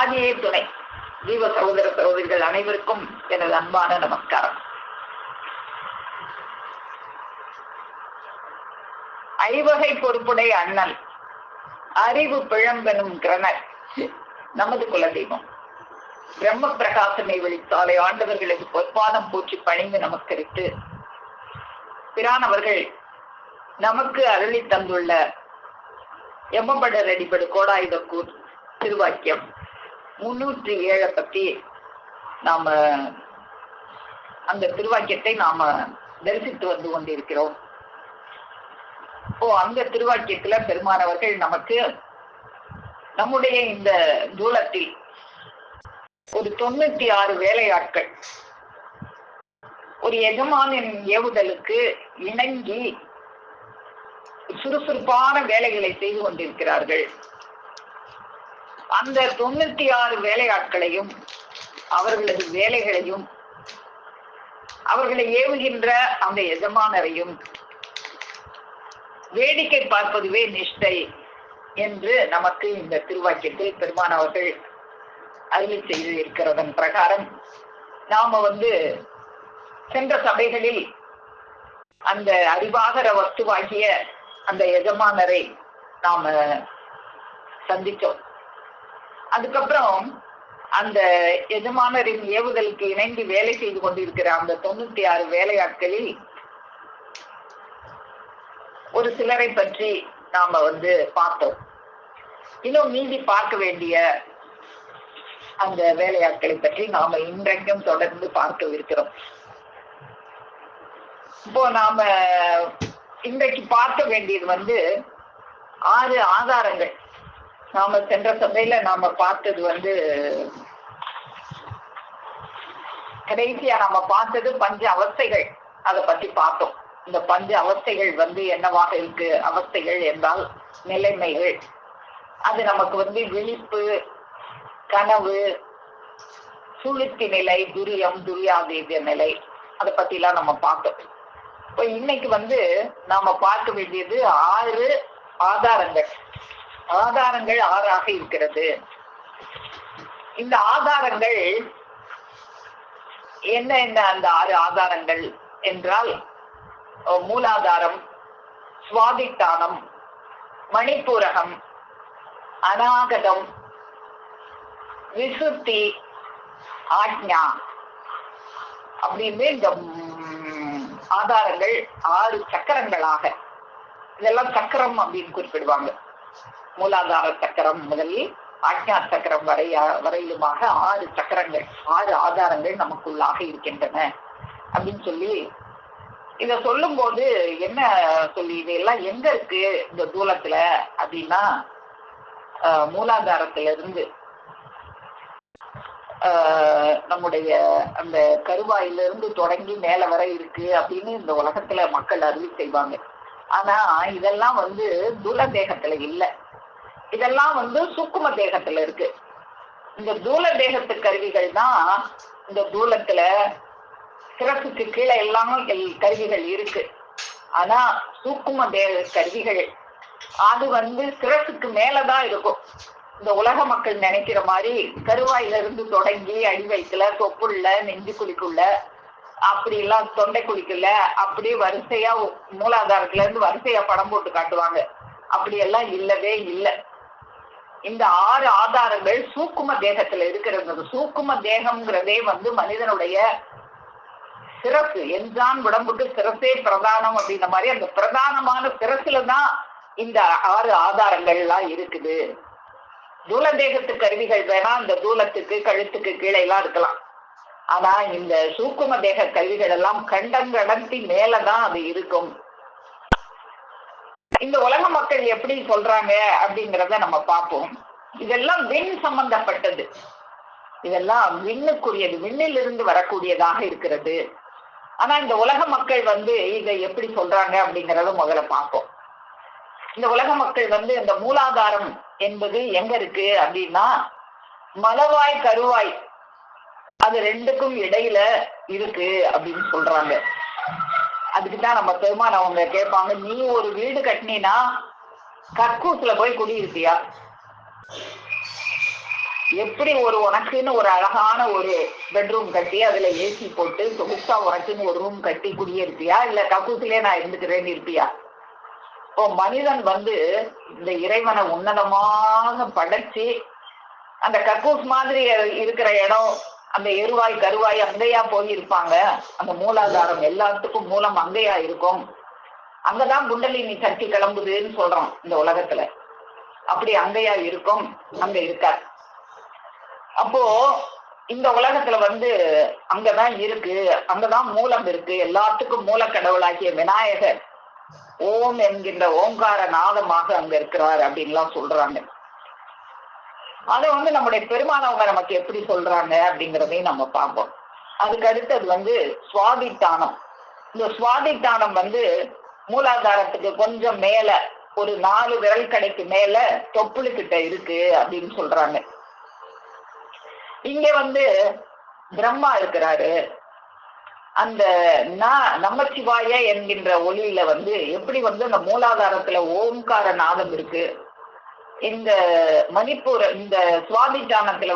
ஆதியே துணை. ஜீவ சகோதர சகோதரிகள் அனைவருக்கும் எனது அன்பான நமஸ்காரம். ஐவகை பொறுப்புடைய அண்ணல் அறிவு பிழம்பெனும் கிரணர் நமது குலதெய்வம். பிரம்ம பிரகாசனை வெளித்தாலை ஆண்டவர்களது பொற்பாதம் போற்றி பணிந்து நமஸ்கரித்து பிரானவர்கள் நமக்கு அருளி தந்துள்ள எம்மபடர் அடிபடு கோடாயுதக்கூர் திருவாக்கியம் 307 பத்தி நாம அந்த திருவாக்கியத்தை நாம தரிசித்து வந்து கொண்டிருக்கிறோம். அந்த திருவாக்கியத்துல பெருமானவர்கள் நமக்கு நம்முடைய இந்த தூலத்தில் ஒரு 96 வேலையாட்கள் ஒரு எஜமானின் ஏவுதலுக்கு இணங்கி சுறுசுறுப்பான வேலைகளை செய்து கொண்டிருக்கிறார்கள். அந்த 96 வேலையாட்களையும் அவர்களது வேலைகளையும் அவர்களை ஏவுகின்ற அந்த எஜமானரையும் வேடிக்கை பார்ப்பதுவே நிஷ்டை என்று நமக்கு இந்த திருவாக்கியத்தில் பெருமானவர்கள் அருளி செய்து இருக்கிறதன் பிரகாரம் நாம சென்ற சபைகளில் அந்த அறிவாகர வஸ்துவாகிய அந்த எஜமானரை நாம சந்திச்சோம். அதுக்கப்புறம் அந்த எஜமானரின் ஏவுதலுக்கு இணைந்து வேலை செய்து கொண்டிருக்கிற அந்த 96 வேலையாட்களில் ஒரு சிலரை பற்றி நாம பார்த்தோம். இன்னும் மீதி பார்க்க வேண்டிய அந்த வேலையாட்களை பற்றி நாம இன்றைக்கும் தொடர்ந்து பார்க்கவிருக்கிறோம். இப்போ நாம இன்றைக்கு பார்க்க வேண்டியது 6 ஆதாரங்கள். நாம சென்ற சபையில நாம பார்த்தது கடைசியா நாம பார்த்தது பஞ்ச அவஸ்தைகள். அதை பத்தி பார்த்தோம். இந்த பஞ்ச அவஸ்தைகள் என்னவாக இருக்கு? அவஸ்தைகள் என்றால் நிலைமைகள். அது நமக்கு விழிப்பு, கனவு, சுளுத்தி நிலை, துரியம், துரியாதேவிய நிலை, அதை பத்தி எல்லாம் நம்ம பார்த்தோம். இப்போ இன்னைக்கு நாம பார்க்க வேண்டியது 6 ஆதாரங்கள். ஆதாரங்கள் 6ஆக இருக்கிறது. இந்த ஆதாரங்கள் என்ன அந்த 6 ஆதாரங்கள் என்றால் மூலாதாரம், சுவாதிஷ்டானம், மணிப்பூரகம், அநாகதம், விசுத்தி, ஆக்ஞா அப்படின்னு இந்த ஆதாரங்கள் 6 சக்கரங்களாக, இதெல்லாம் சக்கரம் அப்படின்னு குறிப்பிடுவாங்க. மூலாதார சக்கரம் முதல் ஆக்ஞா சக்கரம் வரையிலுமாக 6 சக்கரங்கள், 6 ஆதாரங்கள் நமக்குள்ளாக இருக்கின்றன அப்படின்னு சொல்லி இத சொல்லும் போது என்ன சொல்லி இதெல்லாம் எங்க இருக்கு இந்த தூலத்துல அப்படின்னா, மூலாதாரத்துல இருந்து நம்முடைய அந்த கருவாயிலிருந்து தொடங்கி மேல வர இருக்கு அப்படின்னு இந்த உலகத்துல மக்கள் அருளி செய்வாங்க. ஆனா இதெல்லாம் தூல தேகத்துல இல்லை. இதெல்லாம் சூக்கும தேகத்துல இருக்கு. இந்த தூல தேகத்து கருவிகள் தான் இந்த தூலத்துல சிரசுக்கு கீழே எல்லாம் கருவிகள் இருக்கு. ஆனா சூக்கும தேக கருவிகள் அது சிரசுக்கு மேலதான் இருக்கும். இந்த உலக மக்கள் நினைக்கிற மாதிரி கருவாயில இருந்து தொடங்கி அடி வயிற்றுல, தொப்புள்ள, நெஞ்சு குழிக்குள்ள, அப்படி எல்லாம் தொண்டை குழிக்குள்ள அப்படியே வரிசையா மூலாதாரத்துல இருந்து வரிசையா படம் போட்டு காட்டுவாங்க. அப்படி எல்லாம் இல்லவே இல்லை. இந்த 6 ஆதாரங்கள் சூக்கும தேகத்துல இருக்கிறது. சூக்கும தேகம்ங்கிறதே மனிதனுடைய சிரசு, எஞ்சான் உடம்புக்கு சிரசே பிரதானம் அப்படின்ற மாதிரி அந்த பிரதானமான சிரசுலதான் இந்த 6 ஆதாரங்கள் எல்லாம் இருக்குது. தூல தேகத்து கருவிகள் வேணா இந்த தூலத்துக்கு கழுத்துக்கு கீழே எல்லாம் இருக்கலாம். ஆனா இந்த சூக்கும தேக கருவிகள் எல்லாம் கண்டங்கடத்தி மேலதான் அது இருக்கும். இந்த உலக மக்கள் எப்படி சொல்றாங்க அப்படிங்கிறத நம்ம பார்ப்போம். இதெல்லாம் விண் சம்பந்தப்பட்டது. இதெல்லாம் விண்ணுக்குரியது, விண்ணிலிருந்து வரக்கூடியதாக இருக்கிறது. ஆனா இந்த உலக மக்கள் இதை எப்படி சொல்றாங்க அப்படிங்கறத முதல்ல பார்ப்போம். இந்த உலக மக்கள் இந்த மூலாதாரம் என்பது எங்க இருக்கு அப்படின்னா, மலவாய் கருவாய் அது ரெண்டுக்கும் இடையில இருக்கு அப்படின்னு சொல்றாங்க. அதுக்குதான் நம்ம பெருமான் அவங்க கேட்பாங்க, நீ ஒரு வீடு கட்டினா கக்கூசுல போய் குடியிருப்பியா? எப்படி உனக்குன்னு ஒரு அழகான ஒரு பெட்ரூம் கட்டி அதுல ஏசி போட்டு சொகுசா உனக்குன்னு ஒரு ரூம் கட்டி குடியிருப்பியா, இல்ல கக்கூசிலே நான் இருந்துக்கிறேன்னு இருப்பியா? இப்போ மனிதன் இந்த இறைவனை உன்னதமாக படைச்சு அந்த கக்கூஸ் மாதிரி இருக்கிற இடம், அந்த எருவாய் கருவாய் அங்கேயா போயிருப்பாங்க. அந்த மூலாதாரம் எல்லாத்துக்கும் மூலம் அங்கேயா இருக்கும். அங்கதான் குண்டலினி சக்தி கிளம்புதுன்னு சொல்றோம் இந்த உலகத்துல. அப்படி அங்கேயா இருக்கும்? அங்க இருக்க. அப்போ இந்த உலகத்துல அங்கதான் இருக்கு, அங்கதான் மூலம் இருக்கு. எல்லாத்துக்கும் மூல கடவுளாகிய விநாயகர் ஓம் என்கின்ற ஓங்கார நாதமாக அங்க இருக்கிறார் அப்படின்லாம் சொல்றாங்க. அதை நம்முடைய பெருமானவங்க நமக்கு எப்படி சொல்றாங்க அப்படிங்கிறதையும் நம்ம பார்ப்போம். அதுக்கு அடுத்தது சுவாதிட்டானம். இந்த சுவாதிட்டானம் மூலாதாரத்துக்கு கொஞ்சம் மேல ஒரு 4 விரல் கடைக்கு மேல தொப்புளு கிட்ட இருக்கு அப்படின்னு சொல்றாங்க. இங்க பிரம்மா இருக்கிறாரு. அந்த நமச்சிவாய என்கின்ற ஒளியில எப்படி அந்த மூலாதாரத்துல ஓம்கார நாதம் இருக்கு. இந்த மணிப்பூர் இந்த சுவாதிட்டானத்துல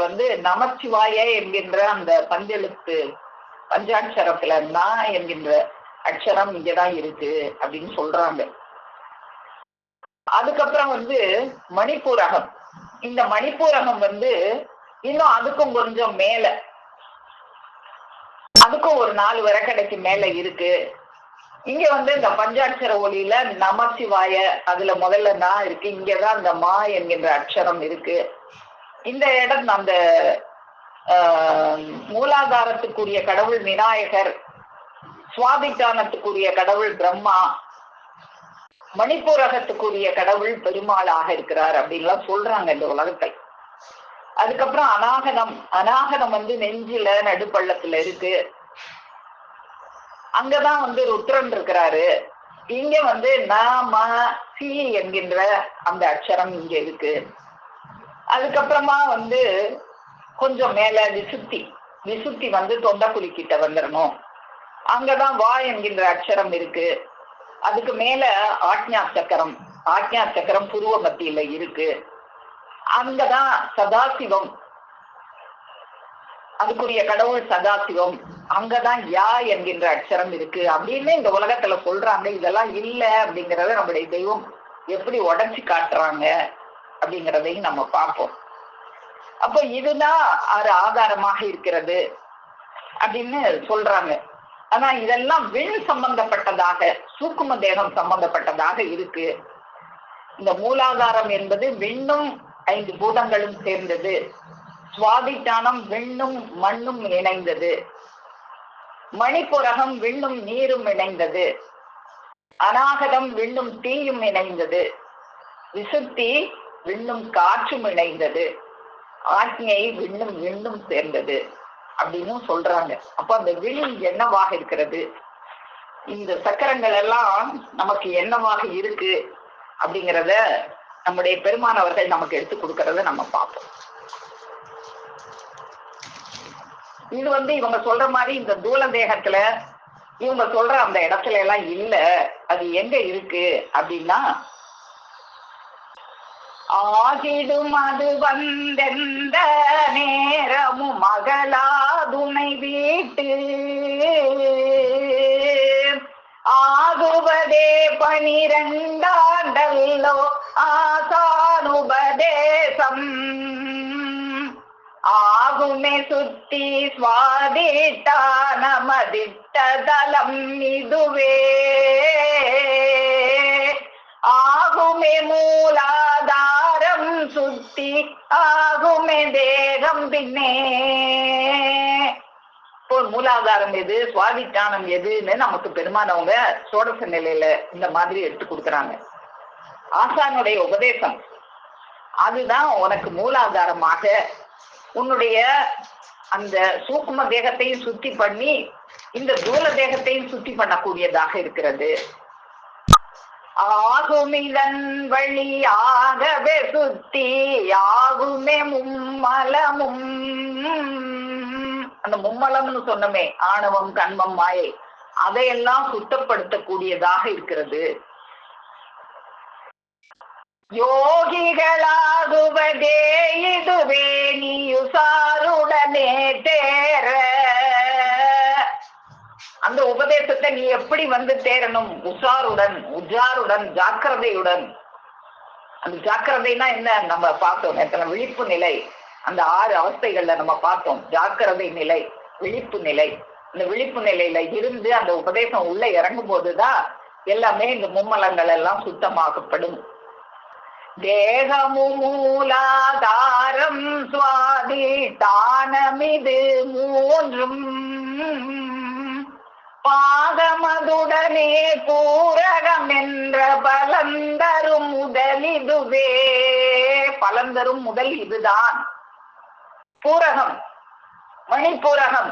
நமச்சிவாய என்கின்ற அந்த பஞ்செழுத்து பஞ்சாட்சரத்துல என்கின்ற அக்ஷரம் இங்கதான் இருக்கு அப்படின்னு சொல்றாங்க. அதுக்கப்புறம் மணிப்பூரகம். இந்த மணிப்பூரகம் இன்னும் அதுக்கும் கொஞ்சம் மேல, அதுக்கும் ஒரு 4 விரக்கடைக்கு மேல இருக்கு. இங்க இந்த பஞ்சாட்சர ஒளியில நமசிவாய அதுல முதல்ல நான் இருக்கு. இங்கதான் அந்த மா என்கின்ற அக்ஷரம் இருக்கு. இந்த இடம் அந்த மூலாதாரத்துக்குரிய கடவுள் விநாயகர், சுவாதிட்டானத்துக்குரிய கடவுள் பிரம்மா, மணிப்பூரகத்துக்குரிய கடவுள் பெருமாளாக இருக்கிறார் அப்படின்லாம் சொல்றாங்க இந்த உலகத்தை. அதுக்கப்புறம் அநாகதம். அநாகதம் நெஞ்சில நடுப்பள்ளத்துல இருக்கு. அங்கதான் ருத்ரன் இருக்கிறாரு. இங்க நம சி என்கின்ற அந்த அக்ஷரம் இங்க இருக்கு. அதுக்கப்புறமா கொஞ்சம் மேல விசுத்தி. விசுத்தி தொண்டக்குழி கிட்ட வந்துடணும். அங்கதான் வா என்கின்ற அக்ஷரம் இருக்கு. அதுக்கு மேல ஆக்ஞா சக்கரம். ஆக்ஞா சக்கரம் புருவ மத்தியில இருக்கு. அங்கதான் சதாசிவம், அதுக்குரிய கடவுள் சதாசிவம். அங்கதான் யா என்கின்ற அக்ஷரம் இருக்கு அப்படின்னு இந்த உலகத்துல சொல்றாங்க. இதெல்லாம் இல்ல அப்படிங்கறத நம்முடைய தெய்வம் எப்படி உடைச்சு காட்டுறாங்க அப்படிங்கிறதையும் நம்ம பார்ப்போம். அப்போ இதுதான் ஆதாரமாக இருக்கிறது அப்படின்னு சொல்றாங்க. ஆனா இதெல்லாம் விண் சம்பந்தப்பட்டதாக, சூக்கும தேகம் சம்பந்தப்பட்டதாக இருக்கு. இந்த மூலாதாரம் என்பது விண்ணும் 5 பூதங்களும் சேர்ந்தது. சுவாதிட்டானம் விண்ணும் மண்ணும் இணைந்தது. மணிப்புரகம் விண்ணும் நீரும் இணைந்தது. அநாகதம் விண்ணும் தீயும் இணைந்தது. விசுத்தி விண்ணும் காற்றும் இணைந்தது. ஆக்ஞை விண்ணும் விண்ணும் சேர்ந்தது அப்படின்னு சொல்றாங்க. அப்ப அந்த விண் என்னவாக இருக்கிறது, இந்த சக்கரங்கள் எல்லாம் நமக்கு என்னவாக இருக்கு அப்படிங்கிறத நம்முடைய பெருமானவர்கள் நமக்கு எடுத்து கொடுக்கறத நம்ம பார்ப்போம். இது இவங்க சொல்ற மாதிரி இந்த தூல தேகத்துல இவங்க சொல்ற அந்த இடத்துல எல்லாம் இல்ல. அது எங்க இருக்கு அப்படின்னா, ஆகிடும் அது வந்தெந்த நேரமும் மகளாதுணை வீட்டு ஆகுவதே 12 ஆசானுபதேசம் ஆகுமே சுத்தி சுவாதிட்டானமதிட்டதலம் இதுவே ஆகுமே மூலாதாரம் சுத்தி ஆகுமே தேகம் பின்னே. மூலாதாரம் எது, சுவாதிட்டானம் எதுன்னு நமக்கு பெருமானவங்க சோடச நிலையில இந்த மாதிரி எடுத்து கொடுக்குறாங்க. ஆசானுடைய உபதேசம் அதுதான் உனக்கு மூலாதாரமாக உன்னுடைய அந்த சூக்கும தேகத்தையும் சுத்தி பண்ணி இந்த தூல தேகத்தையும் சுத்தி பண்ணக்கூடியதாக இருக்கிறது. ஆகுமிதன் வழி ஆகவே சுத்தி ஆகுமே மும்மலமும். அந்த மும்மலம்னு சொன்னமே, ஆணவம் கண்மம் மாயை, அதையெல்லாம் சுத்தப்படுத்தக்கூடியதாக இருக்கிறது. யோகிகளாகுவதே இதுவே நீ உபதேசத்தை நீ எப்படி தேரணும்? உஜாருடன் ஜாக்கிரதையுடன். அந்த ஜாக்கிரதைனா என்ன நம்ம பார்த்தோம் நேரத்துல, விழிப்பு நிலை. அந்த 6 அவஸ்தைகள்ல நம்ம பார்த்தோம். ஜாக்கிரதை நிலை, விழிப்பு நிலை. இந்த விழிப்பு நிலையில இருந்து அந்த உபதேசம் உள்ள இறங்கும் போதுதான் எல்லாமே இந்த மும்மலங்கள் எல்லாம் சுத்தமாகப்படும். தேகமு மூலாதாரம் சுவாதிஷ்டானமிது மூன்றும் பாகமதுடனே பூரகம் என்ற பலந்தரும் முதலிதுவே. பலந்தரும் முதல் இதுதான் பூரகம், மணிப்பூரகம்.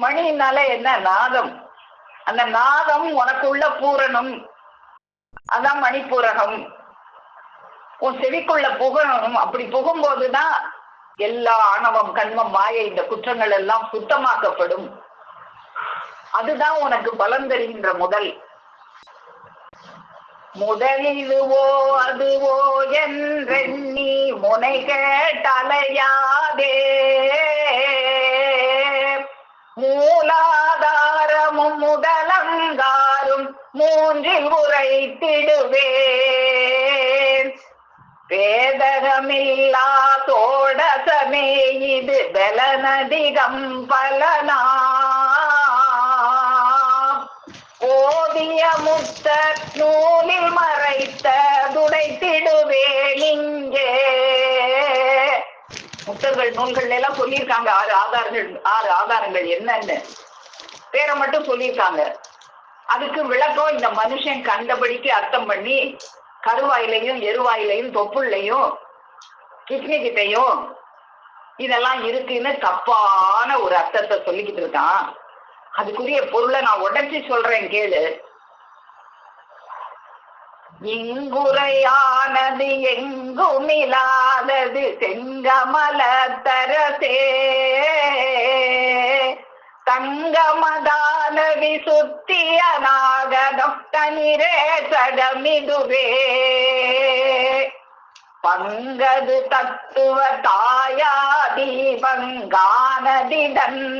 மணினால என்ன? நாதம். அந்த நாதம் உனக்குள்ள பூரணம், அதான் மணிப்பூரகம். உன் செவிக்குள்ள புகணும். அப்படி புகும்போதுதான் எல்லா ஆணவம், கண்மம், மாயை, இந்த குற்றங்கள் எல்லாம் சுத்தமாக்கப்படும். அதுதான் உனக்கு பலம் தருகின்ற முதல். முதலிதுவோ அதுவோ என்றெண்ணி முனை கேட்டலையாதே. மூலாதாரமும் முதலங்காரும் மூன்றில் உரைத்திடுவேன். வேதகமில்லா தோடசமே இது பலனதிகம் பலனா. ஓதிய முத்த நூலில் மறைத்த துடைத்திடுவேன் இங்கே. முத்தர்கள் நூல்கள் எல்லாம் சொல்லியிருக்காங்க 6 ஆதாரங்கள் என்னன்னு பேரை மட்டும் சொல்லியிருக்காங்க. அதுக்கு விளக்கம் இந்த மனுஷன் கண்டபடிக்கு அர்த்தம் பண்ணி கருவாயிலையும் எருவாயிலையும் தொப்புள்ளையும் கிட்னி கிட்டையும் இதெல்லாம் இருக்குன்னு தப்பான ஒரு அர்த்தத்தை சொல்லிக்கிட்டு இருக்கான். அதுக்குரிய பொருளை நான் உடச்சி சொல்றேன் கேளு. இங்குரையானது எங்குமில்லாதது செங்கமல தரசே. தங்கமதான விசுத்திய நாகதம் தனிரே சடமிதுவே. பங்கது தத்துவ தாயா தீபங்கானதிடன்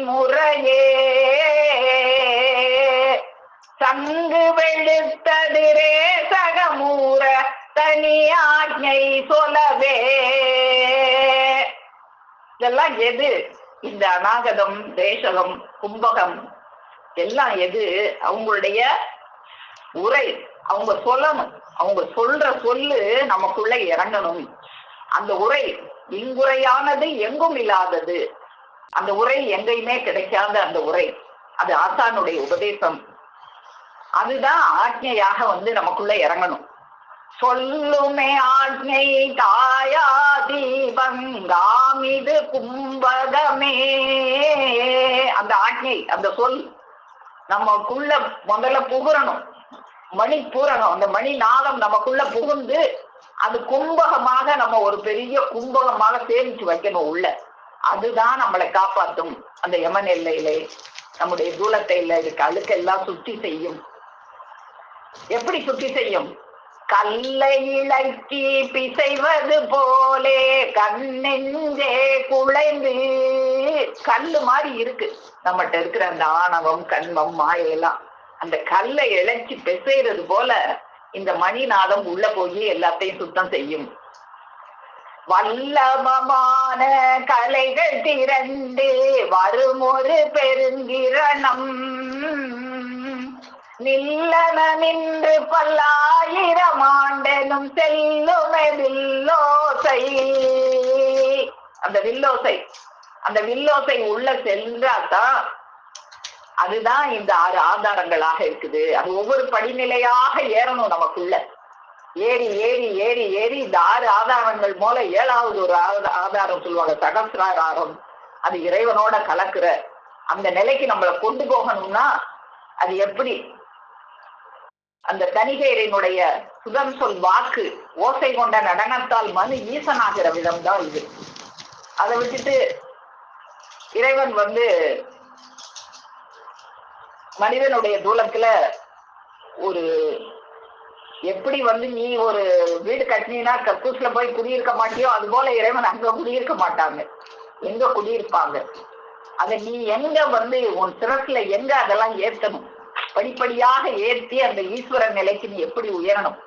முறையே. சங்கு வெளுத்ததிரே சகமூர தனியாஜை சொல்லவே. இதெல்லாம் எது? இந்த அநாகதம், தேசகம், கும்பகம் எல்லாம் எது? அவங்களுடைய உரை. அவங்க சொல்லணும். அவங்க சொல்ற சொல்லு நமக்குள்ள இறங்கணும். அந்த உரை இங்குரையானது எங்கும் இல்லாதது. அந்த உரை எங்கேயுமே கிடைக்காத அந்த உரை, அது ஆசானுடைய உபதேசம். அதுதான் ஆக்ஞையாக நமக்குள்ள இறங்கணும். சொல்லுமே ஆக்ஞை தாயா தீபங்காமிது கும்பகமே. அந்த ஆக்ஞை, அந்த சொல் நமக்குள்ள முதல்ல புகுறணும். மணி பூரணம், அந்த மணி நாதம் நமக்குள்ள புகுந்து அது கும்பகமாக நம்ம ஒரு பெரிய கும்பகமாக சேமிச்சு வைக்கணும் உள்ள. அதுதான் நம்மளை காப்பாற்றும். அந்த யமன் எல்லையிலே நம்முடைய தூலத்தை இருக்க அழுக்கெல்லாம் சுத்தி செய்யும். எப்படி சுத்தி செய்யும்? கல்லை இழக்கி பிசைவது போலே கண்ணெஞ்சே குழைந்து. கல்லு மாதிரி இருக்கு நம்மகிட்ட இருக்கிற அந்த ஆணவம், கண்மம், மாயெல்லாம். அந்த கல்லை இழைச்சி பிசைறது போல இந்த மணிநாதம் உள்ள போய் எல்லாத்தையும் சுத்தம் செய்யும். வல்லபமான கலைகள் திரண்டு வரும் ஒரு பெருங்கிரணம். நில்லன நின்று பல்லாயிரம் ஆண்டனும் செல்லுமே வில்லோசை. அந்த வில்லோசை, அந்த வில்லோசை உள்ள சென்றாதான் அதுதான் இந்த 6 ஆதாரங்களாக இருக்குது. அது ஒவ்வொரு படிநிலையாக ஏறணும் நமக்குள்ள. ஏறி ஏறி ஏறி ஏறி இந்த 6 ஆதாரங்கள் மூல 7வது ஒரு ஆதாரம் சொல்லுவாங்க, சகசிராரம். அது இறைவனோட கலக்குற அந்த நிலைக்கு நம்மளை கொண்டு போகணும்னா அது எப்படி? அந்த தனிகையரினுடைய சுதம் சொல் வாக்கு ஓசை கொண்ட நடனத்தால் மனு ஈசனாகிற விதம் தான் இது. அதை விட்டுட்டு இறைவன் மனிதனுடைய தூலத்துல ஒரு எப்படி நீ ஒரு வீடு கட்டினா கக்கூஸ்ல போய் குடியிருக்க மாட்டியோ, அது போல இறைவன் அங்க குடியிருக்க மாட்டாங்க. எங்க குடியிருப்பாங்க? அதை நீ எங்க உன் சிரஸ்ல எங்க அதெல்லாம் ஏத்தணும்? படிப்படியாக ஏற்றி அந்த ஈஸ்வர நிலைக்கு நீ எப்படி உயரணும்,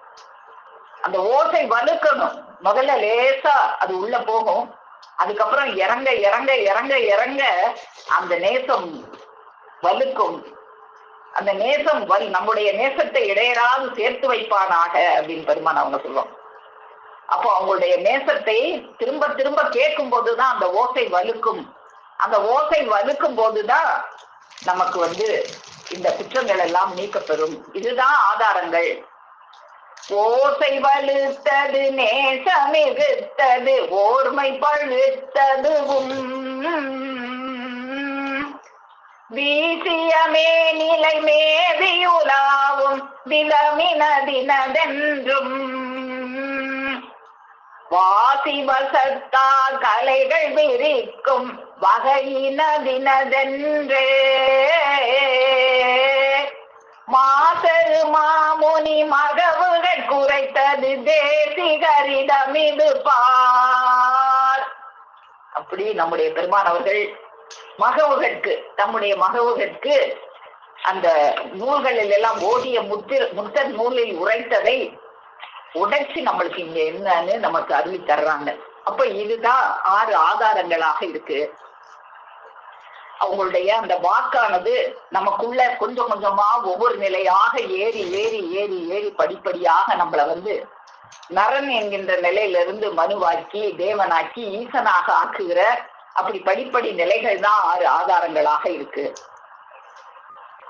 அந்த ஓசை வலுக்கணும். முதல்ல லேசா அது உள்ள போகும், அதுக்கப்புறம் இறங்க இறங்க இறங்க இறங்க அந்த நேசம் வலுக்கும். அந்த நேசம் நம்முடைய நேசத்தை இடையராது சேர்த்து வைப்பானாக அப்படின்னு பெருமான் அவங்க சொல்லுவாங்க. அப்போ அவங்களுடைய நேசத்தை திரும்ப திரும்ப கேட்கும் போதுதான் அந்த ஓசை வலுக்கும். அந்த ஓசை வலுக்கும் போதுதான் நமக்கு இந்த குற்றங்கள் எல்லாம் நீக்கப்பெறும். இதுதான் ஆதாரங்கள். ஓசை வலுத்தது நேசமிகுத்தது ஓர்மை பழுத்ததுவும் வீசியமே நிலை மேவியுலாவும் விலமினதினதென்றும் வாசி வசத்தா கலைகள் விரிக்கும் வகையினதினதென்றே மாசரு மாமுனி மகவுகள் குறைத்தது தேசிகரிடமிது பார். அப்படி நம்முடைய பெருமான் அவர்கள் மகவுகற்கு, நம்முடைய மகவுகற்கு அந்த நூல்களில் எல்லாம் ஓதிய முத்தர் நூலில் உரைத்ததை உடைச்சு நம்மளுக்கு இங்க என்னன்னு நமக்கு அறிவி தர்றாங்க. அப்ப இதுதான் 6 ஆதாரங்களாக இருக்கு. அவங்களுடைய அந்த வாக்கானது நமக்குள்ள கொஞ்சம் கொஞ்சமா ஒவ்வொரு நிலையாக ஏறி ஏறி ஏறி ஏறி படிப்படியாக நம்மள நரன் என்கின்ற நிலையிலிருந்து மனுவாக்கி தேவனாக்கி ஈசனாக ஆக்குகிற அப்படி படிப்படி நிலைகள் தான் 6 ஆதாரங்களாக இருக்கு.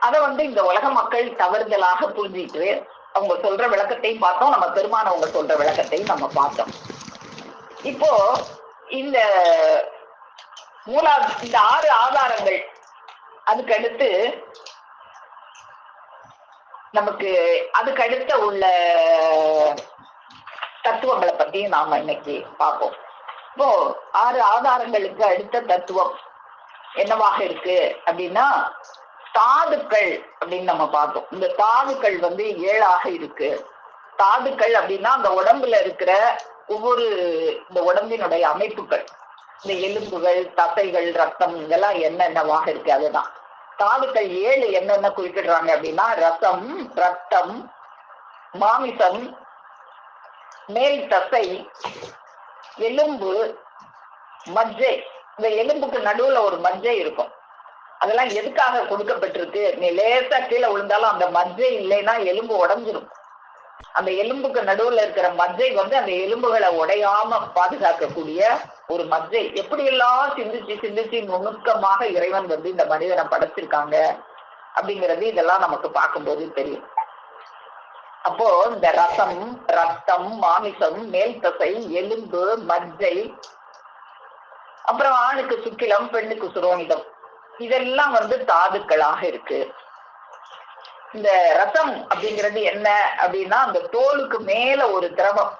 அதை இந்த உலக மக்கள் தவறுதலாக புரிஞ்சிட்டு அவங்க சொல்ற விளக்கத்தையும் பார்த்தோம், நம்ம பெருமான் அவங்க சொல்ற விளக்கத்தையும் நம்ம பார்த்தோம். இப்போ இந்த இந்த 6 ஆதாரங்கள், அதுக்கடுத்து நமக்கு அதுக்கடுத்த உள்ள தத்துவங்களை பத்தி நாம இன்னைக்கு பார்ப்போம். இப்போ 6 ஆதாரங்களுக்கு அடுத்த தத்துவம் என்னவாக இருக்கு அப்படின்னா தாதுக்கள் அப்படின்னு நம்ம பார்த்தோம். இந்த தாதுக்கள் 7 இருக்கு. தாதுக்கள் அப்படின்னா அந்த உடம்புல இருக்கிற ஒவ்வொரு இந்த உடம்பினுடைய அமைப்புகள், இந்த எலும்புகள், தசைகள், ரத்தம், இதெல்லாம் என்னென்னவாக இருக்கு. அதுதான் தாதுக்கள் 7 என்னென்ன குறிப்பிடுறாங்க அப்படின்னா ரசம், ரத்தம், மாமிசம், மேல் தசை, எலும்பு, மஜ்ஜை. இந்த எலும்புக்கு நடுவுல ஒரு மஜ்ஜை இருக்கும். அதெல்லாம் எதுக்காக கொடுக்கப்பட்டிருக்கு? நீ லேசா கீழே விழுந்தாலும் அந்த மஜ்ஜை இல்லைன்னா எலும்பு உடைஞ்சிரும். அந்த எலும்புக்கு நடுவுல இருக்கிற மஜ்ஜை அந்த எலும்புகளை உடையாம பாதுகாக்கக்கூடிய ஒரு மஜ்ஜை. எப்படி எல்லாம் சிந்திச்சு சிந்திச்சு நுணுக்கமாக இறைவன் இந்த மனிதனை படைச்சிருக்காங்க அப்படிங்கிறது இதெல்லாம் நமக்கு பார்க்கும்போது தெரியும். அப்போ இந்த ரசம், ரத்தம், மாமிசம், மேல் தசை, எலும்பு, மஜ்ஜை, அப்புறம் ஆணுக்கு சுக்கிலம், பெண்ணுக்கு சுரோனிதம், இதெல்லாம் தாதுக்களாக இருக்கு. இந்த ரசம் அப்படிங்கிறது என்ன அப்படின்னா அந்த தோலுக்கு மேல ஒரு திரவம்,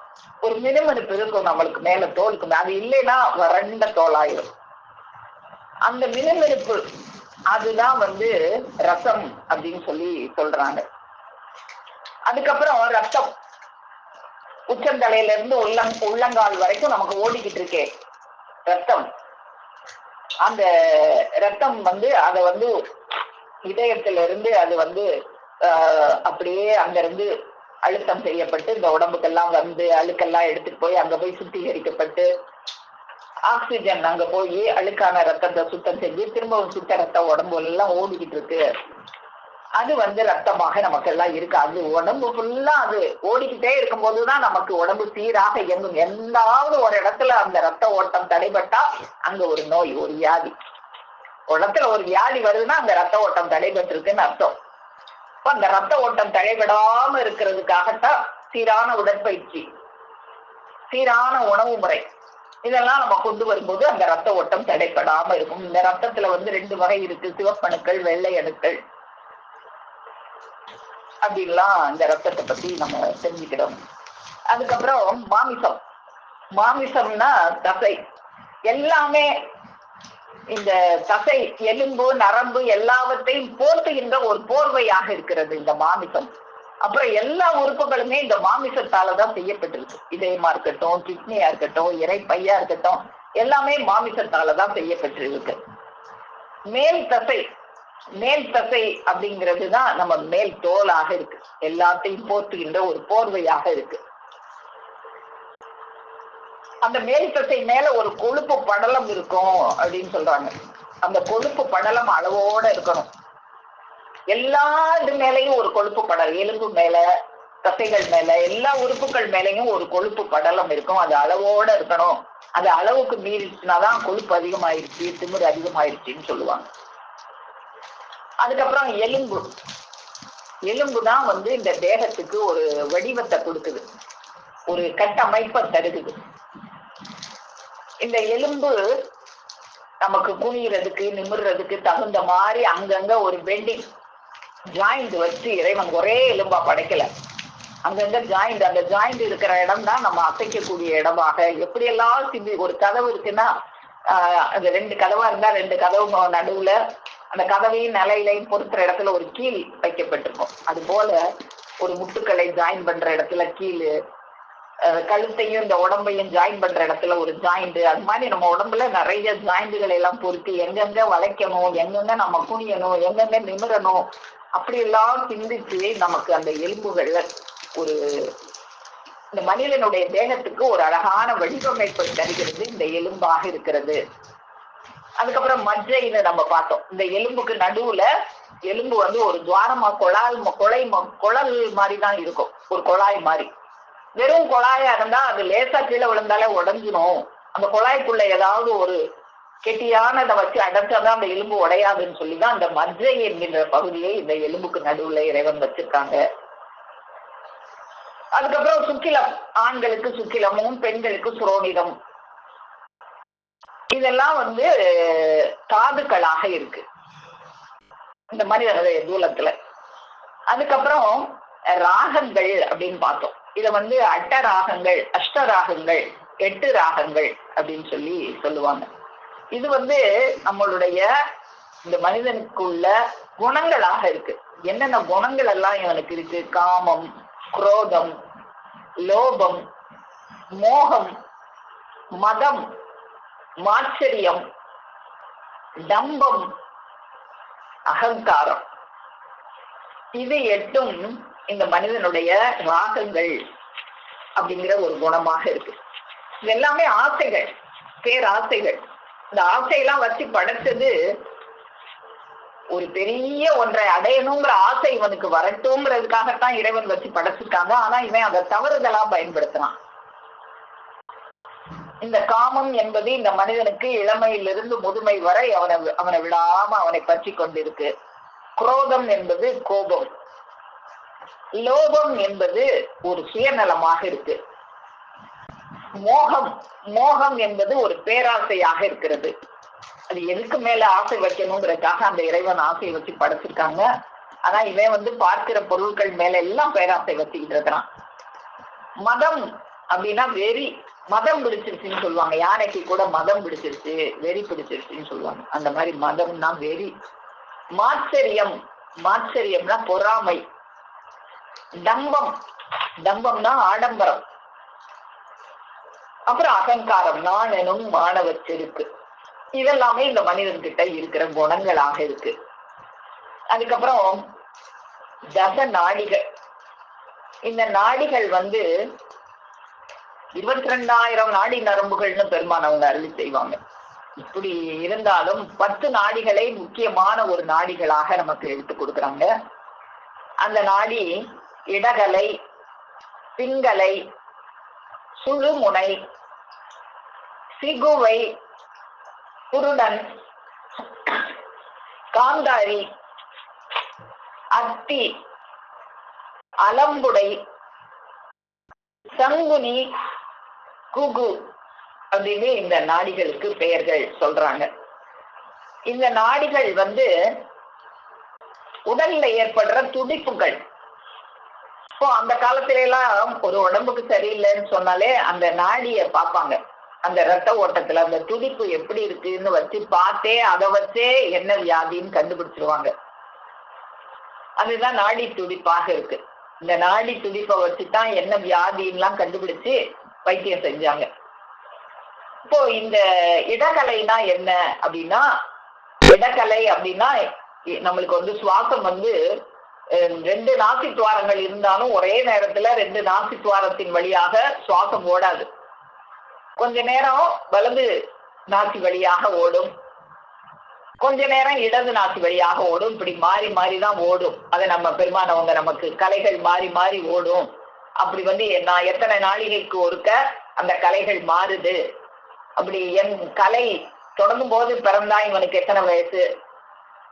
ஒரு மினுமினுப்பு இருக்கும் நம்மளுக்கு மேல தோலுக்கு. அது இல்லைன்னா வறண்ட தோலாயிரும். அந்த மினுமினுப்பு அதுதான் ரசம் அப்படின்னு சொல்லி சொல்றாங்க. அதுக்கப்புறம் ரத்தம் உச்சந்தலையில இருந்து உள்ளங்கால் வரைக்கும் நமக்கு ஓடிக்கிட்டு இருக்கே ரத்தம். அந்த ரத்தம் அதை இதயத்திலிருந்து அது அப்படியே அங்க இருந்து அழுத்தம் செய்யப்பட்டு இந்த உடம்புக்கெல்லாம் அழுக்கெல்லாம் எடுத்துட்டு போய் அங்க போய் சுத்திகரிக்கப்பட்டு ஆக்சிஜன் அங்க போய் அழுக்கான ரத்தத்தை சுத்தம் செஞ்சு திரும்பவும் சுத்த ரத்தம் உடம்பு எல்லாம் ஓடிக்கிட்டு இருக்கு. அது ரத்தமாக நமக்கு எல்லாம் இருக்கு. அது உடம்பு ஃபுல்லா அது ஓடிக்கிட்டே இருக்கும் போதுதான் நமக்கு உடம்பு சீராக இயங்கும். எந்தாவது ஒரு இடத்துல அந்த ரத்த ஓட்டம் தடைபட்டா அங்க ஒரு நோய், ஒரு வியாதி. இடத்துல ஒரு வியாதி வருதுன்னா அந்த ரத்த ஓட்டம் தடைபட்டிருக்குன்னு அர்த்தம். அந்த ரத்த ஓட்டம் தடைபடாம இருக்கிறதுக்காகத்தான் சீரான உடற்பயிற்சி, சீரான உணவு முறை, இதெல்லாம் நம்ம கொண்டு வரும்போது அந்த ரத்த ஓட்டம் தடைபடாம இருக்கும். இந்த ரத்தத்துல 2 வகை இருக்கு, சிவப்பணுக்கள், வெள்ளை அணுக்கள் அப்படின்லாம் இந்த ரத்தத்தை பத்தி நம்ம தெரிஞ்சுக்கிறோம். அதுக்கப்புறம் மாமிசம். மாமிசம்னா தசை. எல்லாமே இந்த தசை, எலும்பு, நரம்பு எல்லாவற்றையும் போர்த்துகின்ற ஒரு போர்வையாக இருக்கிறது இந்த மாமிசம். அப்புறம் எல்லா உறுப்புகளுமே இந்த மாமிசத்தாலதான் செய்யப்பட்டிருக்கு. இதயமா இருக்கட்டும், கிட்னியா இருக்கட்டும், இறைப்பையா இருக்கட்டும், எல்லாமே மாமிசத்தாலதான் செய்யப்பட்டிருக்கு. மேல் தசை மேல் தசை அப்படிங்கிறது தான் நம்ம மேல் தோலாக இருக்கு, எல்லாத்தையும் போர்த்துகின்ற ஒரு போர்வையாக இருக்கு. அந்த மேல் தசை மேல ஒரு கொழுப்பு படலம் இருக்கும் அப்படின்னு சொல்றாங்க. அந்த கொழுப்பு படலம் அளவோட இருக்கணும். எல்லா இது மேலையும் ஒரு கொழுப்பு படலம், எலும்பு மேல, தசைகள் மேல, எல்லா உறுப்புகள் மேலையும் ஒரு கொழுப்பு படலம் இருக்கும். அது அளவோட இருக்கணும். அது அளவுக்கு மீறிச்சுனாதான் கொழுப்பு அதிகமாயிருச்சு, திமிரு அதிகமாயிருச்சுன்னு சொல்லுவாங்க. அதுக்கப்புறம் எலும்பு. எலும்பு தான் இந்த தேகத்துக்கு ஒரு வடிவத்தை கொடுக்குது, ஒரு கட்டமைப்பை தருகுது. இந்த எலும்பு நமக்கு குனிறதுக்கு நிமிர்றதுக்கு தகுந்த மாதிரி அங்கங்க ஒரு பெண்டிங் ஜாயிண்ட் வச்சு இறைவன் ஒரே எலும்பா படைக்கல. அங்கங்க ஜாயிண்ட், அந்த ஜாயிண்ட் இருக்கிற இடம் தான் நம்ம அசைக்கக்கூடிய இடமாக. எப்படியெல்லாம் ஒரு கதவு இருக்குன்னா அந்த 2 கதவா இருந்தா 2 கதவு நடுவுல அந்த கதவையும் நிலையிலையும் பொறுத்துற இடத்துல ஒரு கீல் வைக்கப்பட்டிருக்கும். அது போல ஒரு முட்டுக்களை ஜாயின் பண்ற இடத்துல கீழு, கழுத்தையும் இந்த உடம்பையும் ஜாயின் பண்ற இடத்துல ஒரு ஜாயிண்ட். அது மாதிரி நம்ம உடம்புல நிறைய ஜாயிண்டுகளை எல்லாம் பொறுத்து எங்கெங்க வளைக்கணும், எங்கெங்க நம்ம குனியணும், எங்கெங்க நிமிரணும், அப்படி எல்லாம் சிந்திச்சு நமக்கு அந்த எலும்புகள்ல ஒரு இந்த மனிதனுடைய தேகத்துக்கு ஒரு அழகான வடிவமைப்பை தருகிறது இந்த எலும்பாக இருக்கிறது. அதுக்கப்புறம் மஜ்ஜைன்னு நம்ம பார்த்தோம். இந்த எலும்புக்கு நடுவுல எலும்பு ஒரு துவாரமா குழல் மாதிரி தான் இருக்கும், ஒரு குழாய் மாதிரி. வெறும் குழாயா இருந்தா அது லேசா கீழே விழுந்தாலே உடஞ்சிடும். அந்த குழாய்க்குள்ள ஏதாவது ஒரு கெட்டியானதை வச்சு அடைச்சாதான் அந்த எலும்பு உடையாதுன்னு சொல்லிதான் அந்த மஜ்ஜை என்கின்ற பகுதியை இந்த எலும்புக்கு நடுவுல இறைவன் வச்சிருக்காங்க. அதுக்கப்புறம் சுக்கிலம், ஆண்களுக்கு சுக்கிலமும் பெண்களுக்கு சுரோனிதம். இதெல்லாம் தாதுக்களாக இருக்கு இந்த மனிதனுடைய தூலத்துல. அதுக்கப்புறம் ராகங்கள் அப்படின்னு பார்த்தோம். இத அட்டராகங்கள், அஷ்டராகங்கள், 8 ராகங்கள் அப்படின்னு சொல்லுவாங்க. இது நம்மளுடைய இந்த மனிதனுக்குள்ள குணங்களாக இருக்கு. என்னென்ன குணங்கள் எல்லாம் இவனுக்கு இருக்கு? காமம், குரோதம், லோபம், மோகம், மதம், மாச்சரியம், டம்பம், அகங்காரம். இது 8ம் இந்த மனிதனுடைய ராகங்கள் அப்படிங்கிற ஒரு குணமாக இருக்கு. இது எல்லாமே ஆசைகள், பேராசைகள். இந்த ஆசையெல்லாம் வச்சு படைச்சது ஒரு பெரிய ஒன்றை அடையணுங்கிற ஆசை இவனுக்கு வரட்டும்ங்கிறதுக்காகத்தான் இறைவன் வச்சு படைச்சிருக்காங்க. ஆனா இவன் அதை தவறுதலா பயன்படுத்துறான். இந்த காமம் என்பது இந்த மனிதனுக்கு இளமையிலிருந்து முதுமை வரை அவனை விடாம அவனை பற்றி கொண்டிருக்கு. குரோதம் என்பது கோபம். லோபம் என்பது ஒரு சுயநலமாக இருக்கு. மோகம் என்பது ஒரு பேராசையாக இருக்கிறது. அது எதுக்கு மேல ஆசை வைக்கணுங்கிறதுக்காக அந்த இறைவன் ஆசையை வச்சு படைச்சிருக்காங்க. ஆனா இவன் பார்க்கிற பொருட்கள் மேல எல்லாம் பேராசை வச்சுக்கிட்டு இருக்கிறான். மதம் அப்படின்னா வெறி, மதம் பிடிச்சிருச்சுன்னு சொல்லுவாங்க. யானைக்கு கூட மதம் பிடிச்சிருச்சு, வெறி பிடிச்சிருச்சுன்னு சொல்லுவாங்க. அந்த மாதிரி மதம்னா வெறி. மாச்சரியம்னா பொறாமை. டம்பம்னா ஆடம்பரம். அப்புறம் அகங்காரம், நான் எனும் மானவச்சிருக்கு. இதெல்லாமே இந்த மனிதன்கிட்ட இருக்கிற குணங்களாக இருக்கு. அதுக்கப்புறம் தச நாடிகள். இந்த நாடிகள் 22,000 நாடி நரம்புகள்னு பெருமானவங்க அருளி செய்வாங்க. இப்படி இருந்தாலும் 10 நாடிகளை முக்கியமான ஒரு நாடிகளாக நமக்கு எடுத்து கொடுக்குறாங்க. அந்த நாடி இடகலை, பிங்கலை, சுழுமுனை, சிகுவை, குருடன், காந்தாரி, அத்தி, அலம்புடை, சங்குனி, குகு அப்படின்னு இந்த நாடிகளுக்கு பெயர்கள் சொல்றாங்க. இந்த நாடிகள் உடல்ல ஏற்படுற துடிப்புகள். இப்போ அந்த காலத்துல எல்லாம் ஒரு உடம்புக்கு சரியில்லைன்னு சொன்னாலே அந்த நாடிய பார்ப்பாங்க. அந்த ரத்த ஓட்டத்துல அந்த துடிப்பு எப்படி இருக்குன்னு வச்சு பார்த்தே அதை வச்சே என்ன வியாதின்னு கண்டுபிடிச்சிருவாங்க. அதுதான் நாடி துடிப்பாக இருக்கு. இந்த நாடி துடிப்பை வச்சுதான் என்ன வியாதின்லாம் கண்டுபிடிச்சு வைத்தியம் செஞ்சாங்க. இப்போ இந்த இடகலைனா என்ன அப்படின்னா, இடகலை அப்படின்னா நம்மளுக்கு வந்து சுவாசம் வந்து 2 நாசி துவாரங்கள் இருந்தாலும் ஒரே நேரத்துல 2 நாசி துவாரத்தின் வழியாக சுவாசம் ஓடாது. கொஞ்ச நேரம் வலது நாசி வழியாக ஓடும், கொஞ்ச நேரம் இடது நாசி வழியாக ஓடும். இப்படி மாறி மாறிதான் ஓடும். அதை நம்ம பெருமானவங்க நமக்கு கலைகள் மாறி மாறி ஓடும். அப்படி வந்து நான் எத்தனை நாளிகைக்கு ஒருக்க அந்த கலைகள் மாறுது, அப்படி என் கலை தொடங்கும் போது பிறந்தா இவனுக்கு எத்தனை வயசு,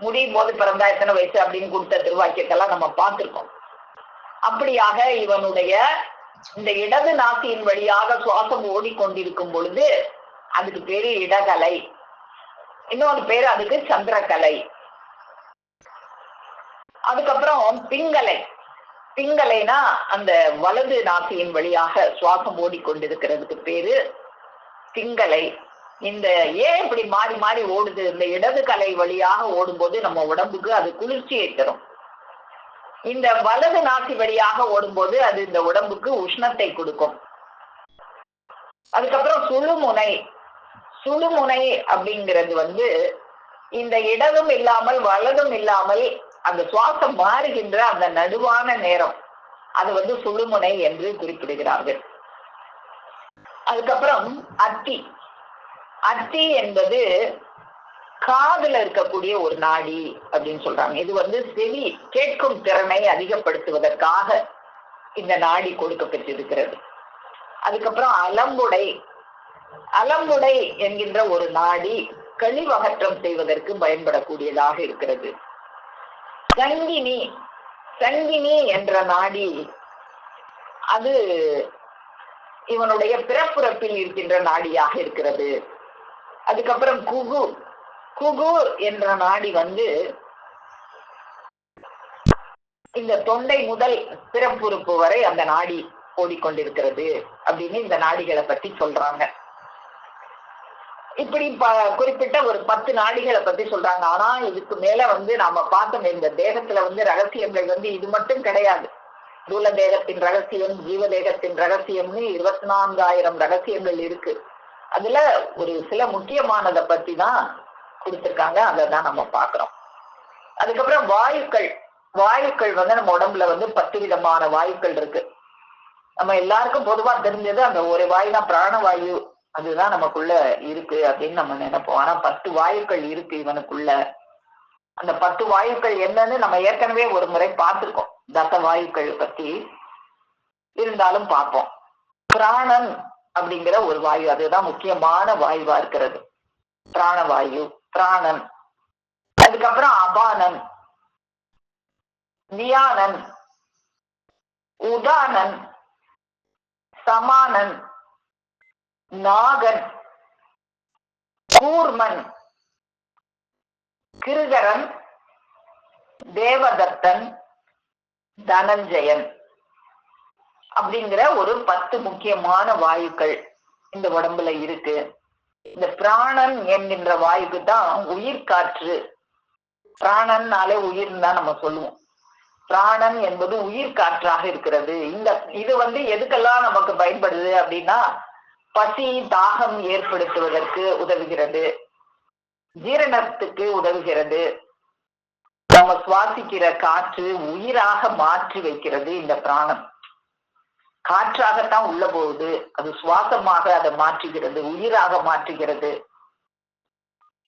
முடியும் போது பிறந்தா எத்தனை வயசு அப்படின்னு கொடுத்த திருவாக்கியத்தெல்லாம் நம்ம பார்த்திருக்கோம். அப்படியாக இவனுடைய இந்த இடது நாசியின் வழியாக சுவாசம் ஓடிக்கொண்டிருக்கும் பொழுது அதுக்கு பேரு இடகலை, இன்னொரு பேரு அதுக்கு சந்திரகலை. அதுக்கப்புறம் பிங்கலை. பிங்கலைனா அந்த வலது நாசியின் வழியாக சுவாசம் ஓடிக்கொண்டிருக்கிறதுக்கு பேரு பிங்கலை. இந்த ஏன் இப்படி மாறி மாறி ஓடுது, இந்த இடது கலை வழியாக ஓடும்போது நம்ம உடம்புக்கு அது குளிர்ச்சியை தரும். இந்த வலது நாசி வழியாக ஓடும்போது அது இந்த உடம்புக்கு உஷ்ணத்தை கொடுக்கும். அதுக்கப்புறம் சுழுமுனை. சுழுமுனை அப்படிங்கிறது வந்து இந்த இடதும் இல்லாமல் வலதும் இல்லாமல் அந்த சுவாசம் மாறுகின்ற அந்த நடுவான நேரம், அது வந்து சுழுமுனை என்று குறிப்பிடுகிறார்கள். அதுக்கப்புறம் அத்தி. அத்தி என்பது காதுல இருக்கக்கூடிய ஒரு நாடி அப்படின்னு சொல்றாங்க. இது வந்து செவி கேட்கும் திறனை அதிகப்படுத்துவதற்காக இந்த நாடி கொடுக்கப்பட்டிருக்கிறது. அதுக்கப்புறம் அலம்புடை. அலம்புடை என்கின்ற ஒரு நாடி கழிவகற்றம் செய்வதற்கு பயன்படக்கூடியதாக இருக்கிறது. சங்கினி. சங்கினி என்ற நாடி அது இவனுடைய பிறப்புறப்பில் இருக்கின்ற நாடியாக இருக்கிறது. அதுக்கப்புறம் குகு. குகு என்ற நாடி வந்து இந்த தொண்டை முதல் பிறப்புறுப்பு வரை அந்த நாடி ஓடிக்கொண்டிருக்கிறது அப்படின்னு இந்த நாடிகளை பத்தி சொல்றாங்க. இப்படி குறிப்பிட்ட ஒரு 10 நாடிகளை பத்தி சொல்றாங்க. ஆனா இதுக்கு மேல வந்து நாம பார்த்தோம், இந்த தேகத்துல வந்து ரகசியங்கள் வந்து இது மட்டும் கிடையாது. தூல தேகத்தின் ரகசியம், ஜீவ தேகத்தின் ரகசியம்னு 24,000 ரகசியங்கள் இருக்கு. அதுல ஒரு சில முக்கியமானதை பத்தி தான் கொடுத்திருக்காங்க, அதை தான் நம்ம பார்க்கிறோம். அதுக்கப்புறம் வாயுக்கள். வாயுக்கள் வந்து நம்ம உடம்புல வந்து 10 விதமான வாயுக்கள் இருக்கு. நம்ம எல்லாருக்கும் பொதுவா தெரிஞ்சது அந்த ஒரு வாயு தான் பிராணவாயு, அதுதான் நமக்குள்ள இருக்கு அப்படின்னு நம்ம நினைப்போம். ஆனா 10 வாயுக்கள் இருக்கு இவனுக்குள்ள. அந்த 10 வாயுக்கள் என்னன்னு நம்ம ஏற்கனவே ஒரு முறை பார்த்திருக்கோம், தச வாயுக்கள் பத்தி. இருந்தாலும் பார்ப்போம். பிராணன் அப்படிங்கிற ஒரு வாயு, அதுதான் முக்கியமான வாயுவா இருக்கிறது, பிராணவாயு, பிராணன். அதுக்கப்புறம் அபானன், வியானன், உதானன், சமானன், நாகன், கூர்மன், கிருகரன், தேவதத்தன், தனஞ்சயன் அப்படிங்கிற ஒரு 10 முக்கியமான வாயுக்கள் இந்த உடம்புல இருக்கு. இந்த பிராணன் என்கின்ற வாயுக்கு தான் உயிர் காற்று. பிராணன்னாலே உயிர் தான் நம்ம சொல்லுவோம். பிராணன் என்பது உயிர் காற்றாக இருக்கிறது. இது வந்து எதுக்கெல்லாம் நமக்கு பயன்படுது அப்படின்னா, பசி தாகம் ஏற்படுத்துவதற்கு உதவுகிறது, ஜீரணத்துக்கு உதவுகிறது, நம்ம சுவாசிக்கிற காற்று உயிராக மாற்றி வைக்கிறது. இந்த பிராணம் காற்றாகத்தான் உள்ள போகுது, அது சுவாசமாக அதை மாற்றுகிறது, உயிராக மாற்றுகிறது.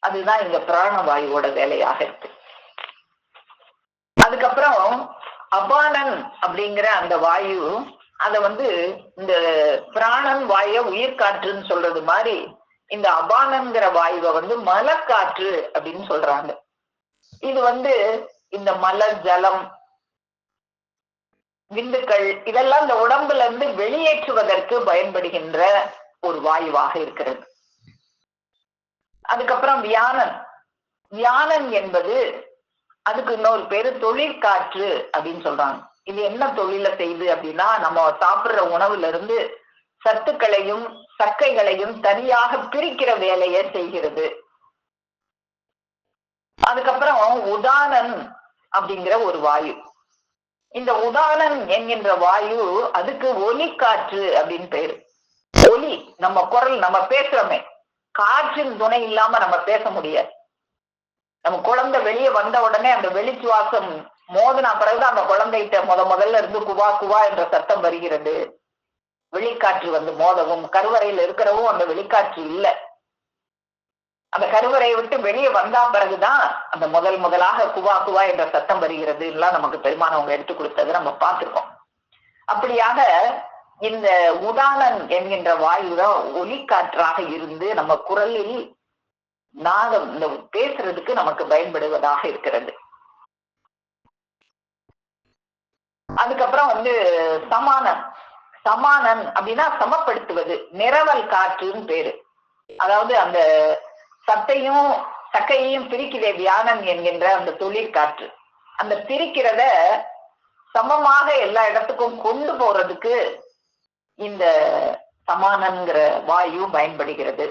அதுதான் இந்த பிராணவாயுவோட வேலையாக இருக்கு. அதுக்கப்புறம் அபானன் அப்படிங்கிற அந்த வாயு, அத வந்து இந்த பிராணன் வாயு உயிர் காற்றுன்னு சொல்றது மாதிரி இந்த அபானங்கிற வாயுவை வந்து மலக்காற்று அப்படின்னு சொல்றாங்க. இது வந்து இந்த மலர், ஜலம், விந்துக்கள் இதெல்லாம் இந்த உடம்புல இருந்து வெளியேற்றுவதற்கு பயன்படுகின்ற ஒரு வாயுவாக இருக்கிறது. அதுக்கப்புறம் வியானன். வியானன் என்பது அதுக்கு இன்னொரு பேரு தொழிற்காற்று அப்படின்னு சொல்றாங்க. இது என்ன தொழிலை செய்யுது அப்படின்னா, நம்ம சாப்பிடுற உணவுல இருந்து சத்துக்களையும் சக்கைகளையும் தனியாக பிரிக்கிற வேலையை செய்கிறது. அதுக்கப்புறம் உதானன் அப்படிங்கிற ஒரு வாயு. இந்த உதானன் என்கின்ற வாயு அதுக்கு ஒலி காற்று அப்படின்னு பேரு. ஒலி, நம்ம குரல், நம்ம பேசுறோமே, காற்றின் துணை இல்லாம நம்ம பேச முடியாது. நம்ம குழந்தை வெளியே வந்த உடனே அந்த வெளிச்சுவாசம் மோதின பிறகுதான் அந்த குழந்தைகிட்ட முதல்ல இருந்து குவா குவா என்ற சத்தம் வருகிறது. வெளிக்காற்று வந்து மோதவும், கருவறையில் இருக்கிறவும் அந்த வெளிக்காற்று இல்லை. அந்த கருவறையை விட்டு வெளியே வந்தா பிறகுதான் அந்த முதலாக குவா குவா என்ற சத்தம் வருகிறது எல்லாம் நமக்கு பெருமானவங்க எடுத்து கொடுத்தது நம்ம பார்த்திருக்கோம். அப்படியாக இந்த உதானன் என்கின்ற வாயுதான் ஒலிக்காற்றாக இருந்து நம்ம குரலில் நாதம் இந்த பேசுறதுக்கு நமக்கு பயன்படுவதாக இருக்கிறது. அதுக்கப்புறம் வந்து சமானன். சமானன் அப்படின்னா சமப்படுத்துவது, நிரவல் காற்றுன்னு பேரு. அதாவது அந்த சக்கையையும் பிரிக்கிறே வியானன் என்கின்ற அந்த தொழிற்காற்று. அந்த பிரிக்கிறத சமமாக எல்லா இடத்துக்கும் கொண்டு போறதுக்கு இந்த சமானன்கிற வாயு பயன்படுகிறது.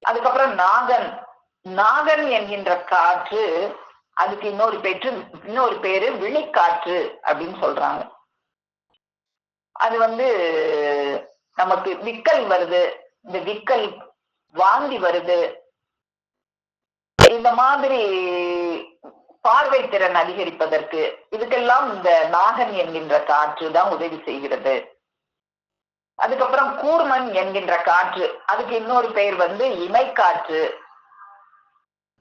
அதுக்கப்புறம் நாகன். நாகன் என்கின்ற காற்று, அதுக்கு இன்னொரு பேரு விழிக்காற்று அப்படின்னு சொல்றாங்க. அது வந்து நமக்கு விக்கல் வருது, இந்த விக்கல் வாந்தி வருது, இந்த மாதிரி பார்வை திறன் அதிகரிப்பதற்கு இதுக்கெல்லாம் இந்த நாகன் என்கின்ற காற்று தான் உதவி செய்கிறது. அதுக்கப்புறம் கூர்மன் என்கின்ற காற்று, அதுக்கு இன்னொரு பெயர் வந்து இமைக்காற்று.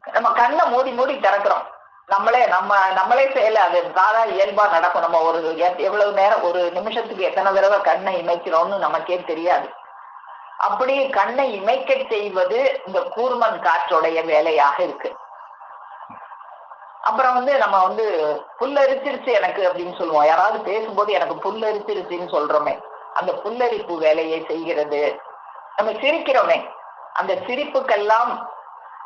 நம்ம கண்ணை மூடி திறக்கிறோம், நம்மளே செய்யல, அது தானா இயல்பா நடக்கும். நம்ம ஒரு எவ்வளவு நேரம், ஒரு நிமிஷத்துக்கு எத்தனை தடவை கண்ணை இமைக்கிறோம்னு நமக்கே தெரியாது. அப்படி கண்ணை இமைக்க செய்வது இந்த கூர்மன் காற்றுடைய வேலையாக இருக்கு. அப்புறம் வந்து நம்ம வந்து புல்லரிச்சிருச்சு எனக்கு அப்படின்னு சொல்லுவோம். யாராவது பேசும்போது எனக்கு புல்லரிச்சிருச்சுன்னு சொல்றோமே, அந்த புல்லரிப்பு வேலையை செய்கிறது. நம்ம சிரிக்கிறோமே, அந்த சிரிப்புக்கெல்லாம்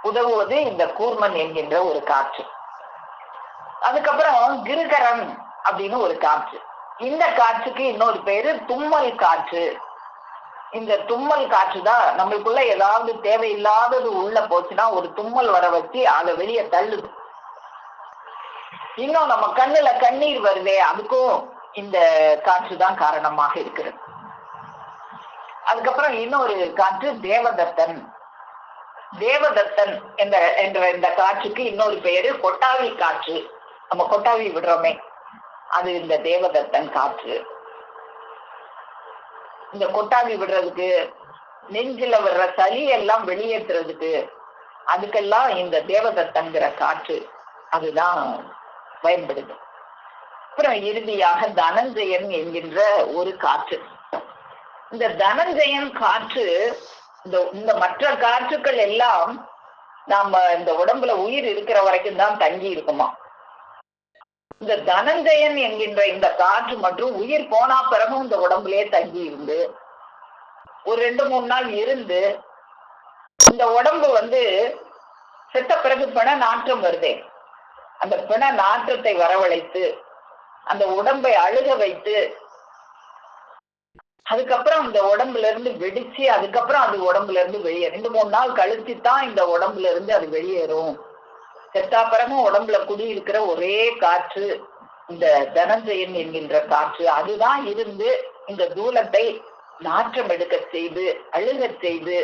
உதவுவது இந்த கூர்மன் என்கின்ற ஒரு காற்று. அதுக்கப்புறம் கிருகரன் அப்படின்னு ஒரு காற்று. இந்த காற்றுக்கு இன்னொரு பேரு தும்மல் காற்று. இந்த தும்மல் காற்று தான் நம்மளுக்குள்ள ஏதாவது தேவையில்லாதது உள்ள போச்சுன்னா ஒரு தும்மல் வர வச்சு அதை வெளியே தள்ளுது. இன்னும் நம்ம கண்ணுல கண்ணீர் வருதே, அதுக்கும் இந்த காற்று தான் காரணமாக இருக்கிறது. அதுக்கப்புறம் இன்னொரு காற்று தேவதத்தன். தேவதத்தன் என்ற இந்த காற்றுக்கு இன்னொரு பேரு கொட்டாவி காற்று. நம்ம கொட்டாவி விடுறோமே, அது இந்த தேவதத்தன் காற்று. இந்த கொட்டாவி விடுறதுக்கு, நெஞ்சில வர்ற சளி எல்லாம் வெளியேற்றுறதுக்கு, அதுக்கெல்லாம் இந்த தேவதத்தன்கிற காற்று அதுதான் பயன்படுது. அப்புறம் இறுதியாக தனஞ்சயன் என்கின்ற ஒரு காற்று. இந்த தனஞ்சயன் காற்று, இந்த மற்ற காற்றுக்கள் எல்லாம் நாம இந்த உடம்புல உயிர் இருக்கிற வரைக்கும் தான் தங்கி இருக்குமா. இந்த தனஞ்சயன் என்கின்ற இந்த காற்று மற்றும் உயிர் போனா பிறகும் இந்த உடம்புலயே தங்கி இருந்து ஒரு 2-3 நாள் இருந்து, இந்த உடம்பு வந்து செத்த பிறகு பிண நாற்றம் வருதே, அந்த பிண நாற்றத்தை வரவழைத்து அந்த உடம்பை அழுக வைத்து, அதுக்கப்புறம் இந்த உடம்புல இருந்து வெடிச்சு, அதுக்கப்புறம் அது உடம்புல இருந்து வெளியே 2-3 நாள் கழிச்சு தான் இந்த உடம்புல இருந்து அது வெளியேறும். செத்தா பிறகும் உடம்புல குடியிருக்கிற ஒரே காற்று இந்த தனஞ்சயன் என்கின்ற காற்று. அதுதான் இருந்து இந்த தூலத்தை நாற்றம் எடுக்க செய்து, அழுக செய்து,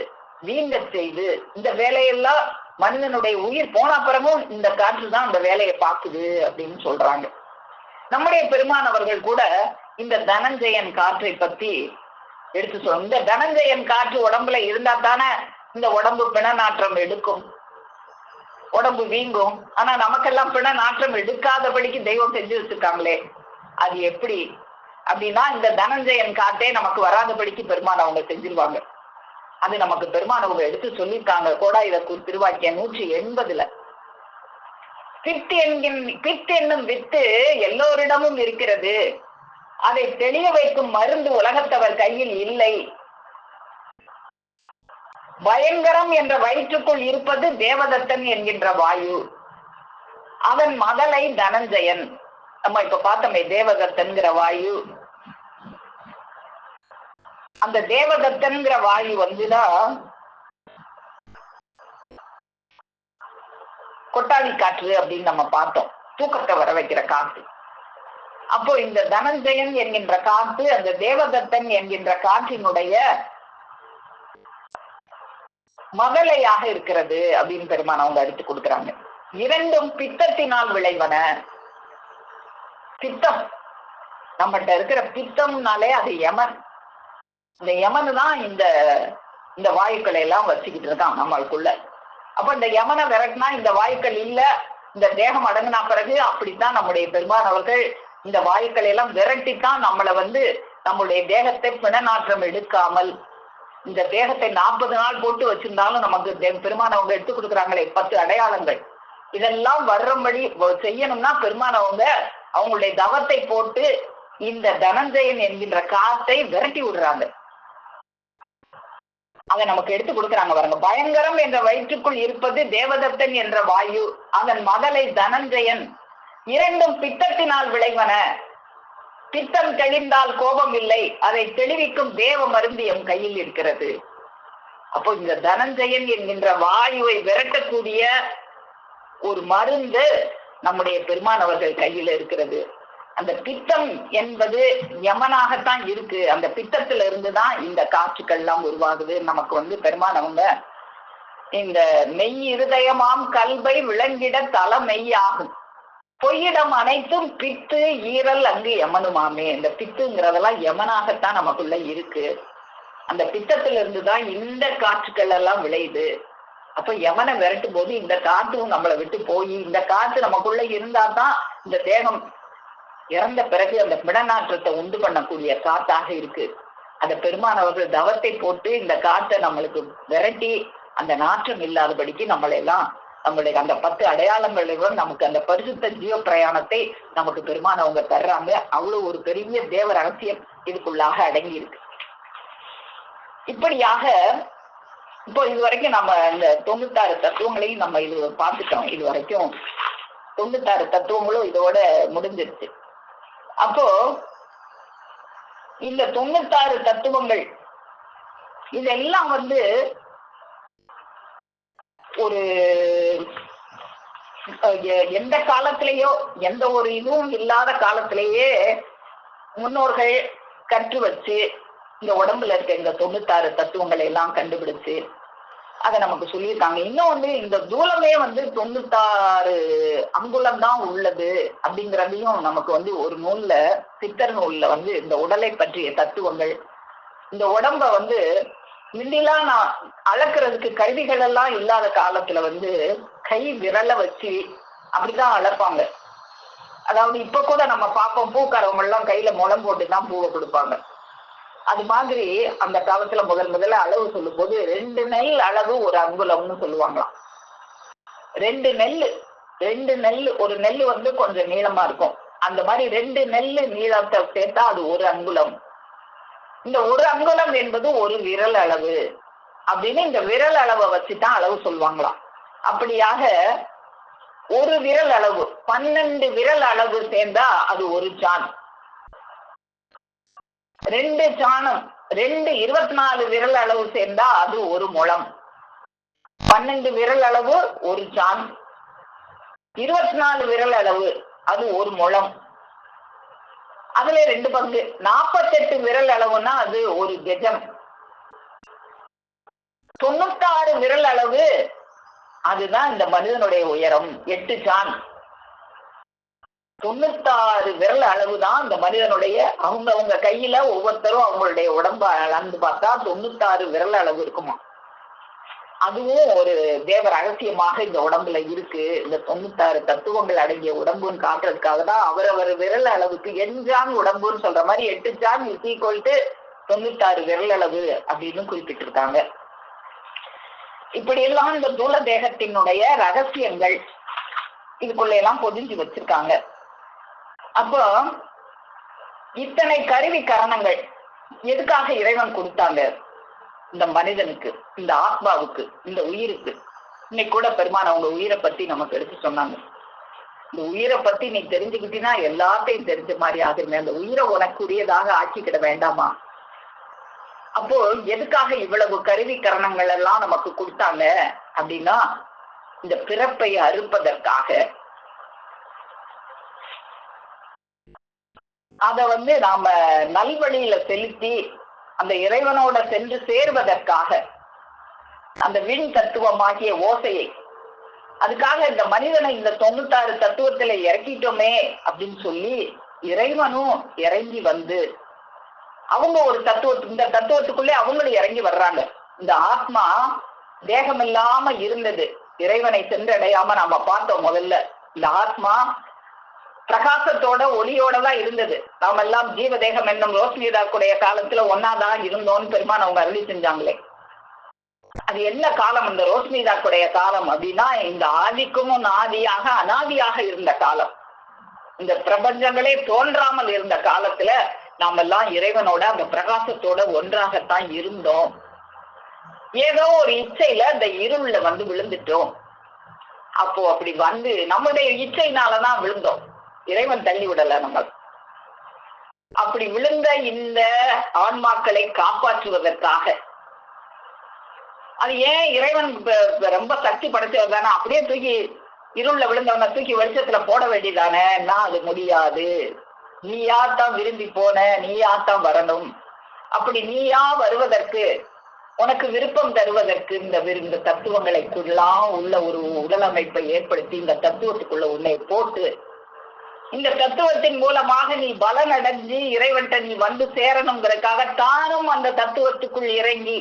வீங்க செய்து, இந்த வேலையெல்லாம் மனிதனுடைய உயிர் போன பிறகும் இந்த காற்று தான் அந்த வேலையை பார்க்குது அப்படின்னு சொல்றாங்க. நம்முடைய பெருமானவர்கள் கூட இந்த தனஞ்சயன் காற்றை பத்தி எடுத்து சொல்லுவோம். இந்த தனஞ்சயன் காற்று உடம்புல இருந்தா தானே இந்த உடம்பு பிண நாற்றம் எடுக்கும், உடம்பு வீங்கும். ஆனா நமக்கெல்லாம் பிண நாற்றம் எடுக்காதபடிக்கு தெய்வம் செஞ்சு வச்சிருக்காங்களே, அது எப்படி அப்படின்னா இந்த தனஞ்சயன் காற்றே நமக்கு வராதபடிக்கு பெருமான் அவங்க செஞ்சிருவாங்க. அது நமக்கு பெருமான் அவங்க எடுத்து சொல்லியிருக்காங்க. கோடாயுதக்கூர் திருவாக்கியம் 180. பித் என்னும் வித்து எல்லோரிடமும் இருக்கிறது, அதை தெளிய வைக்கும் மருந்து உலகத்தவர் கையில் இல்லை. பயங்கரம் என்ற வயிற்றுக்குள் இருப்பது தேவதத்தன் என்கின்ற வாயு, அவன் மதலை தனஞ்சயன். நம்ம இப்ப பார்த்தோமே தேவதத்தன்கிற வாயு. அந்த தேவதத்தன்கிற வாயு வந்துதான் கொட்டாவி காற்று அப்படின்னு நம்ம பார்த்தோம், தூக்கத்தை வர வைக்கிற காற்று. அப்போ இந்த தனஞ்சயன் என்கின்ற காற்று அந்த தேவதத்தன் என்கின்ற காற்றினுடைய மதலையாக இருக்கிறது அப்படின்னு பெருமான் அவங்க எடுத்து கொடுக்குறாங்க. இரண்டும் பித்தத்தினால் விளைவன. பித்தம் நம்மகிட்ட இருக்கிற பித்தம்னாலே அது யமன். இந்த யமனு தான் இந்த வாயுக்களை எல்லாம் வச்சுக்கிட்டு இருக்கான் நம்மளுக்குள்ள. அப்ப இந்த யமனை விரட்டினா இந்த வாயுக்கள் இல்ல, இந்த தேகம் அடங்கினா பிறகு அப்படித்தான் நம்முடைய பெருமான் அவர்கள் இந்த வாயுக்களை எல்லாம் விரட்டித்தான் நம்மளை நம்முடைய தேகத்தை பிணநாற்றம் எடுக்காமல், இந்த தேகத்தை 40 நாள் போட்டு வச்சிருந்தாலும் நமக்கு பெருமான் அவங்க எடுத்து கொடுக்குறாங்களே 10 அடையாளங்கள், இதெல்லாம் வர்றபடி செய்யணும்னா பெருமான் அவங்களுடைய தவத்தை போட்டு இந்த தனஞ்சயன் என்கின்ற காத்தை விரட்டி விடுறாங்க. அதை நமக்கு எடுத்து கொடுக்குறாங்க பாருங்க. பயங்கரம் என்ற வயிற்றுக்குள் இருப்பது தேவதத்தன் என்ற வாயு, அதன் மதலை தனஞ்சயன். இரண்டும் பித்தத்தினால் விளைவன. பித்தம் தெளிந்தால் கோபம் இல்லை, அதை தெளிவிக்கும் தேவ மருந்து எம் கையில் இருக்கிறது. அப்போ இந்த தனஞ்சயன் என்கின்ற வாயுவை விரட்டக்கூடிய ஒரு மருந்து நம்முடைய பெருமான் அவர்கள் கையில இருக்கிறது. அந்த பித்தம் என்பது யமனாகத்தான் இருக்கு. அந்த பித்தத்துல இருந்துதான் இந்த காட்சிகள் எல்லாம் உருவாகுது. நமக்கு பெருமான் அவங்க இந்த மெய் இருதயமாம் கல்வை விளங்கிட தல மெய்யாகும், பொய்யிடம் அனைத்தும் பித்து ஈரல் அங்கு யமனுமாமே. இந்த பித்துங்கிறதெல்லாம் யமனாகத்தான் நமக்குள்ள இருக்கு. அந்த பித்தத்துல இருந்துதான் இந்த காட்சிகள் எல்லாம் விளையுது. அப்ப யமனை விரட்டும் போது இந்த காற்றும் நம்மளை விட்டு போய், இந்த காற்று நமக்குள்ள இருந்தாதான் இந்த தேகம் இறந்த பிறகு அந்த பிடநாற்றத்தை உண்டு பண்ணக்கூடிய காற்றாக இருக்கு. அந்த பெருமான் அவர்கள் தவத்தை போட்டு இந்த காற்றை நம்மளுக்கு விரட்டி அந்த நாற்றம் இல்லாதபடிக்கு நம்மளுடைய அந்த 10 அடையாளங்களுடன் நமக்கு அந்த பரிசுத்த ஜீவ பிரயாணத்தை நமக்கு பெருமான் அவங்க தர்றாங்க. அவ்வளவு ஒரு பெரிய தேவ ரகசியம் இதுக்குள்ளாக அடங்கி இருக்கு. இப்படியாக இப்போ இதுவரைக்கும் நம்ம இந்த 96 தத்துவங்களையும் நம்ம இது பார்த்துட்டோம். இது வரைக்கும் 96 தத்துவங்களும் இதோட முடிஞ்சிருச்சு. அப்போ இந்த 96 தத்துவங்கள் இதெல்லாம் ஒரு எந்த காலத்திலேயோ, எந்த ஒரு இதுவும் இல்லாத காலத்திலேயே முன்னோர்கள் கற்று வச்சு இந்த உடம்புல இருக்க இந்த 96 தத்துவங்களை எல்லாம் கண்டுபிடிச்சு அதை நமக்கு சொல்லியிருக்காங்க. இன்னும் இந்த தூலமே 96 அங்குலம் தான் உள்ளது அப்படிங்கிறதையும் நமக்கு ஒரு நூல்ல, சித்தர் நூல்ல இந்த உடலை பற்றிய தத்துவங்கள், இந்த உடம்ப முந்திலாம் நான் அளக்குறதுக்கு கருவிகள் எல்லாம் இல்லாத காலத்துல கை விரலை வச்சு அப்படிதான் அளப்பாங்க. அதாவது இப்ப கூட நம்ம பார்ப்போம், பூக்காரவங்க எல்லாம் கையில முளம் போட்டுதான் பூவை கொடுப்பாங்க. அது மாதிரி அந்த காலத்துல முதல்ல அளவு சொல்லும் போது 2 நெல் அளவு ஒரு அங்குலம்னு சொல்லுவாங்களாம். 2 நெல் ஒரு நெல் கொஞ்சம் நீளமா இருக்கும். அந்த மாதிரி 2 நெல் நீளத்தை சேர்த்தா அது ஒரு அங்குலம். இந்த ஒரு அங்குலம் என்பது ஒரு விரல் அளவு அப்படின்னு இந்த விரல் அளவை வச்சுதான் அளவு சொல்லுவாங்களாம். அப்படியாக ஒரு விரல் அளவு 12 விரல் அளவு சேர்ந்தா அது ஒரு சான். 2 சாணம் 24 விரல் அளவு சேர்ந்தா அது ஒரு முழம். 12 விரல் அளவு ஒரு சான், 24 விரல் அளவு அது ஒரு முழம். அதுல 2 பங்கு 48 விரல் அளவுன்னா அது ஒரு கெஜம். 96 விரல் அளவு அதுதான் இந்த மனிதனுடைய உயரம், 8 சான். 96 விரல் அளவுதான் இந்த மனிதனுடைய அவங்க கையில ஒவ்வொருத்தரும் அவங்களுடைய உடம்ப அளந்து பார்த்தா 96 விரல் அளவு இருக்குமா. அதுவும் ஒரு தேவ ரகசியமாக இந்த உடம்புல இருக்கு. இந்த 96 தத்துவங்கள் அடங்கிய உடம்புன்னு காட்டுறதுக்காக தான் அவரவர் விரல் அளவுக்கு எஞ்சான் உடம்புன்னு சொல்ற மாதிரி 8 சான் = 96 விரல் அளவு அப்படின்னு குறிப்பிட்டிருக்காங்க. இப்படி எல்லாம் இந்த தூல தேகத்தினுடைய ரகசியங்கள் இதுக்குள்ள எல்லாம் பொதிஞ்சு வச்சிருக்காங்க. அப்போ இத்தனை கருவி கரணங்கள் எதுக்காக இறைவன் கொடுத்தாங்க? இந்த மனிதனுக்கு, இந்த ஆத்மாவுக்கு, இந்த உயிருக்கு. இன்னைக்கு கூட பெருமான் அவங்க உயிரை பத்தி நமக்கு எடுத்து சொன்னாங்க. இந்த உயிரை பத்தி நீ தெரிஞ்சுக்கிட்டீங்கன்னா எல்லாத்தையும் தெரிஞ்ச மாதிரி ஆகுமே. அந்த உயிரை உனக்குரியதாக ஆக்கிக்கிட வேண்டாமா? அப்போ எதுக்காக இவ்வளவு கருவி கரணங்கள் எல்லாம் நமக்கு கொடுத்தாங்க அப்படின்னா, இந்த பிறப்பை அறுப்பதற்காக. அத நாம நல்வழியில செலுத்தி அந்த இறைவனோட சென்று சேர்வதற்காக. அந்த விண் தத்துவமாகிய ஓசையை. அதுக்காக இந்த மனிதனை இந்த 96 தத்துவத்துல இறக்கிட்டோமே அப்படின்னு சொல்லி இறைவனும் இறங்கி வந்து அவங்க ஒரு இந்த தத்துவத்துக்குள்ளே அவங்களும் இறங்கி வர்றாங்க. இந்த ஆத்மா தேகம் இல்லாம இருந்தது, இறைவனை சென்றடையாம நாம பார்த்தோம். முதல்ல இந்த ஆத்மா பிரகாசத்தோட ஒளியோட தான் இருந்தது. நாம எல்லாம் ஜீவ தேகம் என்னும் ரோஸ்மிதாக்குடைய காலத்துல ஒன்னாதான் இருந்தோம்னு பெருமான் அவங்க அருளி செஞ்சாங்களே. அது என்ன காலம் அந்த ரோஸ்மிதாக்குடைய காலம் அப்படின்னா, இந்த ஆதிக்கும் ஆதியாக அனாதியாக இருந்த காலம், இந்த பிரபஞ்சங்களே தோன்றாமல் இருந்த காலத்துல நாம எல்லாம் இறைவனோட அந்த பிரகாசத்தோட ஒன்றாகத்தான் இருந்தோம். ஏதோ ஒரு இச்சையில அந்த இருள்ல வந்து விழுந்துட்டோம். அப்போ அப்படி வந்து நம்முடைய இச்சையினாலதான் விழுந்தோம், இறைவன் தள்ளி விடல நம்ம. அப்படி விழுந்த இந்த ஆன்மாக்களை காப்பாற்றுவதற்காக, அது ஏன் இறைவன் ரொம்ப சக்தி படைச்சவர் தானே, அப்படியே தூக்கி இருள்ல விழுந்தவனை தூக்கி வெளிச்சத்துல போட வேண்டியதானே, அது முடியாது, நீயாத்தான் விரும்பி போன, நீயாத்தான் வரணும். அப்படி நீயா வருவதற்கு, உனக்கு விருப்பம் தருவதற்கு இந்த தத்துவங்களுக்குள்ளாம் உள்ள ஒரு உடலமைப்பை ஏற்படுத்தி இந்த தத்துவத்துக்குள்ள உன்னை போட்டு, இந்த தத்துவத்தின் மூலமாக நீ பலன் அடைஞ்சு இறைவன்ட்ட நீ வந்து சேரணுங்கிறதுக்காக தானும் அந்த தத்துவத்துக்குள் இறங்கி,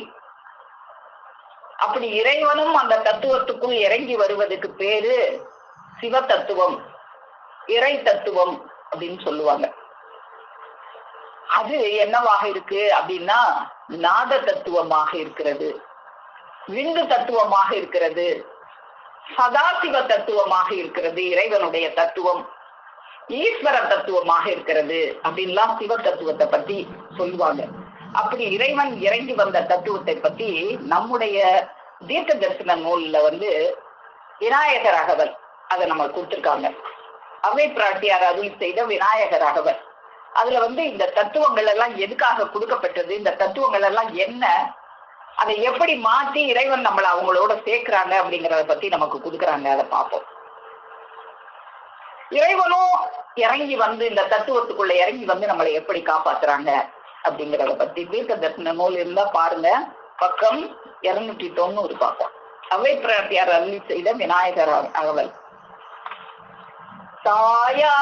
அப்படி இறைவனும் அந்த தத்துவத்துக்குள் இறங்கி வருவதுக்கு பேரு சிவ தத்துவம், இறை தத்துவம் அப்படின்னு சொல்லுவாங்க. அது என்னவாக இருக்கு அப்படின்னா, நாத தத்துவமாக இருக்கிறது, விந்து தத்துவமாக இருக்கிறது, சதாசிவ தத்துவமாக இருக்கிறது, இறைவனுடைய தத்துவம் ஈஸ்வர தத்துவமாக இருக்கிறது அப்படின்லாம் சிவ தத்துவத்தை பத்தி சொல்லுவாங்க. அப்படி இறைவன் இறங்கி வந்த தத்துவத்தை பத்தி நம்முடைய தீர்க்க தரிசன நூல்ல வந்து விநாயகர் அகவல் அதை நம்ம கொடுத்திருக்காங்க. அவை பிராட்டியார் அருள் செய்த விநாயகர் அகவல். அதுல வந்து இந்த தத்துவங்கள் எல்லாம் எதுக்காக கொடுக்கப்பட்டது, இந்த தத்துவங்கள் எல்லாம் என்ன, அதை எப்படி மாற்றி இறைவன் நம்மளை அவங்களோட சேர்க்கிறாங்க அப்படிங்கிறத பத்தி நமக்கு கொடுக்குறாங்க. அதை பார்ப்போம். இறைவனும் இறங்கி வந்து இந்த தத்துவத்துக்குள்ள இறங்கி வந்து நம்மளை எப்படி காப்பாத்துறாங்க அப்படிங்கிறத பத்தி தீர்க்க தரிசன நூல் இருந்தா பாருங்க, பக்கம் 290 பார்ப்போம். அவை பிராட்டியார் அருளி செய்த விநாயகர் அகவல். தாயா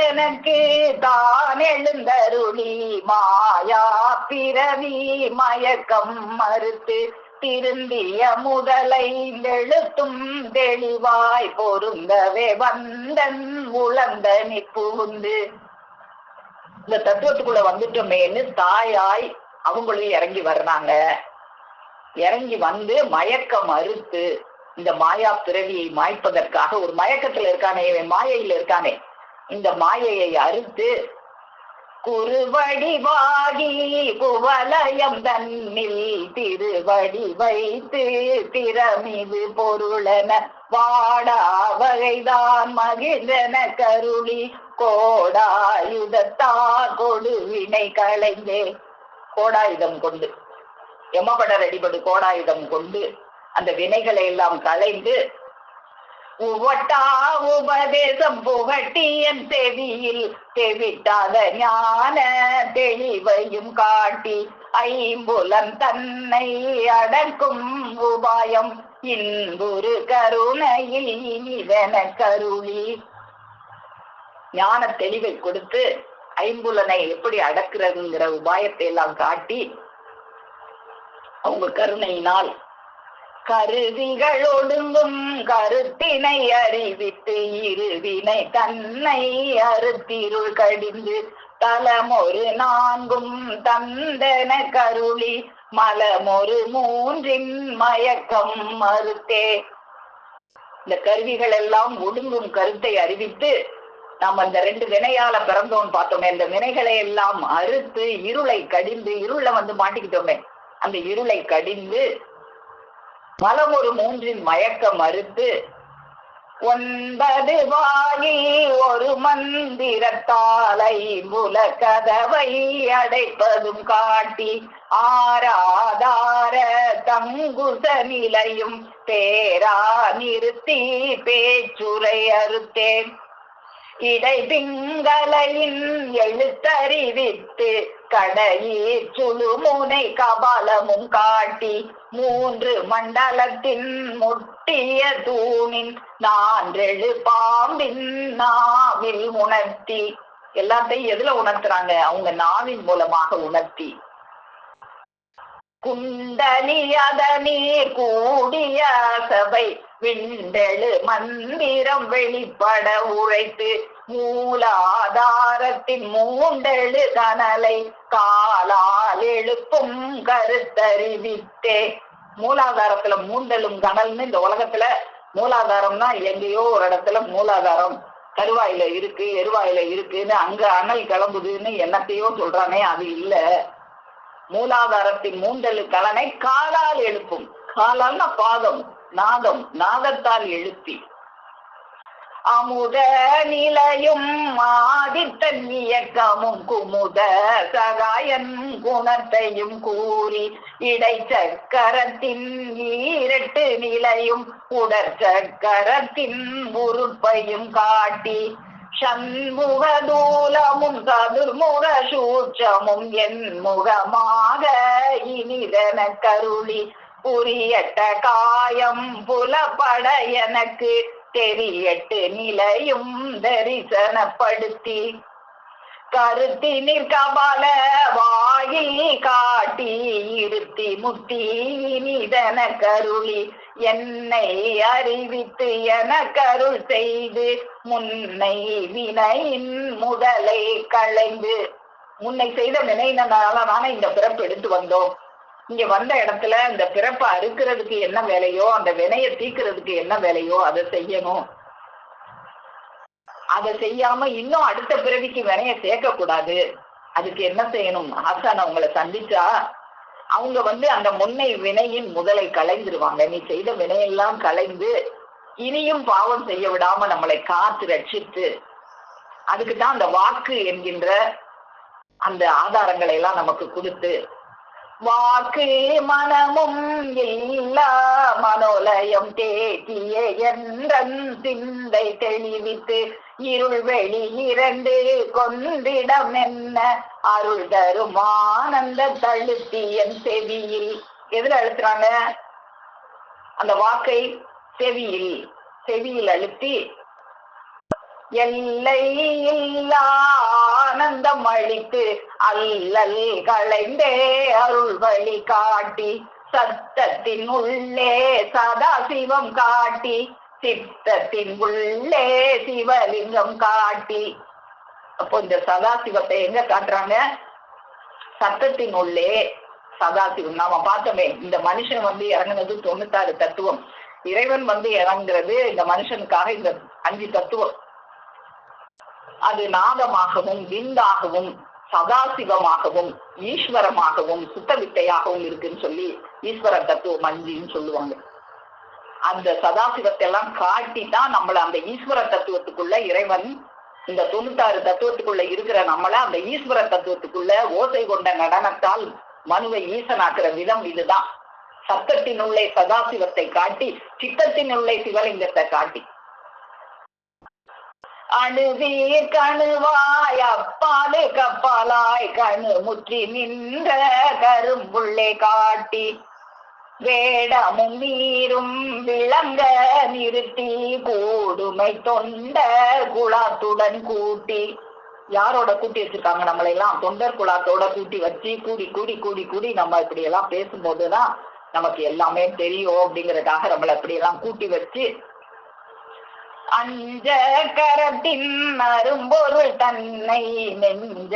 எனக்கு தான் எழுந்தருளி மாயா பிறவி மயக்கம் மறுத்து திருந்திய முதலை எழுத்தும் தெளிவாய் பொருந்தவே வந்தன் உழந்த நிப்புகுந்து. இந்த தத்துவத்துக்குள்ள வந்துட்டோமேன்னு தாயாய் அவங்களும் இறங்கி வர்றாங்க. இறங்கி வந்து மயக்கம் மறுத்து இந்த மாயா பிறவியை மாய்ப்பதற்காக, ஒரு மயக்கத்துல இருக்கானே, மாயையில இருக்கானே, இந்த மாயையை அறுத்து குறுவடிவாகி குவலயம் தன்னில் திருவடி வைத்து திறமிது பொருளன வாடா வகைதான் மகிழ்ந்தன கருளி கோடாயுதத்தா கொடுவினை களைந்தே. கோடாயுதம் கொண்டு, எம்மபட அடிபடு கோடாயுதம் கொண்டு அந்த வினைகளை எல்லாம் களைந்து உவட்டா உபதேசம் புகட்டி என் செவியில் தெவிட்டாத ஞான தெளிவையும் காட்டி ஐம்புலன் தன்னை அடக்கும் உபாயம் இன்புரு கருணையில் இனிதென கருளி. ஞான தெளிவை கொடுத்து ஐம்புலனை எப்படி அடக்குறதுங்கிற உபாயத்தை எல்லாம் காட்டி அவங்க கருணையினால் கருவிகள் ஒடுங்கும் கருத்தினை அறிவித்து இருவினை தன்னை அறுத்திருள் கடிந்து தலமொரு 4 தந்தன கருளி மலமொரு 3 மயக்கம் மறுத்தே. இந்த கருவிகள் எல்லாம் ஒடுங்கும் கருத்தை அறிவித்து, நாம் அந்த 2 வினையால பிறந்தோம் பார்த்தோமே, அந்த வினைகளை எல்லாம் அறுத்து இருளை கடிந்து, இருள வந்து மாட்டிக்கிட்டோமே, அந்த இருளை கடிந்து மலமொரு 3 மயக்கம் மறுத்து 9 வாகி ஒரு மந்திரத்தாலை புல கதவை அடைப்பதும் காட்டி ஆராதார தங்குச நிலையும் பேரா நிறுத்தி பேச்சுரை அறுத்தேன். இடை பிங்களையின் எழுத்தறிவித்து கடையே சுழுமுனை கபாலமும் காட்டி 3 மண்டலத்தின் முட்டிய தூணின் 4 பாம்பின் நாவில் உணர்த்தி. எல்லாத்தையும் எதுல உணர்த்துறாங்க? அவங்க நாவின் மூலமாக உணர்த்தி. குண்டலி அதனீர் கூடிய சபை விண்டெழு மந்திரம் வெளிப்பட உரைத்து மூலாதாரத்தின் 3 கனலை காலால் எழுப்பும் கருத்தறிவித்தே. மூலாதாரத்துல 3 கனல்னு இந்த உலகத்துல மூலாதாரம்னா எங்கேயோ ஒரு இடத்துல மூலாதாரம் கருவாயில இருக்கு, எருவாயில இருக்குன்னு அங்க அனல் கிளம்புதுன்னு என்னத்தையோ சொல்றானே, அது இல்ல. மூலாதாரத்தின் 3 கலனை காலால் எழுப்பும். காலால்னா பாதம், நாதம், நாதத்தால் எழுப்பி. அமுத நிலையும் ஆதித்தன் இயக்கமும் குமுத சகாயன் குணத்தையும் கூறி இடைச்சக்கரத்தின் 2 நிலையும் உடற்சக்கரத்தின் உறுப்பையும் காட்டி சண்முக தூலமும் சதுர்முக சூட்சமும் என் முகமாக இனிதன கருளி புரியட்ட காயம் புலப்பட எனக்கு தெரியட்டு நிலையும் தரிசனப்படுத்தி கருத்தினிற் கபால வாயில் காட்டி இருத்தி முத்தி இனிதன கருளி என்னை அறிவித்து என கருள் செய்து முன்னை வினையின் முதலை களைந்து. முன்னை செய்த வினையினாலதானே இந்த பிறப்பு எடுத்து வந்தோம். இங்க வந்த இடத்துல இந்த பிறப்பை அறுக்கிறதுக்கு என்ன வேலையோ, அந்த வினையை தீக்கிறதுக்கு என்ன வேலையோ அதை செய்யணும். அதை செய்யாம இன்னும் அடுத்த பிறவிக்கு வினைய சேர்க்க கூடாது. அதுக்கு என்ன செய்யணும்? ஆசான் அவங்களை சந்திச்சா அவங்க அந்த முன்னை வினையின் முதலை களைந்துருவாங்க. நீ செய்த வினையெல்லாம் களைந்து இனியும் பாவம் செய்ய விடாம நம்மளை காத்து ரட்சித்து, அதுக்குதான் அந்த வாக்கு என்கின்ற அந்த ஆதாரங்களை எல்லாம் நமக்கு கொடுத்து, வாக்கு மனமும் இல்லா மனோலயம் தேக்கிய என்றன் சிந்தை தெளிவித்து இருள் வெளி 2 கொண்டிடம் என்ன அருள் தரும் ஆனந்த தழுத்தியன் செவியில். எதுல அழுத்துறாங்க? அந்த வாக்கை செவியில் அழுத்தி எல்லை இல்லா ஆனந்தம் அளித்து அல்லல் களைந்தே அருள் வழி காட்டி சத்தத்தின் உள்ளே சதா சிவம் காட்டி சித்தத்தின் உள்ளே சிவலிங்கம் காட்டி. அப்போ இந்த சதாசிவத்தை எங்க காட்டுறாங்க? சத்தத்தின் உள்ளே சதாசிவம். நாம பார்த்தோமே, இந்த மனுஷன் இறங்குனது 96 தத்துவம். இறைவன் இறங்குறது இந்த மனுஷனுக்காக இந்த 5 தத்துவம். அது நாதமாகவும் விந்தாகவும் சதாசிவமாகவும் ஈஸ்வரமாகவும் சுத்த வித்தையாகவும் இருக்குன்னு சொல்லி ஈஸ்வர தத்துவம் 5ன்னு சொல்லுவாங்க. அந்த சதாசிவத்தை எல்லாம் காட்டி தான் நம்மள அந்த ஈஸ்வர தத்துவத்துக்குள்ள இறைவன் இந்த 96 தத்துவத்துக்குள்ள இருக்கிற நம்மள அந்த ஈஸ்வர தத்துவத்துக்குள்ள ஓசை கொண்ட நடனத்தால் மனுவை ஈசனாக்குற விதம் இதுதான். சத்தத்தின் உள்ளே சதாசிவத்தை காட்டி சித்தத்தின் உள்ளே சிவலிங்கத்தை காட்டி அணுவீர் கணுவாய் அப்பாலு கப்பாலாய் கணு முற்றி நின்ற கரும்புள்ளே காட்டி வேடமும் நீரும் விளங்க நிறுத்தி கூடுமை தொண்ட குலாத்துடன் கூட்டி. யாரோட கூட்டி வச்சிருக்காங்க நம்மளை எல்லாம்? தொண்டர் குலாத்தோட கூட்டி வச்சு கூடி கூடி கூடி கூடி நம்ம இப்படி எல்லாம் பேசும்போதுதான் நமக்கு எல்லாமே தெரியும் அப்படிங்கறதுக்காக நம்மளை இப்படி எல்லாம் கூட்டி வச்சு அஞ்ச கரத்தின் அரும்பொருள் தன்னை நெஞ்ச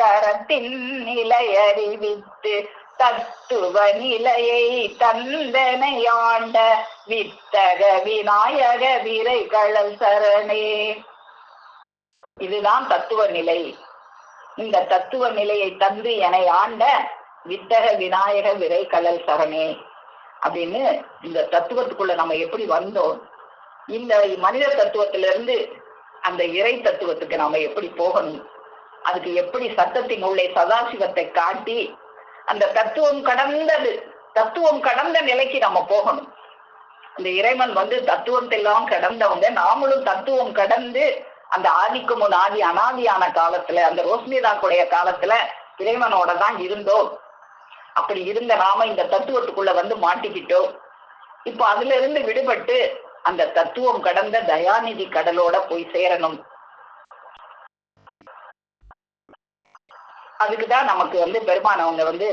கரத்தின் நிலை அறிவித்து தத்துவ நிலையை தந்தனையாண்ட வித்தக விநாயக விரை கழல் சரணே. இதுதான் தத்துவ நிலை. இந்த தத்துவ நிலையை தந்து என்னை ஆண்ட வித்தக விநாயக விரை கழல் சரணே அப்படின்னு இந்த தத்துவத்துக்குள்ள நம்ம எப்படி வந்தோம், இந்த மனித தத்துவத்திலிருந்து அந்த இறை தத்துவத்துக்கு நாம எப்படி போகணும், அதுக்கு எப்படி சத்தத்தின் உள்ளே சதாசிவத்தை காட்டி அந்த தத்துவம் கடந்த நிலைக்கு நம்ம போகணும். இந்த இறைவன் தத்துவத்தை எல்லாம் கடந்தவங்க, நாமளும் தத்துவம் கடந்து அந்த ஆதிக்கு முன் ஆதி அனாதியான காலத்துல அந்த ரோஸ்மிதாக்குடைய காலத்துல இறைவனோட தான் இருந்தோம். அப்படி இருந்த நாம இந்த தத்துவத்துக்குள்ள வந்து மாட்டிக்கிட்டோம். இப்ப அதுல இருந்து விடுபட்டு அந்த தத்துவம் கடந்த தயாநிதி கடலோட போய் சேரணும். அதுக்குதான் நமக்கு வந்து பெருமானவங்க வந்து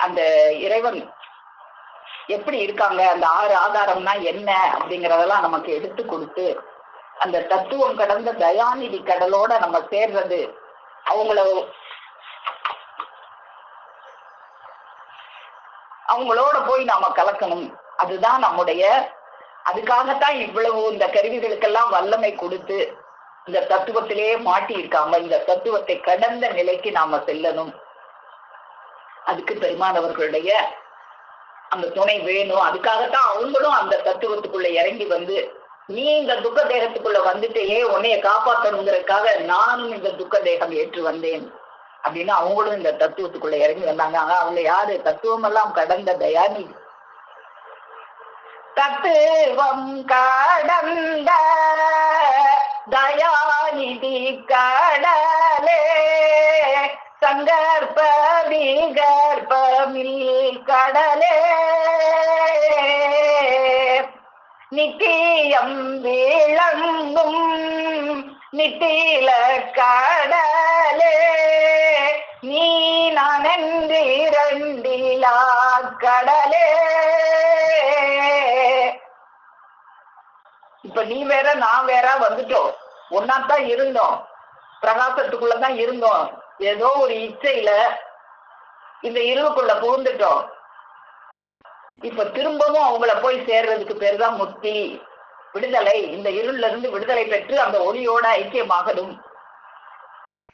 அந்த இறைவன் எப்படி இருக்காங்க, அந்த 6 ஆதாரம்னா என்ன அப்படிங்கறதெல்லாம் நமக்கு எடுத்து கொடுத்து அந்த தத்துவம் கடந்த தயாநிதி கடலோட நம்ம சேர்றது, அவங்களோட போய் நாம கலக்கணும். அதுதான் நம்முடைய, அதுக்காகத்தான் இவ்வளவு இந்த கருவிகளுக்கெல்லாம் வல்லமை கொடுத்து இந்த தத்துவத்திலேயே மாட்டி இருக்காம இந்த தத்துவத்தை கடந்த நிலைக்கு நாம செல்லணும். அதுக்கு பெருமானவர்களுடைய அந்த துணை வேணும். அதுக்காகத்தான் அவங்களும் அந்த தத்துவத்துக்குள்ள இறங்கி வந்து, நீ இந்த துக்க தேகத்துக்குள்ள வந்துட்டே உன்னைய காப்பாற்றணுங்கிறதுக்காக நானும் இந்த துக்க தேகம் ஏற்று வந்தேன் அப்படின்னு அவங்களும் இந்த தத்துவத்துக்குள்ள இறங்கி வந்தாங்க. ஆனா அவங்க யாரு? தத்துவம் எல்லாம் கடந்த தயாநிதி. தத்துவம் கடந்த தயாநிதி கடலே சங்கற்ப விகற்பமில் கடலே நித்தியம் விளங்கும் நித்தில கடலே நீ நான் என்றிரண்டிலா கடலே. இப்ப நீ வேற நான் வேற வந்துட்டோம். ஒன்னாத்தான் இருந்தோம், பிரகாசத்துக்குள்ளதான் இருந்தோம். ஏதோ ஒரு இச்சையில இந்த இருளுக்குள்ள புகுந்துட்டோம். இப்ப திரும்பவும் அவங்கள போய் சேர்றதுக்கு பேர் தான் முக்தி, விடுதலை. இந்த இருள்ல இருந்து விடுதலை பெற்று அந்த ஒளியோட ஐக்கியமாகணும்.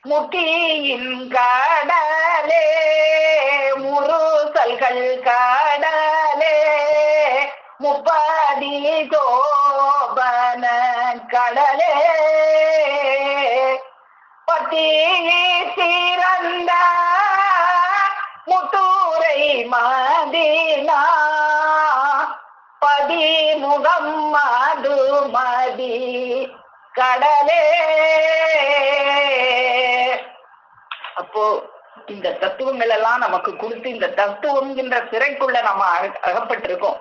முக்தியின் கடலே முருசல்கள் கடலே முப்பதி சோபன கடலே பத்தி சிறந்த முத்தூரை மதீனா பதிமுகம் மதுமதி கடலே. அப்போ இந்த தத்துவங்கள் எல்லாம் நமக்கு கொடுத்து இந்த தத்துவம்ங்கிற சிறைக்குள்ள நம்ம அகப்பட்டிருக்கோம்.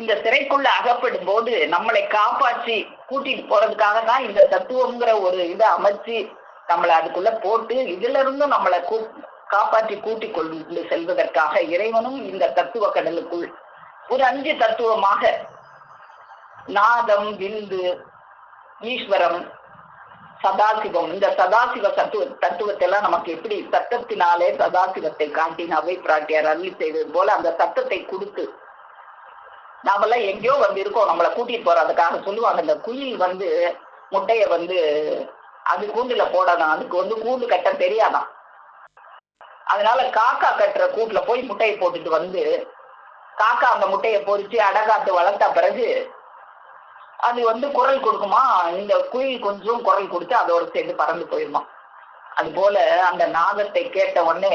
இந்த சிறைக்குள்ள அகப்படும் போது நம்மளை காப்பாற்றி கூட்டிட்டு போறதுக்காக தான் இந்த தத்துவம்ங்கிற ஒரு இதை அமைச்சு நம்மளை அதுக்குள்ள போட்டு இதுல இருந்தும் நம்மளை காப்பாற்றி கூட்டிக் கொண்டு செல்வதற்காக இறைவனும் இந்த தத்துவ கடலுக்குள் ஒரு 5 தத்துவமாக நாதம், விந்து, ஈஸ்வரம், சதாசிவம், இந்த சதாசிவ தத்துவத்தை எல்லாம் நமக்கு எப்படி சத்தத்தினாலே சதாசிவத்தை காட்டி அவை பிராட்டியார் அருளி செய்தது போல அந்த சத்தத்தை கொடுத்து நாமெல்லாம் எங்கேயோ வந்து இருக்கோம். நம்மளை கூட்டிட்டு போறதுக்காக சொல்லுவாங்க, இந்த குயில் வந்து முட்டைய வந்து அது கூண்டுல போடாதான், அதுக்கு வந்து கூண்டு கட்ட தெரியாதான். அதனால காக்கா கட்டுற கூட்டுல போய் முட்டையை போட்டுட்டு வந்து காக்கா அந்த முட்டையை பொறிச்சு அடகாத்து வளர்த்த பிறகு அது வந்து குரல் கொடுக்குமா, இந்த குயில் கொஞ்சம் குரல் கொடுத்து அதோட சேர்ந்து பறந்து போயிருமா. அது போல அந்த நாதத்தை கேட்ட உடனே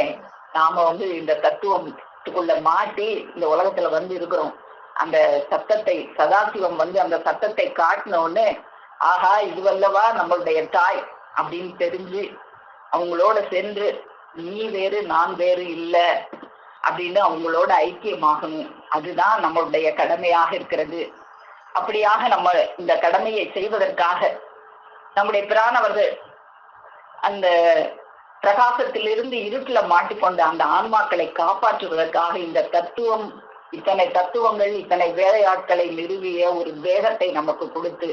நாம வந்து இந்த தத்துவத்துக்குள்ள மாட்டி இந்த உலகத்துல வந்து இருக்கிறோம். அந்த சத்தத்தை சதாசிவம் வந்து அந்த சத்தத்தை காட்டின உடனே ஆஹா இதுவல்லவா நம்மளுடைய தாய் அப்படின்னு தெரிஞ்சு அவங்களோட சென்று நீ வேறு நான் வேறு இல்லை அப்படின்னு அவங்களோட ஐக்கியமாகணும். அதுதான் நம்மளுடைய கடமையாக இருக்கிறது. அப்படியாக நம்ம இந்த கடமையை செய்வதற்காக நம்முடைய பிரானவர்கள் அந்த பிரகாசத்திலிருந்து இருட்டுல மாட்டிக்கொண்ட அந்த ஆன்மாக்களை காப்பாற்றுவதற்காக இந்த தத்துவம், இத்தனை தத்துவங்கள், இத்தனை வேலையாட்களை நிறுவிய ஒரு தேகத்தை நமக்கு கொடுத்து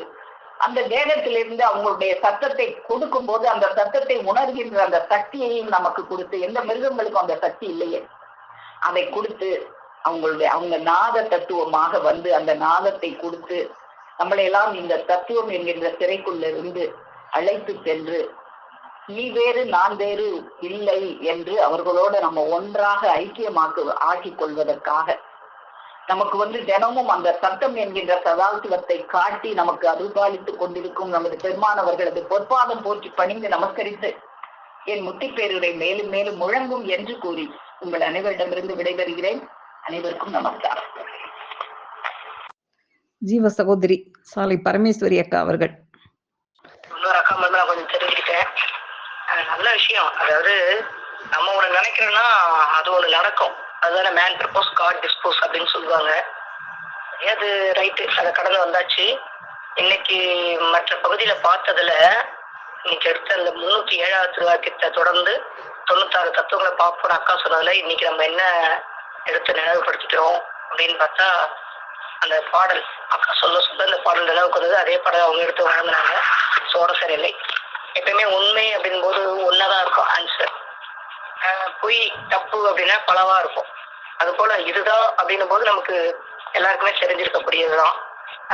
அந்த தேகத்திலிருந்து அவங்களுடைய சத்தத்தை கொடுக்கும் போது அந்த சத்தத்தை உணர்கின்ற அந்த சக்தியையும் நமக்கு கொடுத்து, எந்த மிருகங்களுக்கும் அந்த சக்தி இல்லையே, அதை கொடுத்து அவங்க நாத தத்துவமாக வந்து அந்த நாதத்தை கொடுத்து நம்மளையெல்லாம் இந்த தத்துவம் என்கின்ற சிறைக்குள்ள இருந்து அழைத்து சென்று நீ வேறு நான் வேறு இல்லை என்று அவர்களோட நம்ம ஒன்றாக ஆக்கிக் கொள்வதற்காக நமக்கு வந்து தினமும் அந்த சத்தம் என்கின்ற சதாசிவத்தை காட்டி நமக்கு அருள்பாலித்துக் கொண்டிருக்கும் நமது பெருமானவர்களது பொற்பாதம் போற்றி பணிந்து நமஸ்கரித்து என் முத்திப்பேருரை மேலும் மேலும் முழங்கும் என்று கூறி உங்கள் அனைவரிடமிருந்து விடைபெறுகிறேன். அனைவருக்கும் நமஸ்காரம். ஜீவ சகோதரி சாலை பரமேஸ்வரி அக்கா அவர்கள். இன்னொரு அக்கா மட்டும் நான் கொஞ்சம் தெரிஞ்சுக்கிட்டேன். நல்ல விஷயம். அதாவது நம்ம ஒண்ணு நினைக்கிறோம்னா அது ஒண்ணு நடக்கும். அதுதானே மேன் ப்ரப்போஸ் காட் டிஸ்போஸ் அப்படின்னு சொல்லுவாங்க. அது ரைட்டு, அதை கடந்து வந்தாச்சு. இன்னைக்கு மற்ற பகுதியில பார்த்ததுல இன்னைக்கு எடுத்த அந்த 307வது திருவாக்கியத்தை தொடர்ந்து 96 தத்துவங்களை பார்ப்போம் அக்கா சொன்னதுல இன்னைக்கு நம்ம என்ன எடுத்து நினைவுபடுத்திக்கிறோம் அப்படின்னு பார்த்தா, அந்த பாடல் அக்கா சொல்ல சொல்ல அந்த பாடல் நினைவுக்கு வந்தது. அதே பாடல் அவங்க எடுத்து வழங்கினாங்க. சோடசர் இல்லை. எப்பயுமே உண்மை அப்படின் போது ஒன்னாதான் இருக்கும் ஆன்சர். பொய் தப்பு அப்படின்னா பலவா இருக்கும். அது போல இதுதான் அப்படின்னும் போது நமக்கு எல்லாருக்குமே தெரிஞ்சிருக்கக்கூடியதுதான்.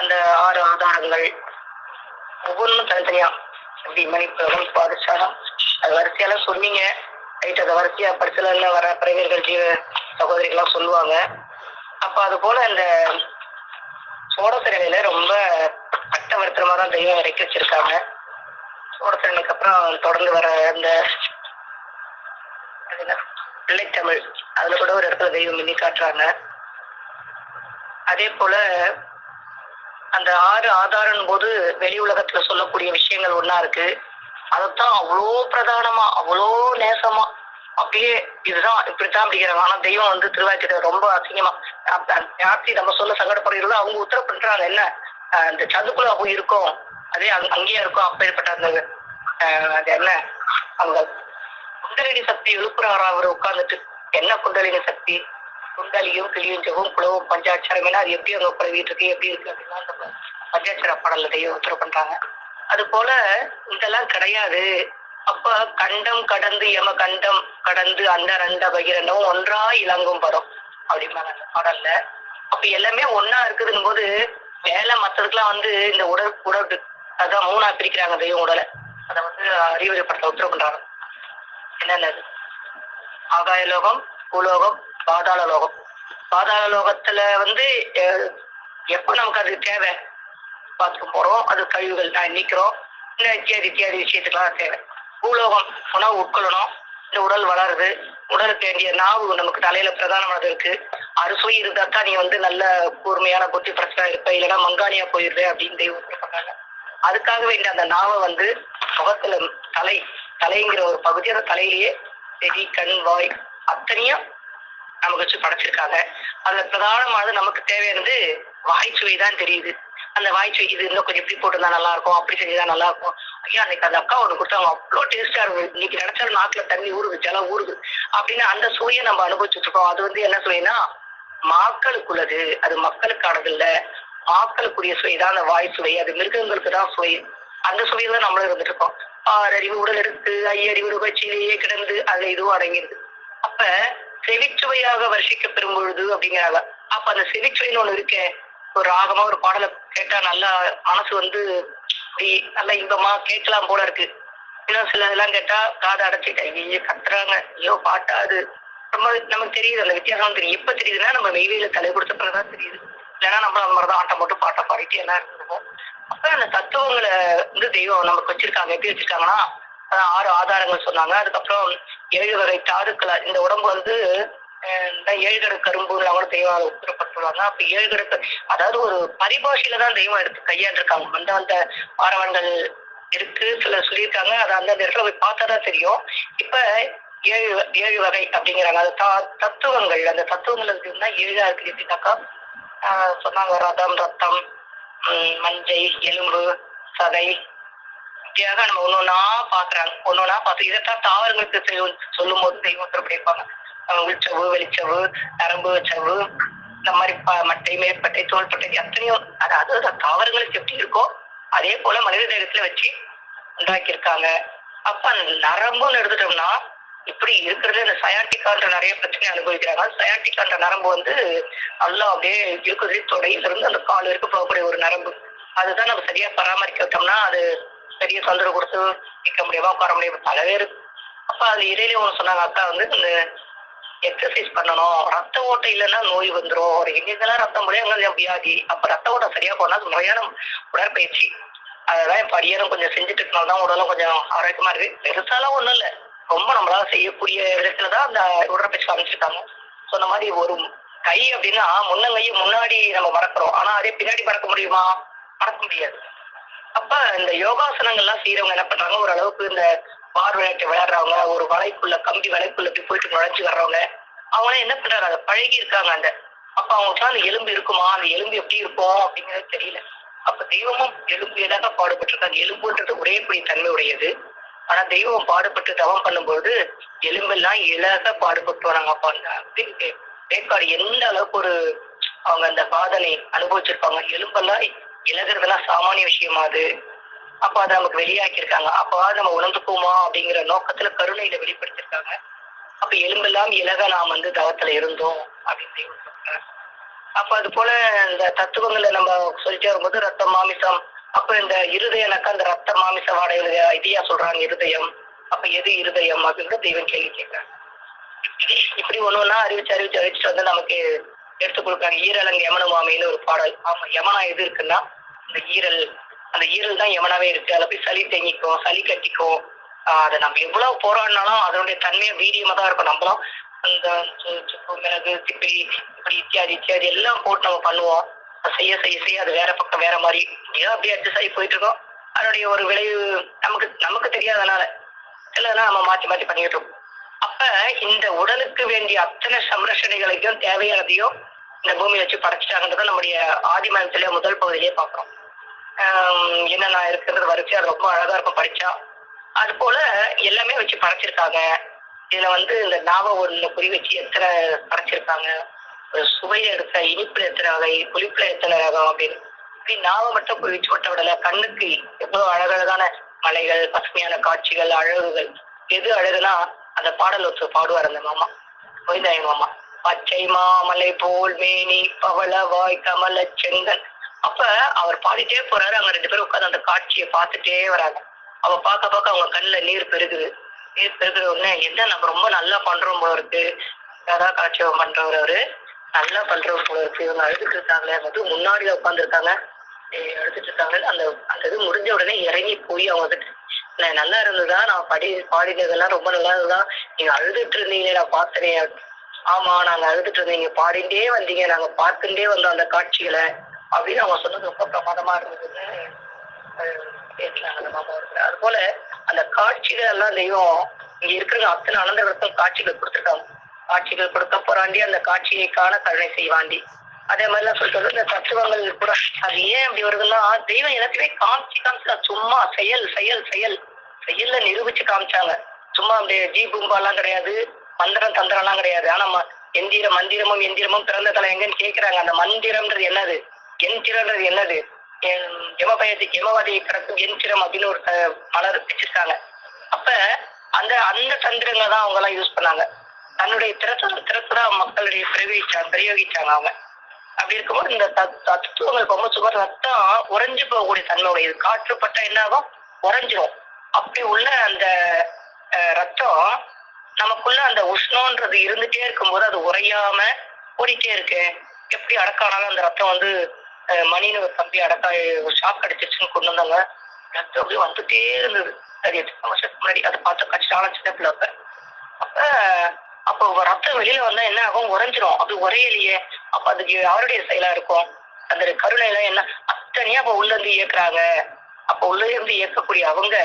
அந்த 6 ஆதாரங்கள் ஒவ்வொன்றும் தனித்தனியா எப்படி மணிப்புரம் பாதசாரம் அது வரிசையெல்லாம் சொன்னீங்க. ரைட், அதை வரிசையா படிச்சல வர பிறவியர்கள் ஜீவ சகோதரிகள்லாம் சொல்லுவாங்க. அப்ப அது போல இந்த சோடசிறையில ரொம்ப அட்டவர்த்தனமா தான் தெய்வம் இறக்கி வச்சிருக்காங்க. சோடசிறைக்கு அப்புறம் தொடர்ந்து வர அந்த பிள்ளைத்தமிழ் அதுல கூட ஒரு இடத்துல தெய்வம் மின்னி காட்டுறாங்க. அதே போல அந்த 6 ஆதாரம் போது வெளி உலகத்துல சொல்லக்கூடிய விஷயங்கள் ஒன்னா இருக்கு. அதைத்தான் அவ்வளோ பிரதானமா அவ்வளோ நேசமா அப்படியே இதுதான் இப்படித்தான் அப்படிங்கிறாங்க. ஆனா தெய்வம் வந்து திருவாக்கிட்ட ரொம்ப அசிங்கமா யாத்தி நம்ம சொல்ல சங்கடப்படுகிறதோ அவங்க உத்தரவு பண்றாங்க. என்ன இந்த சதுக்குள்ள போய் இருக்கும், அதே அங்கேயே இருக்கும். அப்பேற்பட்ட அந்த அது என்ன அவங்க குண்டலினி சக்தி எழுப்புறாரா அவர் உட்கார்ந்துட்டு. என்ன குண்டலினி சக்தி? குண்டலியும் கிளியும் குளவும் பஞ்சாட்சரமேனா அது எப்படி அங்க பழகிட்டு இருக்கு எப்படி இருக்கு அப்படின்னா அந்த பஞ்சாட்சர பாடல்ல தெய்வம் உத்தரவு பண்றாங்க. அது போல இதெல்லாம் கிடையாது. அப்ப கண்டம் கடந்து யம கண்டம் கடந்து அந்த ரெண்ட பகிரண்டும் ஒன்றா இளங்கும் பதம் அப்படிம்பாங்க அந்த பாடல்ல. அப்ப எல்லாமே ஒன்னா இருக்குதுன்னு போது வேலை மத்ததுக்கெல்லாம் வந்து இந்த உடல் அதான் 3ஆ பிரிக்கிறாங்க தெய்வம் உடலை. அதை வந்து அறிவுரை படத்தை உத்தரவு பண்றாங்க. என்னென்னது? ஆகாய லோகம், பூலோகம், பாதாள லோகம். பாதாள லோகத்துல வந்து எப்ப நமக்கு அது தேவை பார்த்துக்க போறோம், அது கழிவுகள் நீக்கிறோம், இத்தியாதி விஷயத்துக்கெல்லாம் தேவை. பூலோகம் உணவு உட்கொள்ளணும், இந்த உடல் வளருது, உடலுக்கு வேண்டிய நாவு நமக்கு தலையில பிரதானமானது இருக்கு. அறுசுவை இருந்தா தான் நீ வந்து நல்ல கூர்மையான புத்தி பிரச்சனை இருப்ப, இல்லைன்னா மங்கானியா போயிருது அப்படின்னு தெய்வம் பண்ணாங்க. அதுக்காக வேண்டிய அந்த நாவை வந்து முகத்துல தலைங்கிற ஒரு பகுதி, அந்த தலையிலேயே செடி கண் வாய் அத்தனையும் நமக்கு வச்சு படைச்சிருக்காங்க. அதுல பிரதானமானது நமக்கு தேவையானது வாய்ச்சுவை தான் தெரியுது. அந்த வாய்ச்சுவை இது இன்னும் கொஞ்சம் இப்படி போட்டுருந்தா நல்லா இருக்கும், அப்படி செஞ்சுதான் நல்லா இருக்கும். ஐயா அன்னைக்கு அந்த அக்கா ஒண்ணு கொடுத்தாங்க, அவ்வளோ டேஸ்டா இருக்கும், இன்னைக்கு நினைச்சாலும் நாக்குல தண்ணி ஊறுது, ஜலம் ஊறுது அப்படின்னு அந்த சுவையை நம்ம அனுபவிச்சுட்டு இருக்கோம். அது வந்து என்ன சுவைனா மாக்களுக்குள்ளது, அது மக்களுக்கானது இல்ல. மாக்களுக்குரிய சுவை தான் அந்த வாய் சுவை, அது மிருகங்களுக்கு தான் சுவை. அந்த சுவையில தான் நம்மளும் இருந்துட்டு இருக்கோம். 6 அறிவு உடல் எடுத்து 5 அறிவு உபச்சிலேயே கிடந்து அதுல இதுவும் அடங்கிடுது. அப்ப செவிச்சுவையாக வருஷிக்க பெறும் பொழுது அப்படிங்கிறாங்க. அப்ப அந்த செவிச்சுவைன்னு ஒண்ணு இருக்கே, ஒரு ராகமா ஒரு பாடலை கேட்டா நல்லா மனசு வந்து அப்படி நல்லா இன்பமா கேட்கலாம் போல இருக்கு. இன்னும் சில இதெல்லாம் கேட்டா காதை அடைச்சிட்டு ஐயோ கத்துறாங்க, ஐயோ பாட்டாது ரொம்ப நமக்கு தெரியுது. அந்த வித்தியாசம் தெரியும். எப்ப தெரியுதுன்னா நம்ம மெய்வேல தலை கொடுத்த பிறகுதான் தெரியுது. இல்லைன்னா நம்ம அந்த மாதிரிதான் ஆட்டம் போட்டு பாட்டை பாடிட்டு எல்லாம் இருந்திருக்கோம். அப்ப அந்த தத்துவங்களை வந்து தெய்வம் நமக்கு வச்சிருக்காங்க. எப்படி வச்சிருக்காங்கன்னா 6 ஆதாரங்கள் சொன்னாங்க. அதுக்கப்புறம் 7 வகை தாதுக்கள். இந்த உடம்பு வந்து 7 கடு கரும்புன்னு அவங்களும் தெய்வம் உத்தரப்பட்டுருவாங்க. அப்ப 7 கடு அதாவது ஒரு பரிபாஷையில தான் தெய்வம் எடுத்து கையாண்டிருக்காங்க. அந்த பாரவங்கள் இருக்கு, சில சொல்லியிருக்காங்க. அதை அந்த இடத்துல போய் பார்த்தாதான் தெரியும். இப்ப 7 வகை அப்படிங்கிறாங்க. அது தத்துவங்கள். அந்த தத்துவங்கள் இருக்குன்னா 7ஆ இருக்கு. எப்படின்னாக்கா சொன்னாங்க ரதம், ரத்தம், மஞ்சை, எலும்பு, சதை, இப்படியாக நம்ம ஒன்னொன்னா பாக்குறாங்க. ஒன்னொன்னா பார்த்து இதைத்தான் தாவரங்களுக்கு சொல்லும் போது தெய்வம் படிப்பாங்க. உள்சவு, வெளிச்சவு, நரம்பு சவு, இந்த மாதிரி மட்டை, மேற்பட்டை, தோள்பட்டை அத்தனையும் அதாவது தாவரங்களுக்கு எப்படி இருக்கோ அதே போல மனித தேகத்துல வச்சு உண்டாக்கியிருக்காங்க. அப்ப நரம்புன்னு எடுத்துட்டோம்னா இப்படி இருக்கிறது இந்த சயாட்டிக்கான்ற நிறைய பிரச்சனை அனுபவிக்கிறாங்க. சயாட்டிக்கான்ற நரம்பு வந்து நல்லா அப்படியே இருக்குது, தொடையில இருந்து அந்த கால் வரைக்கும் போகக்கூடிய ஒரு நரம்பு. அதுதான் நம்ம சரியா பராமரிக்க விட்டோம்னா அது பெரிய தொந்தரவு கொடுத்து நிற்க முடியாம உட்கார முடியாம பலவேறு. அப்ப அது இடையில ஒண்ணு சொன்னாங்க அக்கா வந்து இந்த எக்ஸசைஸ் பண்ணணும், ரத்த ஓட்டம் இல்லைன்னா நோய் வந்துடும், ஒரு எங்கெங்கெல்லாம் ரத்தம் முடியும் அங்கே வியாதி. அப்ப ரத்த ஓட்டம் சரியா போனா முறையான உடற்பயிற்சி அதெல்லாம் இப்ப அடியாரும் கொஞ்சம் செஞ்சுட்டு இருக்கனால்தான் உடலும் கொஞ்சம் ஆரோக்கியமா இருக்கு. பெருசாலாம் ஒண்ணும் இல்லை, ரொம்ப நம்மளால செய்யக்கூடிய விதத்துலதான் அந்த உடற்பயிற்சி அமைச்சிருக்காங்க. சொன்ன மாதிரி ஒரு கை அப்படின்னா முன்னங்கையை முன்னாடி நம்ம மறக்கிறோம், ஆனா அதே பின்னாடி மறக்க முடியுமா? மறக்க முடியாது. அப்ப இந்த யோகாசனங்கள்லாம் செய்யறவங்க என்ன பண்றாங்க, ஓரளவுக்கு இந்த பார் விளையாட்டு விளையாடுறவங்க, ஒரு கம்பி வலைக்குள்ள போய் போயிட்டு நுழைஞ்சு வர்றவங்க, அவங்க என்ன பண்றாங்க, அதை பழகி இருக்காங்க. அப்ப அவங்களுக்கு அந்த எலும்பு இருக்குமா, அந்த எலும்பு எப்படி இருக்கும் அப்படிங்கிறது தெரியல. அப்ப தெய்வமும் எலும்பு எதாக பாடுபட்டிருக்காங்க. எலும்புன்றது உடையக்கூடிய தன்மை உடையது. ஆனா தெய்வம் பாடுபட்டு தவம் பண்ணும்போது எலும்பெல்லாம் இழக பாடுபட்டு வராங்க. அப்ப அந்த வேட்பாடு எந்த அளவுக்கு அவங்க அந்த பாதனை அனுபவிச்சிருப்பாங்க. எலும்பெல்லாம் இழகிறதுலாம் சாமானிய விஷயமா அது. அப்ப அதை நமக்கு வெளியாக்கி இருக்காங்க. அப்ப நம்ம உணர்ந்துக்குமா அப்படிங்கிற நோக்கத்துல கருணையில வெளிப்படுத்திருக்காங்க. அப்ப எலும்பெல்லாம் இலக நாம் தவத்துல இருந்தோம் அப்படின்னு தெய்வம் சொல்றாங்க. அப்ப அது போல இந்த தத்துவங்களை நம்ம சொல்லிட்டே வரும்போது ரத்தம் மாமிசம், அப்ப இந்த இருதயனாக்கா அந்த ரத்த மாமிச வாடகை இதையா சொல்றாங்க இருதயம். அப்ப எது இருதயம் அப்படின்ற தெய்வம் கேள்வி கேட்கிறாங்க. இப்படி ஒண்ணுன்னா அறிவிச்சுட்டு நமக்கு எடுத்து கொடுக்குறாங்க. ஈரலங்க யமனுமாமின்னு ஒரு பாடல். ஆமா, யமனா எது இருக்குன்னா இந்த ஈரல், அந்த ஈரல் தான் யமனாவே இருக்கு. அதை போய் சளி தேங்கிக்கும், சளி கட்டிக்கும். அதை நம்ம எவ்வளவு போராடினாலும் அதனுடைய தன்மையை வீரியமா தான் இருக்கும். நம்மளும் அந்த சுக்கு மிளகு திப்பிலி இப்படி இத்தியாதி எல்லாம் போட்டு நம்ம பண்ணுவோம். செய்ய செய்ய செய்ய அது வேற பக்கம் வேற மாதிரி ஏதோ அப்படியே அட்ஜஸ்ட் ஆகி போயிட்டு இருக்கோம். அதனுடைய ஒரு விளைவு நமக்கு தெரியாதனால சிலதெல்லாம் நம்ம மாற்றி பண்ணிட்டு இருக்கோம். அப்ப இந்த உடலுக்கு வேண்டிய அத்தனை சம்ரட்சணைகளுக்கும் தேவையானதையும் இந்த பூமியை வச்சு படைச்சிட்டாங்கன்றத நம்முடைய ஆதிமனத்திலே முதல் பகுதியிலேயே பார்க்கிறோம். என்னென்ன இருக்கிறது வரிசை அது ரொம்ப அழகா இருக்கும் படிச்சா. அது போல எல்லாமே வச்சு படைச்சிருக்காங்க. இதுல இந்த நாவ ஒண்ணு குறி வச்சு எத்தனை படைச்சிருக்காங்க, சுவையில எடுத்த இனிப்புல எத்தனை வகை, புளிப்புல எத்தனை ரகம் அப்படின்னு இப்படி நாவை மட்டும் குறி வச்சு போட்ட விடல. கண்ணுக்கு எவ்வளவு அழகழகான மலைகள், பசுமையான காட்சிகள், அழகுகள். எது அழகுனா அந்த பாடல் ஒருத்தர் பாடுவார் அந்த மாமா, கோவிந்தாயன் மாமா. பச்சை மாமலை போல் மேனி பவளவாய் கமல செங்கன். அப்ப அவர் பாடிட்டே போறாரு. அவங்க 2 பேரும் உட்காந்து அந்த காட்சியை பார்த்துட்டே வராங்க. அவ பார்க்க அவங்க கண்ணுல நீர் பெருகுது. நீர் பெருகுற உடனே என்ன நம்ம ரொம்ப நல்லா பண்றோம் போல இருக்கு, அதான் காட்சியம் பண்றவர் அவரு நல்லா பண்றோம் போல இருக்கு, இவங்க அழுதுட்டு இருக்காங்களே, அது முன்னாடி உட்காந்துருக்காங்க அழுதுட்டு இருக்காங்க. அந்த இது முடிஞ்ச உடனே இறங்கி போய் அவங்க நல்லா இருந்ததா, நான் பாடினதெல்லாம் ரொம்ப நல்லா இருந்ததா, நீங்க அழுதுட்டு இருந்தீங்க நான் பார்த்தேன். ஆமா, நாங்க அழுதுட்டு இருந்தீங்க, பாடிண்டே வந்தீங்க, நாங்க பார்த்துட்டே வந்தோம் அந்த காட்சிகளை அப்படின்னு அவங்க சொன்னது ரொம்ப பிரமாதமா இருந்ததுன்னு பேசலாங்க அந்த மாமா இருக்கிற. அது போல அந்த காட்சிகள் எல்லாம் தெய்வம் இங்க இருக்கிற அத்தனை அனந்தவருக்கும் காட்சிகள் கொடுத்துருக்காங்க. காட்சிகள் கொடுக்க போறாண்டி அந்த காட்சியை காண கருணை செய்வாண்டி. அதே மாதிரிலாம் சொல்லிட்டு இந்த தத்துவங்கள் கூட அது ஏன் அப்படி வருதுன்னா தெய்வம் எல்லாத்தையுமே காமிச்சு சும்மா செயல்ல நிரூபிச்சு காமிச்சாங்க. சும்மா அப்படியே பூம்பாலாம் கிடையாது, மந்திரம் தந்திரம்லாம் கிடையாது. ஆனா மந்திரமும் பிறந்த தலை எங்கன்னு கேட்கிறாங்க. அந்த மந்திரம்ன்றது என்னது, எந்திரன்றது என்னது, யமவாதியை கிடக்கும் எந்திரம் அப்படின்னு ஒரு மலர் வச்சிருக்காங்க. அப்ப அந்த தந்திரங்களை தான் அவங்க எல்லாம் யூஸ் பண்ணாங்க. தன்னுடைய திறத்துதான் மக்களுடைய பிரயோகிச்சாங்க அவங்க. அப்படி இருக்கும்போது இந்த தத்துவங்கள் ரொம்ப சுவர் ரத்தம் உறைஞ்சு போகக்கூடிய தன்மை உடையது. காற்றுப்பட்டா என்ன ஆகும், உறைஞ்சிரும். அப்படி உள்ள அந்த ரத்தம் நமக்குள்ள அந்த உஷ்ணம்ன்றது இருந்துட்டே இருக்கும்போது அது உறையாம ஓடிட்டே இருக்கு. எப்படி அடக்கானாலும் அந்த ரத்தம் மணின்னு ஒரு தம்பி ஷாக் அடிச்சிருச்சுன்னு கொண்டு வந்தாங்க. ரத்தம் அப்படியே வந்துட்டே இருந்தது. அது 8 வருஷத்துக்கு முன்னாடி அதை பார்த்த கட்சியான சின்ன பிள்ளை. அப்போ ரத்தம் வெளியில வந்தா என்ன ஆகும், உறைஞ்சிரும். அது உரையிலேயே. அப்ப அதுக்கு யாருடைய செயலா இருக்கும், அந்த கருணையில என்ன அத்தனையா அப்ப உள்ள இருந்து இயக்குறாங்க. அப்ப உள்ள இருந்து இயக்கக்கூடிய அவங்க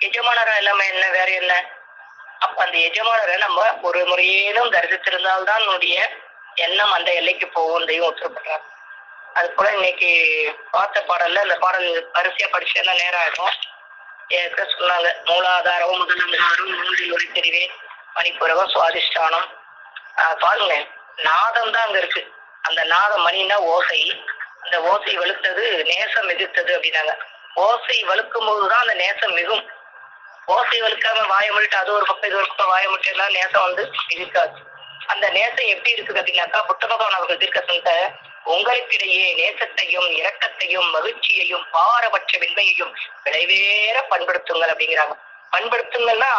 எஜமானரா எல்லாமே என்ன வேற என்ன. அப்ப அந்த எஜமானரை நம்ம ஒரு முறையேனும் தரிசித்திருந்தால்தான் நம்முடைய எண்ணம் அந்த எல்லைக்கு போகும் தெய்வம் உத்தரப்படுறாங்க. அது போல இன்னைக்கு பார்த்த பாடல்ல அந்த பாடல் வரிசையா படிச்சேன்னா நேரம் ஆகும். சொன்னாங்க மூலாதாரம் முதலாதாரம் மூன்றில் ஒளி தெரிவே மணிப்புரகம் சுவாதிஷ்டானம். பாருங்க, நாதம் தான் அங்க இருக்கு. அந்த நாதம் மணின்னா ஓசை. அந்த ஓசை வலுத்தது நேசம் மிகுத்தது அப்படின்னாங்க. ஓசை வலுக்கும் போதுதான் அந்த நேசம் மிகும். ஓசை வலுக்காம வாய முடிட்டு அது ஒரு பக்கம் இது ஒரு பக்கம் வாய முடிட்டா நேசம் மிகுக்காது. அந்த நேசம் எப்படி இருக்குது அப்படின்னாக்கா புத்தபகவான் அவர்கள் தீர்க்க உங்களுக்கிடையே நேசத்தையும் இரக்கத்தையும் மகிழ்ச்சியையும் பாரபட்ச வெண்மையையும் விளைவேற பண்படுத்துங்கள் அப்படிங்கிறாங்க. பண்படுத்துங்கன்னா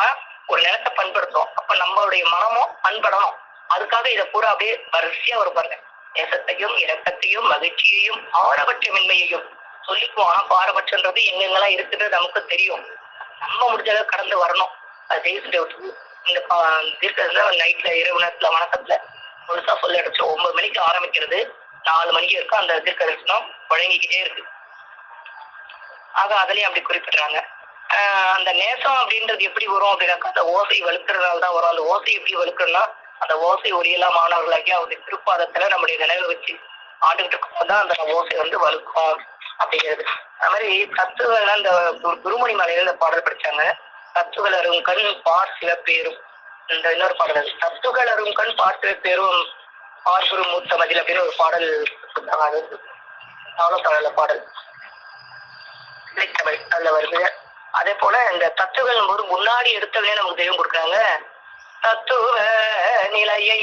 ஒரு நிலத்தை பண்படுத்தும். அப்ப நம்மளுடைய மனமும் பண்படணும். அதுக்காக இதை பூரா அப்படியே வரிசையா ஒரு பாருங்க. நேசத்தையும் இரக்கத்தையும் மகிழ்ச்சியையும் பாரபட்சமின்மையையும் சொல்லிக்குவோம். ஆனா பாரபட்சன்றது எங்கெங்கெல்லாம் இருக்குன்றது நமக்கு தெரியும். நம்ம முடிஞ்சளவு கடந்து வரணும். அது செய்ய இந்த தீர்க்கத்துல நைட்ல இரவு நேரத்துல வணக்கத்துல முழுசா சொல்ல எடுத்து 9 மணிக்கு ஆரம்பிக்கிறது, 4 மணிக்கு இருக்கும். அந்த தீர்க்க தரிசனம் வழங்கிக்கிட்டே இருக்கு. ஆக அதுலயும் அப்படி குறிப்பிடுறாங்க. அந்த நேசம் அப்படின்றது எப்படி வரும் அப்படின்னாக்கா அந்த ஓசை வலுக்கிறதுனால தான் வரும். அந்த ஓசை எப்படி வலுக்கிறதுனா அந்த ஓசை ஒளியெல்லாம் மாணவர்களாகி அவருடைய திருப்பாதத்துல நம்முடைய நினைவு வச்சு ஆண்டுகிட்டு இருக்கும்போது தான் அந்த ஓசை வந்து வலுக்கும் அப்படிங்கிறது. அது மாதிரி தத்துவ இந்த குருமணி மலையில இந்த பாடல் படிச்சாங்க. தத்துகள் அரும் கண் பார் சிவப்பேரும், இந்த இன்னொரு பாடல் தத்துகள் அரும் கண் பார் சிவப்பேரும் பார்குரு மூத்த மதில் அப்படின்னு ஒரு பாடல் கொடுத்தாங்க. அது அவ்வளோ பாடல் தமிழ் அதுல வருது. அதே போல இந்த தத்துவங்கள் ஒரு முன்னாடி எடுத்தவனே நமக்கு தெய்வம் கொடுக்குறாங்க. தத்துவ நிலையை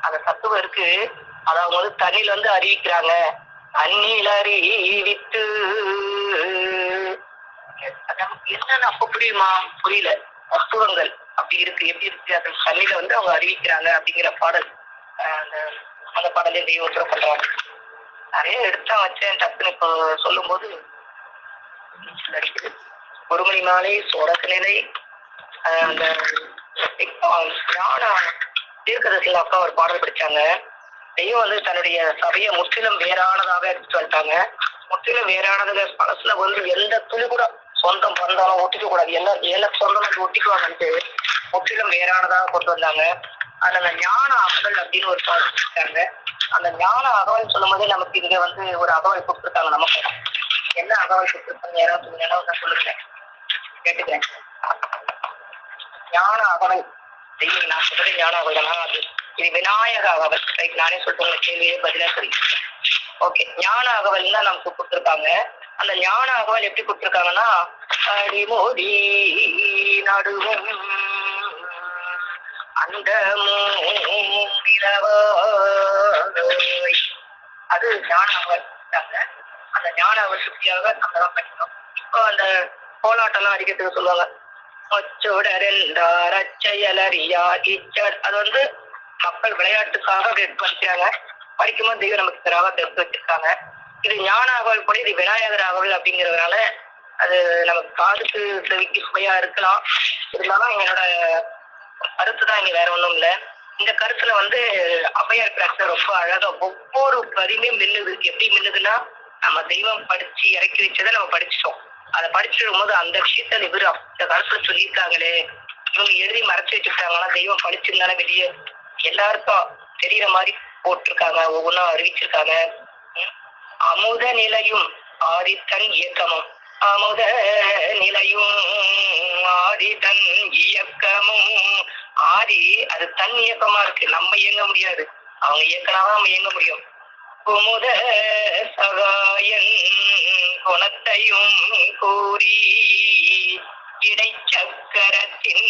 அந்த தத்துவம் இருக்கு, அதை அவங்க வந்து தண்ணில வந்து அறிவிக்கிறாங்க. தண்ணில் அறிவித்து நமக்கு என்னன்னு அப்ப புரியுமா? புரியல. தத்துவங்கள் அப்படி இருக்கு, எப்படி இருக்கு, அது தண்ணில வந்து அவங்க அறிவிக்கிறாங்க அப்படிங்கிற பாடல். அந்த பாடலே தெய்வம் பண்றாங்க. நிறைய எடுத்தா வச்சேன், டக்குன்னு இப்போ சொல்லும் போது ஒருமணி மாலை சொடக்கு நிலை அந்த தீர்க்கதரிசில அக்கா ஒரு பாடல் படிச்சாங்க. தெய்வம் வந்து தன்னுடைய சபையை முற்றிலும் வேறானதாக எடுத்துட்டு வந்துட்டாங்க. முற்றிலும் வேறானதுல மனசுல வந்து எந்த துளி கூட சொந்தம் வந்தாலும் ஒட்டிக்க கூடாது, எல்லா சொந்தம் ஒட்டிக்குவாங்கன்ட்டு முற்றிலும் வேறானதாக கொண்டு வந்தாங்க. அதுல அந்த ஞான அகவல் அப்படின்னு ஒரு பாடல் படிச்சாங்க. அந்த ஞான அகவல் சொல்லும் போதே நமக்கு இங்க வந்து ஒரு அகவல் கொடுத்துருக்காங்க. நமக்கு என்ன அகவல் கொடுத்துருக்காங்க யாராவது நினைவு சொல்லுங்க, கேட்டுக்கிறேன். ஞான அகவல் தெய்வம் நான் சொல்றது ஞான அகவல் தானா? அது இது விநாயக அகவல். ரைட், நானே சொல்லிட்டு உங்க கேள்வியே பதிலா சொல்லி ஓகே. ஞான அகவல் தான் நமக்கு கொடுத்துருக்காங்க. அந்த ஞான அகவல் எப்படி கொடுத்துருக்காங்கன்னா அடிமோடி நடுவும் அந்த அது ஞான அகவல். அந்த ஞான அகவல் சுத்தியாக நம்ம தான் படிக்கணும். இப்போ அந்த கோலாட்டெல்லாம் அடிக்கிறதுக்கு சொல்லுவாங்க. அது வந்து மக்கள் விளையாட்டுக்காக படிக்கிறாங்க. படிக்கும்போது தெய்வம் நமக்கு தராக தெரிஞ்சு வச்சிருக்காங்க. இது ஞான அகவல் போல இது விநாயகர் அகவல் அப்படிங்கிறதுனால அது நமக்கு காதுக்கு செவிக்கு சுவையா இருக்கலாம். இருந்தாலும் என்னோட கருத்துதான் இங்க வேற ஒண்ணும் இல்லை. இந்த கருத்துல வந்து ஔவையார் பிராக்டர் ரொம்ப அழகா ஒவ்வொரு வரியுமே மின்னுது. எப்படி மின்னுதுன்னா நம்ம தெய்வம் படிச்சு இறக்கி வச்சதை நம்ம படிச்சிட்டோம். அதை படிச்சிடும் போது அந்த விஷயத்த இவரு அந்த காலத்துல சொல்லியிருக்காங்களே, இவங்க எழுதி மறைச்சு வச்சுக்கிட்டாங்கன்னா தெய்வம் படிச்சிருந்தானே வெளியே எல்லாருக்கும் தெரியற மாதிரி போட்டிருக்காங்க, ஒவ்வொன்றும் அறிவிச்சிருக்காங்க. அமுத நிலையும் ஆதித்தன் இயக்கமும், அமுத நிலையும் ஆதித்தன் இயக்கமும். ஆதி அது தன் இயக்கமா இருக்கு, நம்ம இயங்க முடியாது, அவங்க இயக்கினாதான் நம்ம இயங்க முடியும். குமுத சகாயன் குணத்தையும் கூறி இடைச்சக்கரத்தின்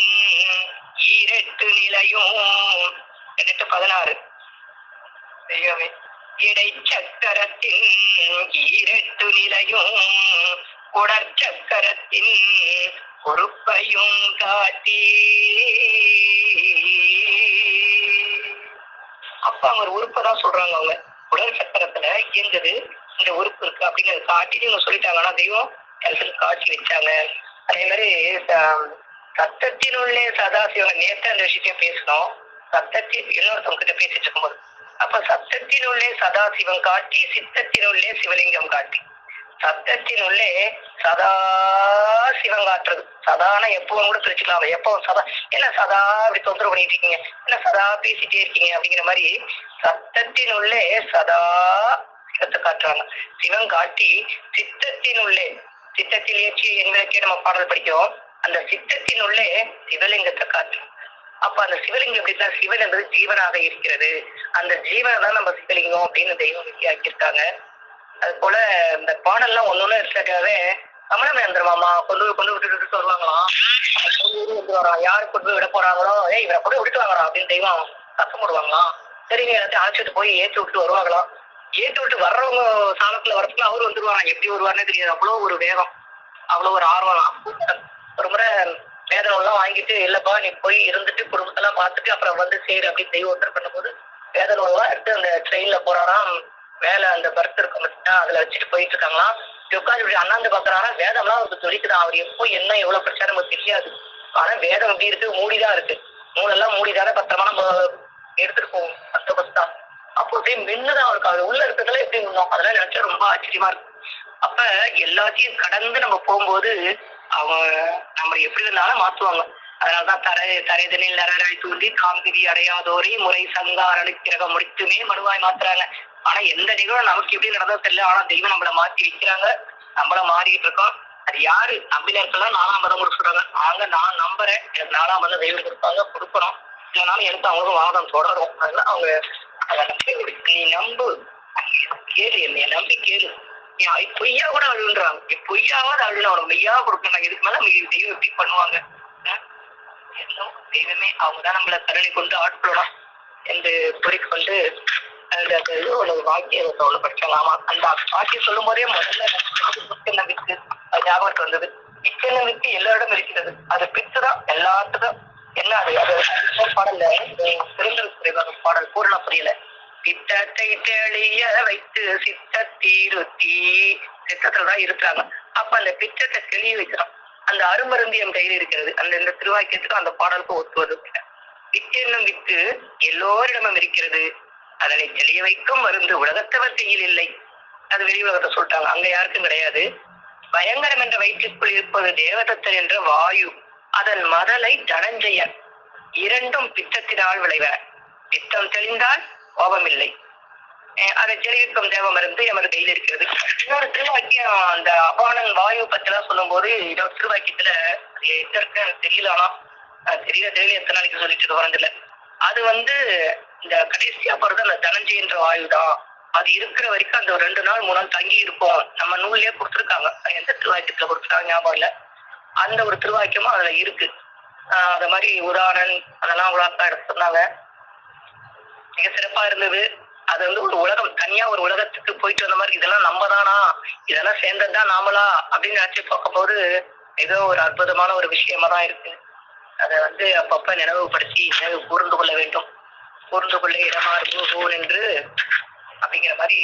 ஈரெட்டு நிலையும் 16 தெய்வமே இடைச்சக்கரத்தின் ஈரெட்டு நிலையும் உடற்சக்கரத்தின் பொறுப்பையும் காட்டி. அப்ப அவங்க உறுப்பை தான் சொல்றாங்க. அவங்க உடல் சக்கரத்துல இயங்குது இந்த உறுப்பு இருக்கு அப்படிங்கறது காட்டி இவங்க சொல்லிட்டாங்கன்னா தெய்வம் எல்லாத்துக்கும் காட்சி வச்சாங்க. அதே மாதிரி சத்தத்தினுள்ளே சதாசிவம் நேற்று அந்த விஷயத்தையும் பேசணும். சத்தத்தின் இன்னொருத்தவங்க கிட்ட பேசிட்டு இருக்கும்போது அப்ப சத்தத்தினுள்ளே சதாசிவம் காட்டி சித்தத்தினுள்ளே சிவலிங்கம் காட்டி. சத்தத்தினுள்ளே சதா சிவம் காட்டுறது. சதான எப்பவும் கூட பிரிச்சுக்கலாம். எப்போ சதா என்ன சதா அப்படி தொந்தரவு பண்ணிட்டு இருக்கீங்க, என்ன சதா பேசிட்டே இருக்கீங்க அப்படிங்கிற மாதிரி சத்தத்தினுள்ளே சதா சிவத்தை காட்டுறாங்க. சிவம் காட்டி சித்தத்தினுள்ளே சித்தத்தில் ஏற்றி எங்களுக்கே நம்ம பாடல் படிக்கிறோம். அந்த சித்தத்தினுள்ளே சிவலிங்கத்தை காட்டுறோம். அப்ப அந்த சிவலிங்கம் எப்படின்னா சிவன் என்பது ஜீவனாக இருக்கிறது. அந்த ஜீவனை தான் நம்ம சிவலிங்கம் அப்படின்னு தெய்வம் வித்தியாக்கியிருக்காங்க. அது போல இந்த பாடல்லாம் ஒன்னொன்னு எடுத்தாவே கமலமேந்திர மாமா கொண்டு விட்டுட்டு வருவாங்களாம். யாரு கொண்டு போய் விட போறாங்களோ இவரை கொண்டு விட்டுட்டு வாங்கலாம் அப்படின்னு தெய்வம் சத்தம் போடுவாங்களாம். சரிங்க எல்லாத்தையும் அழைச்சிட்டு போய் ஏற்றி விட்டு வருவாங்களாம். ஏற்றி விட்டு வர்றவங்க சாலத்துல வரத்துல அவரு வந்துருவாங்க. எப்படி வருவாருன்னே தெரியாது. அவ்வளவு ஒரு வேகம், அவ்வளவு ஒரு ஆர்வம். ஒரு முறை வேதனை எல்லாம் வாங்கிட்டு இல்லப்பா நீ போய் இருந்துட்டு குடும்பத்தெல்லாம் பார்த்துட்டு அப்புறம் வந்து சேரு அப்படின்னு தெய்வம் ஒருத்தர் பண்ணும்போது வேதனை எல்லாம் எடுத்து அந்த ட்ரெயின்ல போறாராம். மேல அந்த பர்த் இருக்கும் பார்த்தீங்கன்னா அதுல வச்சுட்டு போயிட்டு இருக்காங்களாம். உட்காந்து அண்ணாந்து பாக்குறாரா வேதம்லாம் அவருக்கு சொல்லிக்குதான். அவர் எப்போ என்ன எவ்வளவு பிரச்சனை நமக்கு தெரியாது. ஆனா வேதம் எப்படி இருக்கு, மூடிதான் இருக்கு. நூலெல்லாம் மூடிதானே பத்திரமா நம்ம எடுத்துட்டு போவோம். பஸ்தான் அப்போ அப்படியே மின்னுதான் அவருக்கு. அவர் உள்ள இருக்கிறதுல எப்படி மின்னோம் அதெல்லாம் நினைச்சா ரொம்ப ஆச்சரியமா இருக்கு. அப்ப எல்லாத்தையும் கடந்து நம்ம போகும்போது அவங்க நம்ம எப்படி இருந்தாலும் மாத்துவாங்க. அதனாலதான் தரைதனில் நரராய் தூண்டி காம்பிரி அடையாதோரை முறை சங்காரணி கிரகம் முடித்துமே மனுவாய் மாத்துறாங்க. ஆனா எந்த நிகழ்வும் நமக்கு எப்படி நடந்தது தெரியல. ஆனா தெய்வம் நம்மள மாத்தி வைக்கிறாங்க, நம்மள மாறிட்டு இருக்கோம். அது யாரு நம்பினர்கள்லாம் 4ஆம் மதம் கொடுக்குறாங்க. நான் நம்புறேன், எனக்கு 4ஆம் மதம் தெய்வம் கொடுப்பாங்க, கொடுக்குறோம். இல்லைனாலும் எனக்கு அவங்களும் வாதம் தொடரும். அதெல்லாம் அவங்க அதை நம்பி நீ நம்பு, கேளு, என்னைய நம்பி கேளு. பொய்யா கூட அழுன்றாங்க, பொய்யாவது அழுல அவனுக்கு மெய்யா கொடுக்கணும். இதுக்கு மேல தெய்வம் எப்படி பண்ணுவாங்க? தெய்வமே அவங்கதான் நம்மள கருணை கொண்டு ஆட்கொள்ளலாம் என்று கூறிக்கொண்டு வாக்கியம் ஒண்ணு படிச்சாங்க. அந்த வாக்கியம் சொல்லும் போதே முதல்ல வித்து ஞாபகத்து வந்தது. பிச்சை வித்து எல்லாரிடம் இருக்கிறது, அது பிச்சுதான் எல்லாத்துக்கும். என்ன அது பாடல்ல திருந்தல் பாடல் பூரண புரியல. சித்தத்தை தெளிய வைத்து சித்தத்தீருத்தி சித்தத்துலதான் இருக்கிறாங்க. அப்ப அந்த பிச்சத்தை தெளிய வைக்கிறோம். அந்த அருமருந்து என் கையில் இருக்கிறது. இந்த திருவாக்கியத்துக்கு அந்த பாடலுக்கு ஒத்துவது. வித்தென்னும் வித்து எல்லோரிடமும் இருக்கிறது, அதனை தெளிய வைக்கும் மருந்து உலகத்தவர் கையில் இல்லை. அது வெளி உலகத்தை சொல்லிட்டாங்க, அங்க யாருக்கும் கிடையாது. பயங்கரம் என்ற வயிற்றுக்குள் இருப்பது தேவதத்தர் என்ற வாயு, அதன் மதலை தனஞ்செயன், இரண்டும் பித்தத்தினால் விளைவன. பித்தம் தெளிந்தால் கோபம் இல்லை, அதை தெளிவிக்கும் தேவ மருந்து எமது கையில் இருக்கிறது. இன்னொரு திருவாக்கியம் அந்த அபானன் வாயு பத்திலாம் சொல்லும் போது இன்னொரு திருவாக்கியத்துல எங்க இருக்கு தெரியல. ஆனா தெரியல எத்தனை நாளைக்கு சொல்லிட்டு வரதில்ல. அது இந்த கடைசியா போறது அந்த தனஞ்செயன்ற வாயுதான். அது இருக்கிற வரைக்கும் அந்த 2 நாள் 3 நாள் தங்கி இருக்கும். நம்ம நூல்லயே கொடுத்துருக்காங்க, எந்த திருவாக்கியத்துல கொடுத்துருக்காங்க ஞாபகம் இல்ல. அந்த ஒரு திருவாக்கியமும் அதுல இருக்கு. அத மாதிரி உதாரணன் அதெல்லாம் உலகத்தான் எடுத்து சொன்னாங்க, மிக சிறப்பா இருந்தது. அது ஒரு உலகம், தனியா ஒரு உலகத்துக்கு போயிட்டு வந்த மாதிரி. இதெல்லாம் நம்பதானா, இதெல்லாம் சேர்ந்ததுதான் நாமளா அப்படின்னு நினைச்சு பார்க்கும் போது ஏதோ ஒரு அற்புதமான ஒரு விஷயமா தான் இருக்கு. அதை அப்பப்ப நினைவுபடுத்தி நினைவு கூர்ந்து கொள்ள வேண்டும். கூர்ந்து கொள்ள இடமாறு என்று அப்படிங்கிற மாதிரி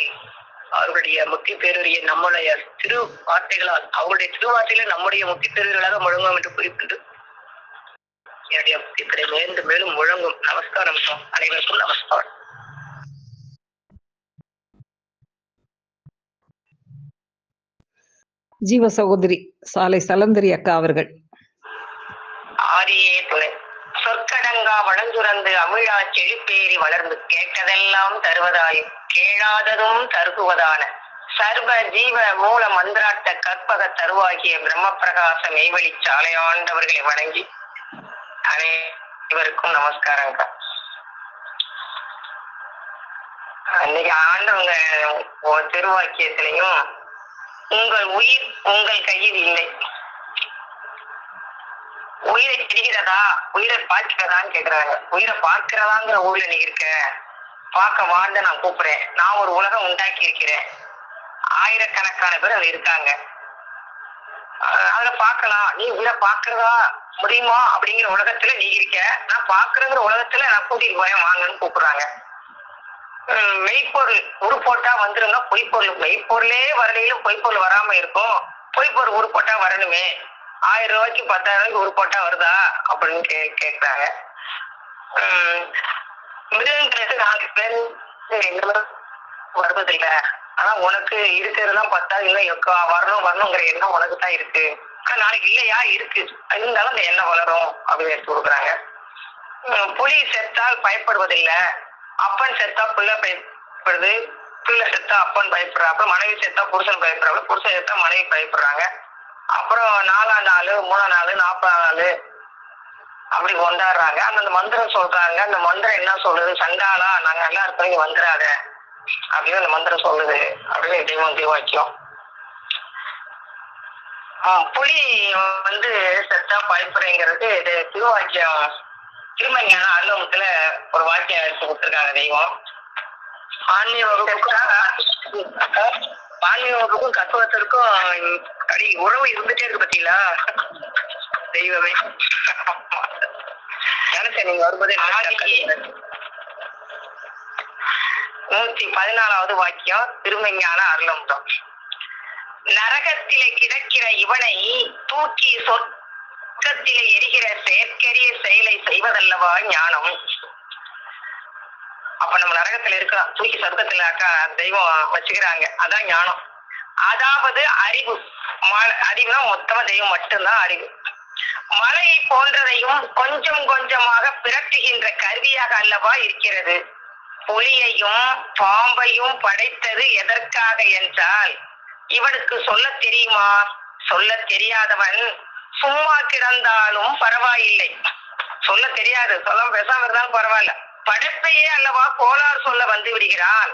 அவர்களுடைய முத்தி பேருடைய நம்முடைய திரு வார்த்தைகளால், அவருடைய திருவார்த்தையில நம்முடைய முத்தி பேருகளாக முழங்கும் என்று குறிப்பிட்டு என்னுடைய முத்தி பேரை மேலும் மேலும் முழங்கும். நமஸ்காரம், அனைவருக்கும் நமஸ்காரம். ஜீவ சகோதரி சாலை சலந்தரி அக்கா அவர்கள். ஆரியே துணை சொற்கடங்கா வளர்ந்துறந்து அமிழா செழிப்பேறி வளர்ந்து கேட்டதெல்லாம் தருவதாயும் கேளாததும் தருகுவதான சர்வ ஜீவ மூல மந்திராட்ட கற்பக தருவாகிய பிரம்ம பிரகாச மெய்வெளி சாலையாண்டவர்களை வணங்கி அனைவருக்கும் நமஸ்காரங்க. இன்னைக்கு ஆண்டவங்க திருவாக்கியத்திலையும் உங்கள் உயிர் உங்கள் கையில் இல்லை, உயிரை தெரிகிறதா, உயிரை பார்க்கிறதான்னு கேக்குறாங்க. உயிரை பார்க்கிறதாங்கிற ஊர்ல நீ இருக்க, பார்க்க வாழ்ந்த நான் கூப்பிடுறேன். நான் ஒரு உலகம் உண்டாக்கி இருக்கிறேன், ஆயிரக்கணக்கான பேர் அதுல இருக்காங்க, அதுல பார்க்கலாம். நீ உயிரை பார்க்கிறதா முடியுமா அப்படிங்கிற உலகத்துல நீ இருக்க, நான் பார்க்கறங்கிற உலகத்துல நான் கூட்டிட்டு போறேன் வாங்கன்னு கூப்பிடுறாங்க. மெய்ப்பொருள் உரு போட்டா வந்துருங்க, பொய்ப்பொருள் மெய்ப்பொருளே வரலையிலும் பொய்ப்பொருள் வராம இருக்கும். பொய்ப்பொருள் உரு போட்டா வரணுமே, 1000 ரூபாய்க்கு 10,000 ரூபாய்க்கு உரு போட்டா வருதா அப்படின்னு கேட்கிறாங்க. மிருகங்களுக்கு 4 பேர் வருவதில்லை, ஆனா உனக்கு இருக்கிறதுலாம் பார்த்தா இன்னும் வரணுங்கிற எண்ணம் உனக்கு தான் இருக்கு. ஆனா நாளைக்கு இல்லையா இருக்கு, இருந்தாலும் அந்த எண்ணம் வளரும் அப்படின்னு எடுத்து கொடுக்குறாங்க. புலி செத்தால் பயப்படுவதில்லை, அப்பன் செத்தா பிள்ளை பயப்படுது, பிள்ளை செத்தா அப்பன் பயப்படுறாப்புல, மனைவி செத்தா புருஷன் பயப்படுறாப்புல, புருஷன் செத்தா மனைவி பயப்படுறாங்க. அப்புறம் 4ஆம் நாள் 3ஆம் நாள் 40ஆம் நாள் அப்படி கொண்டாடுறாங்க. அந்த மந்திரம் சொல்றாங்க. அந்த மந்திரம் என்ன சொல்லுது, சண்டாளா நாங்க நல்லா இருக்கோம் நீங்க வந்துடாத அப்படின்னு அந்த மந்திரம் சொல்லுது அப்படின்னு தெய்வாக்கியம். புலி செத்தா பயப்படுறேங்கிறது திருவாக்கியம் திருமஞான அலுவலகத்துல ஒரு வாக்கியம் எடுத்து கொடுத்துருக்காங்க தெய்வம். ஆன்மீக வகுப்புக்கும் தத்துவத்திற்கும் அடி உறவு இருந்துட்டே இருக்கு பாத்தீங்களா தெய்வமே. நினைச்சேன் நீங்க வரும்போதே 114வது வாக்கியம் திருமஞான அருளமுதம். நரகத்திலே கிடக்கிற இவனை தூக்கி சொர்க்கத்திலே எரிகிற செயற்கரிய செயலை செய்வதல்லவா ஞானம். அப்ப நம்ம நரகத்துல இருக்கலாம், தூக்கி சொர்க்கத்துல தெய்வம் வச்சுக்கிறாங்க, அதான் ஞானம். அதாவது அறிவு. அறிவுனா மொத்தமா தெய்வம் மட்டும்தான் அறிவு. மலையை போன்றதையும் கொஞ்சம் கொஞ்சமாக பிரட்டுகின்ற கருவியாக அல்லவா இருக்கிறது. புலியையும் பாம்பையும் படைத்தது எதற்காக என்றால் இவனுக்கு சொல்ல தெரியுமா? சொல்ல தெரியாதவன் சும்மா கிடந்தாலும் பரவாயில்லை. சொல்ல தெரியாது, சொல்ல பேசாம இருந்தாலும் பரவாயில்ல. படைப்பையே அல்லவா கோளாறு சொல்ல வந்து விடுகிறான்.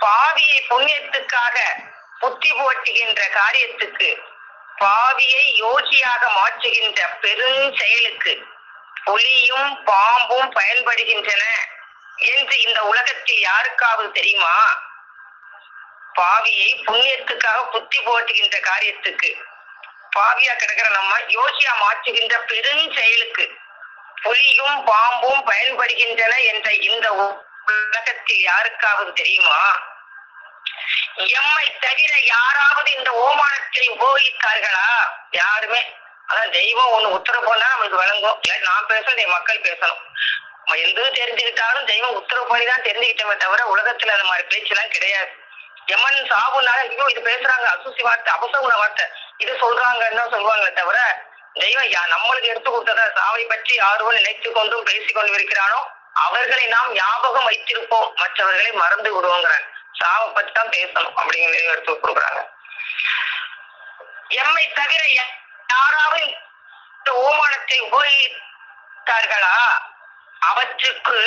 பாவியை புண்ணியத்துக்காக புத்தி போட்டுகின்ற காரியத்துக்கு, பாவியை யோகியாக மாற்றுகின்ற பெருஞ்செயலுக்கு புலியும் பாம்பும் பயன்படுகின்றன என்று இந்த உலகத்தில் யாருக்காவது தெரியுமா? பாவியை புண்ணியத்துக்காக புத்தி போட்டுகின்ற காரியத்துக்கு, பாவியா கிடக்கிற நம்ம யோகியா மாற்றுகின்ற பெருஞ்செயலுக்கு புலியும் பாம்பும் பயன்படுகின்றன என்ற இந்த உலகத்தில் யாருக்காவது தெரியுமா? எம்மை தவிர யாராவது இந்த ஓமானத்தை உபயோகித்தார்களா? யாருமே. அதான் தெய்வம் ஒண்ணு உத்தரவு பண்ணா நம்மளுக்கு வழங்கும். இல்ல நான் பேசணும், என் மக்கள் பேசணும். எந்த தெரிஞ்சுக்கிட்டாலும் தெய்வம் உத்தரவு பண்ணி தான் தெரிஞ்சுக்கிட்டோமே தவிர உலகத்துல அந்த மாதிரி பேச்சு எல்லாம் கிடையாது. எமன் சாவுனால ஐயோ இது பேசுறாங்க, அசூசி வார்த்தை, அபசகுண வார்த்தை, இது சொல்றாங்கன்னு தான் சொல்லுவாங்களே தவிர தெய்வம் நம்மளுக்கு எடுத்து கொடுத்ததா சாவை பற்றி யாரும் நினைத்து கொண்டும் பேசிக்கொண்டு இருக்கிறானோ அவர்களை நாம் ஞாபகம் வைத்திருப்போம், மற்றவர்களை மறந்து விடுவோங்கிறாங்க. சாவை பற்றி தான் பேசணும் அப்படிங்கிற எடுத்து கொடுக்குறாங்க. எம்மை தவிர யாராவது இந்த ஓமானத்தை உபயோகித்தார்களா? அவற்றுக்கு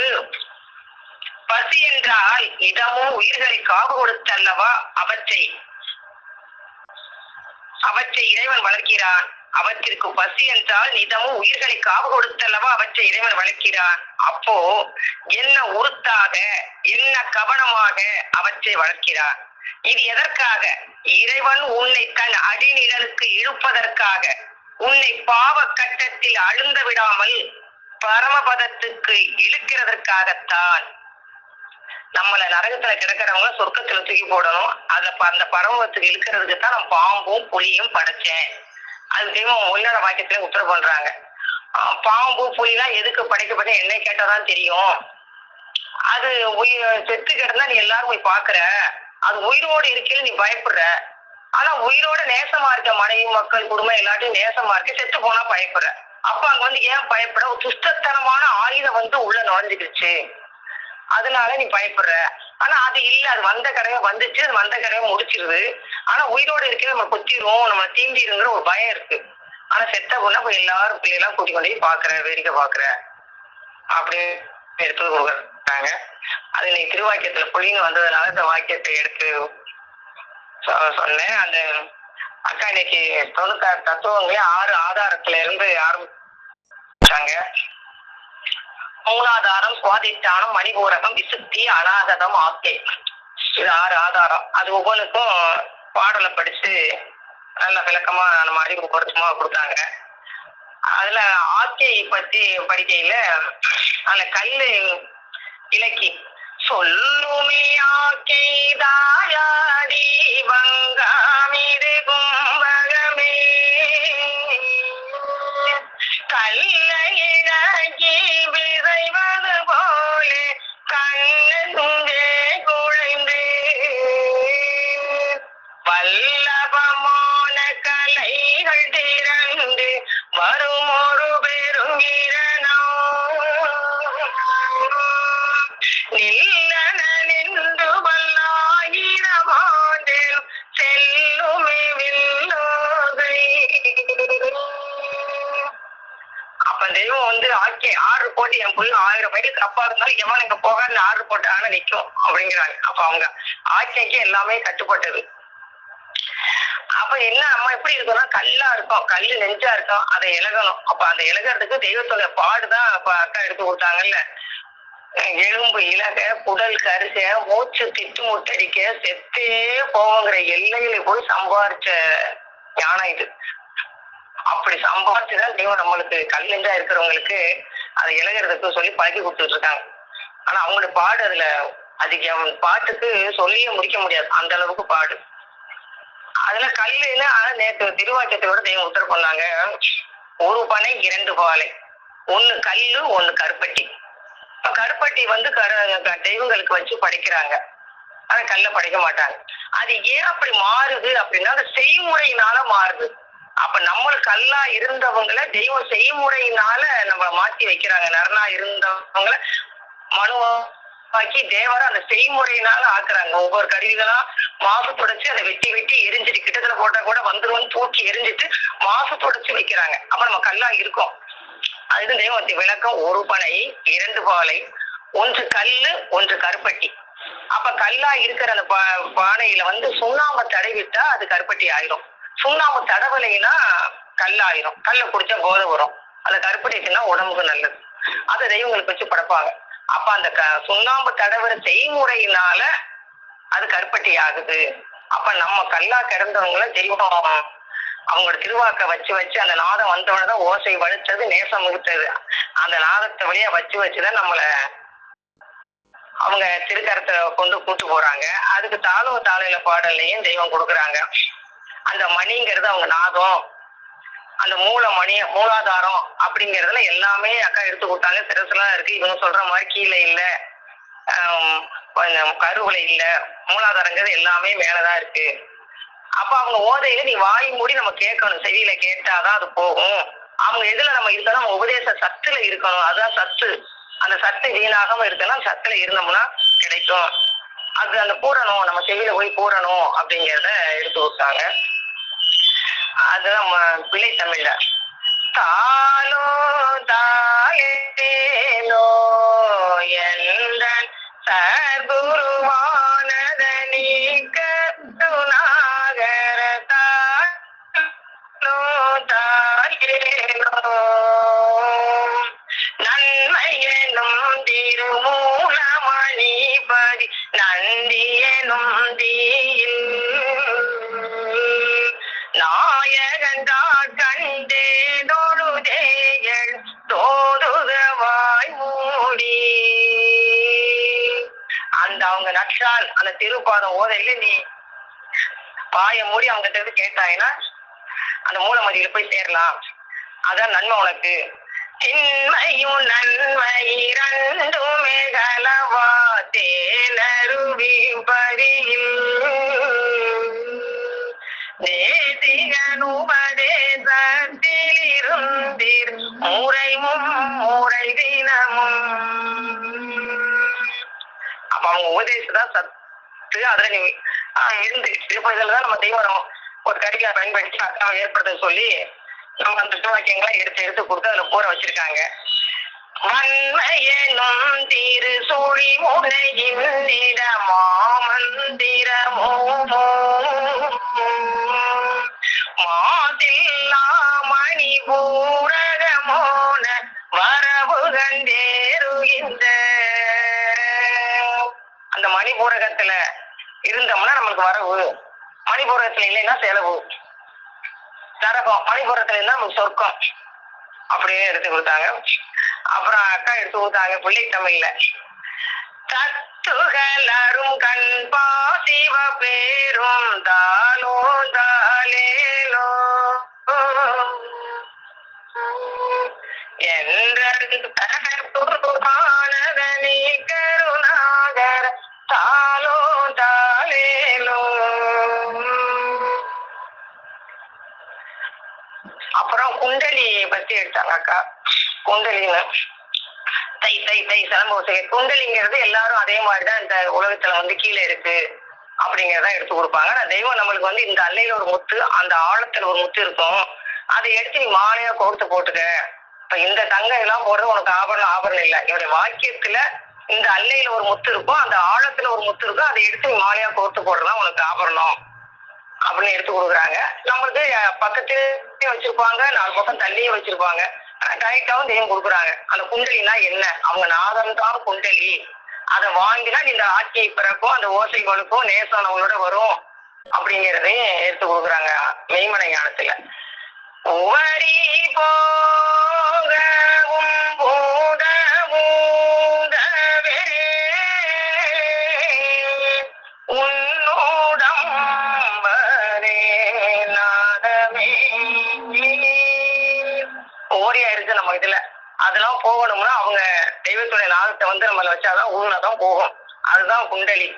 பசி என்றால் இதமும் உயிர்களை காவு கொடுத்தல்லவா அவற்றை இறைவன் வளர்க்கிறான். அவற்றிற்கு பசி என்றால் நிதமும் உயிர்களை காவு கொடுத்தல்லவா அவற்றை இறைவன் வளர்க்கிறான். அப்போ என்ன உறுத்தாக, என்ன கவனமாக அவற்றை வளர்க்கிறான். இது எதற்காக? இறைவன் உன்னை தன் அடிநிழலுக்கு இழுப்பதற்காக, உன்னை பாவ கட்டத்தில் அழுந்த விடாமல் பரமபதத்துக்கு இழுக்கிறதற்காகத்தான். நம்மள நரகத்துல கிடக்கிறவங்க சொர்க்கத்துல தூக்கி போடணும். அந்த பரமபதத்துக்கு இழுக்கிறதுக்கு தான் நான் பாம்பும் புலியும் படைச்சேன். அது தெய்வம் உள்ளார வாக்கியத்துல உத்தரவு பண்றாங்க. பாம்பு புலிலாம் எதுக்கு படைக்கப்பட்ட என்னை கேட்டாதான் தெரியும். அது செத்து கிடந்தா நீ எல்லாரும் போய் பாக்குற, அது உயிரோடு இருக்கையில நீ பயப்படுற. ஆனா உயிரோட நேசமா இருக்க மனைவி மக்கள் குடும்பம் எல்லாத்தையும் நேசமா இருக்க, செத்து போனா பயப்படுற. அப்ப அங்க வந்து ஏன் பயப்பட? ஒரு துஷ்டத்தனமான ஆயுதம் வந்து உள்ள நுழைஞ்சிடுச்சு, அதனால நீ பயப்படுற. ஆனா அது இல்ல, அது வந்த கடையை வந்துச்சு, அது வந்த கடையை முடிச்சிருது. ஆனா உயிரோட இருக்க நம்ம கொத்திரும், நம்ம தீண்டிருங்கிற ஒரு பயம் இருக்கு. ஆனா செத்த பொண்ணா போய் எல்லாரும் பிள்ளைலாம் கூட்டி கொண்டு போய் பாக்குற, வேடிக்கை பாக்குற அப்படின்னு எடுத்து கொடுக்குறாங்க. அது இன்னைக்கு திருவாக்கியத்துல புலின்னு வந்ததுனால இந்த வாக்கியத்தை எடுத்து சொன்னேன். அந்த அக்கா இன்னைக்கு 96 தத்துவங்களே 6 ஆதாரத்துல இருந்து ஆரம்பிச்சாங்க. மூலாதாரம், சுவாதிஷ்டானம், மணிபூரகம், விசுத்தி, அநாகதம், ஆக்கை. இது 6 ஆதாரம். அது ஒவ்வொன்றுக்கும் பாடலை படிச்சு நல்ல விளக்கமா நம்ம அறிவு பொருத்தமா கொடுத்தாங்க. அதுல ஆக்கையை பத்தி படிக்கையில அந்த கல்லு இலக்கி சொல்லுமே ஆக்கை தாயாடி வங்காமிடு கும்பகமே கல்லையிறக்கி விதைவது போல கண்ணே குழைந்து வல்லபமான கலைகள் திறந்து வரும் ஒரு பெருங்கிரணோ நில்லன நின்று வல்லாயிரமாண்டு செல்லுமே வில்லோகை. அப்ப தெய்வம் வந்து ஆர்டர் போட்டு என் புள்ள 1000 மைலுக்கு அப்பா இருந்தாலும் எவன் இங்க போகாதுன்னு ஆர்டர் போட்டாங்க நிற்கும் அப்படிங்கிறாங்க. அப்ப அவங்க ஆக்கைக்கு எல்லாமே கட்டுப்பட்டது. அப்ப என்ன நம்ம எப்படி இருக்கோம்னா கல்லா இருக்கும், கல்லு நெஞ்சா இருக்கும், அதை இழகணும். அப்ப அந்த இழகிறதுக்கு தெய்வத்தோட பாடுதான் அப்ப அக்கா எடுத்து கொடுத்தாங்கல்ல. எலும்பு இலக, குடல் கருக, மூச்சு திட்டு முட்டடிக்க, செத்தே போங்கிற எல்லையில போய் சம்பாரிச்ச ஞானம் இது. அப்படி சம்பாரிச்சுதான் தெய்வம் நம்மளுக்கு கல் நெஞ்சா இருக்கிறவங்களுக்கு அதை இழகிறதுக்கு சொல்லி பழக்கி கொடுத்துட்டு இருக்காங்க. ஆனா அவங்களோட பாடு அதுல அதுக்கு பாட்டுக்கு சொல்லியே முடிக்க முடியாது, அந்த அளவுக்கு பாடு. அதுல கல்லுன்னா நேற்று திருவாக்கியத்தோட தெய்வம் உத்தரவு பண்ணாங்க. ஒரு பனை 2 பாலை, ஒண்ணு கல்லு ஒண்ணு கருப்பட்டி. இப்ப கருப்பட்டி வந்து தெய்வங்களுக்கு வச்சு படைக்கிறாங்க. ஆனா கல்ல படைக்க மாட்டாங்க. அது ஏன் அப்படி மாறுது அப்படின்னா அந்த செய்முறையினால மாறுது. அப்ப நம்மளுக்கு கல்லா இருந்தவங்களை தெய்வம் செய்முறையினால நம்ம மாத்தி வைக்கிறாங்க. நரனா இருந்தவங்களை மனுவாக்கி தேவரை அந்த செய்முறையினால ஆக்குறாங்க. ஒவ்வொரு கருவிகளா மாசு தொடச்சு அதை வெட்டி வெட்டி எரிஞ்சிட்டு கிட்டத்துல போட்டா கூட வந்துருவோம் தூக்கி எரிஞ்சிட்டு மாசு தொடச்சு வைக்கிறாங்க. அப்ப நம்ம கல்லா இருக்கோம். அது தெய்வத்தின் விளக்கம். ஒரு பனை 2 பாலை, 1 கல்லு 1 கருப்பட்டி. அப்ப கல்லா இருக்கிற அந்த பானையில சுண்ணாம்பு தடவிட்டா அது கருப்பட்டி ஆயிரும். சுண்ணாம்பு தடவலைன்னா கல்லாயிரும். கல்ல குடிச்சா போதை வரும். அந்த கருப்பட்டி தின்னா உடம்புக்கு நல்லது. அதை தெய்வங்களுக்கு வச்சு படைப்பாங்க. அப்ப அந்த சுண்ணாம்பு தடவுற செய்முறையினால அது கருப்பட்டி ஆகுது. அப்ப நம்ம கல்லா கிடந்தவங்களை தெய்வம் அவங்களோட திருவாக்க வச்சு வச்சு அந்த நாதம் வந்தவனதான் ஓசை வலுத்தது நேசம் மிகுத்தது. அந்த நாதத்தை வழியா வச்சுதான் நம்மள அவங்க திருக்கரத்தை கொண்டு கூட்டு போறாங்க. அதுக்கு தாளையில பாடல்லையும் தெய்வம் கொடுக்குறாங்க. அந்த மணிங்கிறது அவங்க நாதம், அந்த மூலாதாரம் அப்படிங்கறதுல எல்லாமே அக்கா எடுத்து கொடுத்தாங்க. சிரசுலாம் இருக்கு. இவங்க சொல்ற மாதிரி கீழே இல்ல, கருவுல இல்ல, மூலாதாரங்கிறது எல்லாமே மேலதான் இருக்கு. அப்ப அவங்க ஓதையில நீ வாய் மூடி நம்ம கேட்கணும். செவியில கேட்டாதான் அது போகும். அவங்க எதுல நம்ம இருக்கணும், நம்ம உபதேச சத்துல இருக்கணும். அதுதான் சத்து. அந்த சத்து வீணாகாம இருக்கணும். சத்துல இருந்தோம்னா கிடைக்கும். அது அந்த பூரணும், நம்ம செவியில போய் பூரணும் அப்படிங்கிறத எடுத்து கொடுத்தாங்க. அதுதான் பிள்ளை தமிழ்ல தாலோ தாலேலோ எந்த சர்க்குருவானத நீக்கத்துநாகர தாலோ தாலேலோ நன்மையெனும் திருமூலமணிபதி நந்தியெனும் தீயில் நாயகந்தா கண்டேதொழுதேயள் தோதுகவாய் மூடி. அந்த அவங்க நக்ஷால் அந்த திருப்பாதம் ஓதையில நீ வாய மூடி அவங்க கிட்ட கேட்டாங்கன்னா அந்த மூலமதியில போய் சேரலாம். அதான் நன்மை உனக்கு. திண்மையும் நன்மை இரண்டுமே கலவா தேனருவி பதியில் தேசிகனுபதேசத்திலிருந்தீர் முறை தினமும். அப்ப அவங்க உபதேசதான் சத்து. அதுல நீ இருந்து திருப்பதிதான் நம்ம தெய்வம் ஒரு கருவியை பயன்படுத்தி அக்காவை ஏற்படுத்த சொல்லி நம்ம அந்த வாக்கியங்களை எடுத்து கொடுத்து அதுல பூர வச்சிருக்காங்க. வன்மையெனும் திரு சுழி முனையிட மாமந்திரமோ மாதில்லா மணி பூரகமோன வரவு கண்டேறுகின்ற. அந்த மணிபூரகத்துல இருந்தோம்னா நம்மளுக்கு வரவு, மணிபூரகத்துல இல்லைன்னா செலவு. நரகம் மணிபுரத்துல இருந்தா நமக்கு சொர்க்கம். அப்படியே எடுத்து கொடுத்தாங்க. அப்புறம் அக்கா எடுத்து கொடுத்தாங்க பிள்ளை தமிழ்ல தத்துகள் அரும் கண் பாசிவ பேரும் தாலோ தாலேலோ என்றனதனி கருணாகர தாலோ தாலேலோ. அப்புறம் குண்டலி பத்தி எடுத்தாங்க அக்கா. குண்டலின்னு தை தை தை சிலம்பு குண்டலிங்கிறது எல்லாரும் அதே மாதிரிதான் இந்த உலகத்துல கீழே இருக்கு அப்படிங்கறத எடுத்து கொடுப்பாங்க. தெய்வம் நம்மளுக்கு இந்த அல்லையில ஒரு முத்து, அந்த ஆழத்துல ஒரு முத்து இருக்கும். அதை எடுத்து நீ மாலையா கோர்த்து போட்டுக்க. இப்ப இந்த தங்கம் எல்லாம் போடுறது உனக்கு ஆபரணம் இல்லை. என்னுடைய வாக்கியத்துல இந்த அல்லையில ஒரு முத்து இருக்கும், அந்த ஆழத்துல ஒரு முத்து இருக்கும். அதை எடுத்து நீ மாலையா கோர்த்து போடுறதுதான் உனக்கு ஆபரணம் அப்படின்னு எடுத்து கொடுக்குறாங்க. நம்மளுக்கு பக்கத்துலயும் வச்சிருப்பாங்க, 4 பக்கம் தள்ளியும் வச்சிருப்பாங்க. டைட்டாவும் தெய்வம் கொடுக்குறாங்க. அந்த குண்டலினா என்ன, அவங்க நாதம் தான் குண்டலி. அதை வாங்கினா இந்த ஆட்சியை பிறக்கும், அந்த ஓசை வலுக்கும் நேசம் நம்மளோட வரும் அப்படிங்கிறதையும் எடுத்து கொடுக்குறாங்க மெய்மனை ஞானத்துல. உவரி போகவும் பூத பூதவே உன்னோடம் வரே நாதமே. ஓரியா இருக்கு நம்ம இதுல. அதெல்லாம் போகணும்னா அவங்க தெய்வத்துடைய நாதத்தை நம்மள வச்சாதான் ஊர்னதான் போகும். அதுதான் குண்டலி.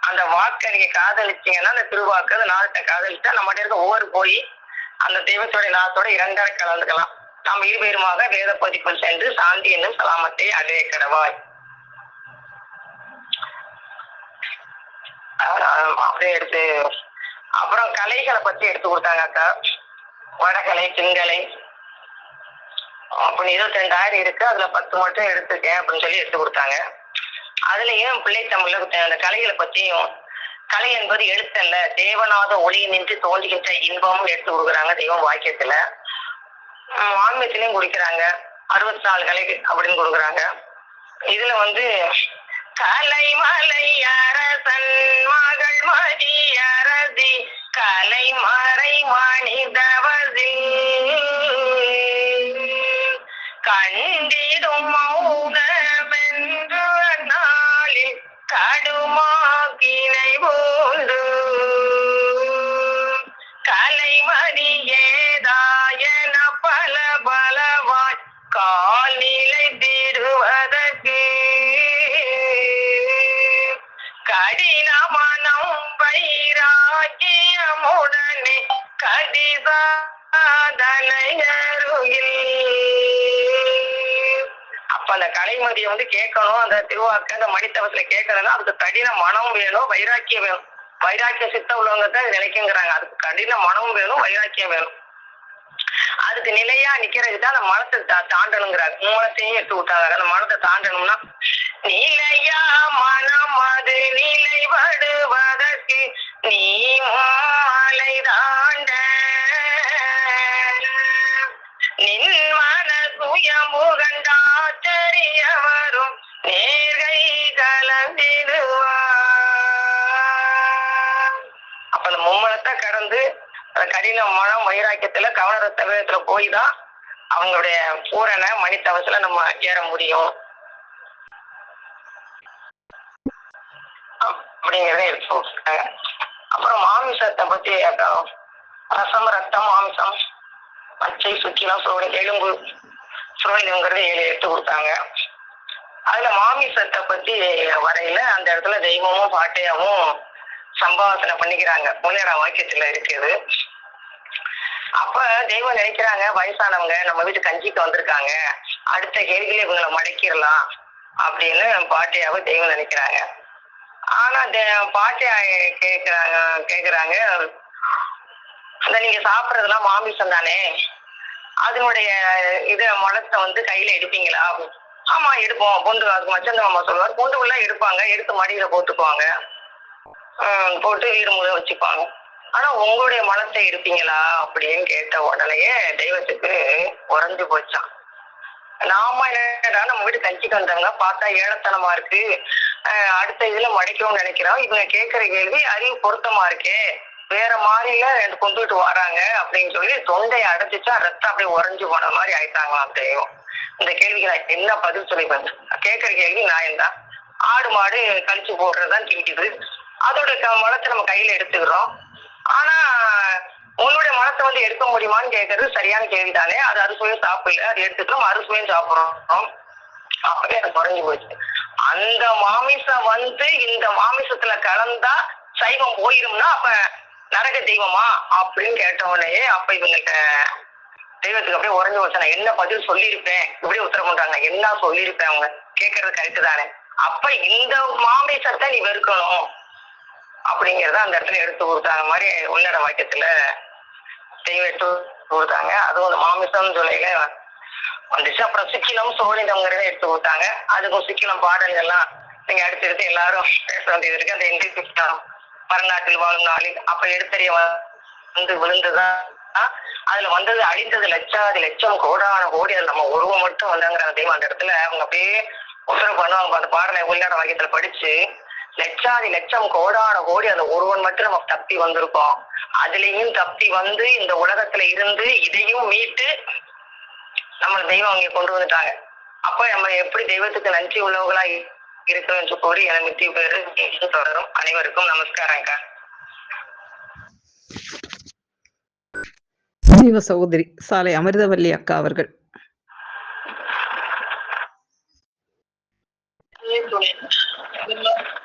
அந்த வாக்கை நீங்க காதலிச்சீங்கன்னா அந்த திருவாக்கு அந்த நாதத்தை காதலிச்சா நம்மகிட்ட இருக்க ஒவ்வொரு போய் அந்த தெய்வத்துடைய நாதத்தோட இரண்டரை கலந்துக்கலாம். நாம் இருபெருமாக வேத பதிக்குள் சென்று சாந்தி என்னும் சலாமத்தை அடைய கடவாய். அப்படியே எடுத்து அப்புறம் கலைகளை பத்தி எடுத்து கொடுத்தாங்க அக்கா. வடகலை, பின்கலை அப்படின்னு 22,000 இருக்கு. அதுல 10 மட்டும் எடுத்துக்கேன் அப்படின்னு சொல்லி எடுத்து கொடுத்தாங்க. அதுலயும் பிள்ளை தமிழ்ல அந்த கலைகளை பத்தியும், கலை என்பது எழுத்தல்ல தேவநாத ஒளி நின்று தோன்றுகின்ற இன்பமும் எடுத்து கொடுக்குறாங்க தெய்வம் வாக்கியத்துல. ஆன்மீகத்திலையும் குடிக்கிறாங்க 64 கலை அப்படின்னு கொடுக்குறாங்க. இதுல கலைமலை அரசன் மகள் மதி அரசி கலைமறை மனிதவசி கண்டிடும் மௌனமென்று நாளில் கடுமாக்கினை போன்று கலைமதி ஏதாயன பல பலவாய் கால்நிலை தீருவதற்கு கடின மனம் வைராக்கியமுடனே கடிசாதனையருகில். அப்ப அந்த கலைமதியை கேட்கணும், அந்த திருவாக்கு அந்த மணித்தவத்துல கேட்கறதுன்னா அதுக்கு கடின மனம் வேணும், வைராக்கியம் வேணும். வைராக்கிய சித்த உள்ளவங்க தான் நிலைக்குங்கிறாங்க. அதுக்கு கடின மனம் வேணும், வைராக்கியம் வேணும். அதுக்கு நிலையா நிக்கிறதுக்கு தான் அந்த மனத்தை தாண்டணுங்கிறாங்க. மூலத்தையும் எடுத்து விட்டாங்க. அந்த மனத்தை தாண்டணும்னா நிலையா மனம் அது நிலைப்படுவதற்கு நீ மாலை தாண்ட நின் மன சுயமுகண்டாச்சரிய வரும் நேர்கை கலந்திடுவார். அப்ப அந்த மும்மலத்தை கடந்து கடின மனம் வைராக்கியத்துல கவனரத்த வேகத்துல போய் தான் அவங்களுடைய பூரண மணித்தவத்துல நம்ம ஏற முடியும் அப்படிங்கிறத எடுத்து. அப்புறம் மாமிசத்தை பத்தி ரசம், ரத்தம், மாமிசம், பச்சை, சுக்கிலம், சுவை, எலும்பு, சுவைங்கிறத 7 எடுத்து கொடுத்தாங்க. அதுல மாமிசத்தை பத்தி வரையில அந்த இடத்துல தெய்வமும் பாட்டையாவும் சம்பாவசனை பண்ணிக்கிறாங்க. முன்னேற வாக்கியத்துல இருக்குது. அப்ப தெய்வம் நினைக்கிறாங்க, வயசானவங்க நம்ம வீட்டு கஞ்சிக்கு வந்திருக்காங்க, அடுத்த கேள்வியில இவங்களை மடக்கிடலாம் அப்படின்னு பாட்டையாவை தெய்வம் நினைக்கிறாங்க. ஆனா பாட்டையா கேக்குறாங்க அந்த நீங்க சாப்பிட்றதுலாம் மாமிசம் தானே, அதனுடைய மனத்தை கையில எடுப்பீங்களா? ஆமா எடுப்போம். பொண்டு அதுக்கு மச்சந்த மாமா சொல்லுவார், பொண்டுக்குள்ள எடுப்பாங்க, எடுத்து மடியில போட்டுக்குவாங்க, போட்டு வீடு முழுவதும் வச்சுப்பாங்க. ஆனா உங்களுடைய மனத்தை எடுப்பீங்களா அப்படின்னு கேட்ட உடனேயே தெய்வத்துக்கு உறைஞ்சு போச்சான். நாம என்னடா நம்ம வீட்டு கஞ்சிக்கு வந்தவங்க பார்த்தா ஏழத்தனமா இருக்கு, அடுத்த இதுல மடைக்கணும்னு நினைக்கிறோம், இவங்க கேட்கிற கேள்வி அறிவு பொருத்தமா இருக்கே, வேற மாதிரில கொண்டுட்டு வராங்க அப்படின்னு சொல்லி தொண்டையை அடைச்சிச்சா ரத்தம் அப்படியே உறைஞ்சு போன மாதிரி ஆயிட்டாங்களாம் தெய்வம். இந்த கேள்விக்கு நான் என்ன பதில் சொல்லிப்பேன்? கேட்கிற கேள்வி நியாயம்தான். ஆடு மாடு கழிச்சு போடுறதுதான் திங்கிது, அதோட மனத்தை நம்ம கையில எடுத்துக்கிறோம். ஆனா உன்னுடைய மனத்தை எடுக்க முடியுமான்னு கேட்கறது சரியான கேள்விதானே. அது அறுசுவையும் சாப்பிடல, அது எடுத்துக்கிறோம், அறுசுவையும் சாப்பிடுறோம். அப்பவே எனக்கு குறைஞ்சு போச்சு. அந்த மாமிசம் இந்த மாமிசத்துல கலந்தா சைவம் போயிரும்னா அப்ப நரக தெய்வமா அப்படின்னு கேட்ட உடனே அப்ப இவங்க தெய்வத்துக்கு அப்படியே உறைஞ்சு போச்சு. நான் என்ன பதில் சொல்லியிருப்பேன், இப்படி உத்தரவு பண்றாங்க, என்ன சொல்லியிருப்பேன், அவங்க கேட்கறது கரெக்டு தானே. அப்ப இந்த மாமிசத்தை நீ வெறுக்கணும் அப்படிங்கிறத அந்த இடத்துல எடுத்து கொடுத்தாங்க மாதிரி உள்ளட வாக்கியத்துல தெய்வம் எடுத்து கொடுத்தாங்க. அதுவும் அந்த மாமிசம் சொல்லையில வந்துச்சு. அப்புறம் சிக்கிலம் சோழிதம்ங்கிறத எடுத்து கொடுத்தாங்க. அதுக்கும் சிக்கிலம் பாடல்கள்லாம் நீங்க அடுத்தடுத்து எல்லாரும் பேச வேண்டியது இருக்கு. அந்த இந்திய மறுநாட்டில் வாழும் நாளில் அப்ப எடுத்தறிய வந்து விழுந்துதான் அதுல வந்தது அழிந்தது லட்சாதி லட்சம் கோடான கோடி. அது நம்ம உருவம் மட்டும் வந்தாங்கிற தெய்வம் அந்த இடத்துல அவங்க அப்படியே உத்தரவு பண்ணுவாங்க. அந்த பாடலை உள்ளாட வகையத்துல படிச்சு லட்சாதி லட்சம் கோடான கோடி அந்த ஒருவன் மட்டும் நம்ம தப்பி வந்திருக்கோம். அதுலயும் தப்பி வந்து இந்த உலகத்துல இருந்து இதையும் மீட்டு நம்ம தெய்வம் அங்கே கொண்டு வந்துட்டாங்க. அப்ப நம்ம எப்படி தெய்வத்துக்கு நன்றி உள்ளவங்களா இருக்கிறோம் என்று கூறி எனக்கு பேரு தொடரும். அனைவருக்கும் நமஸ்காரங்க. ஜீவ சகோதரி சாலை அமிர்தவல்லி அக்கா அவர்கள்.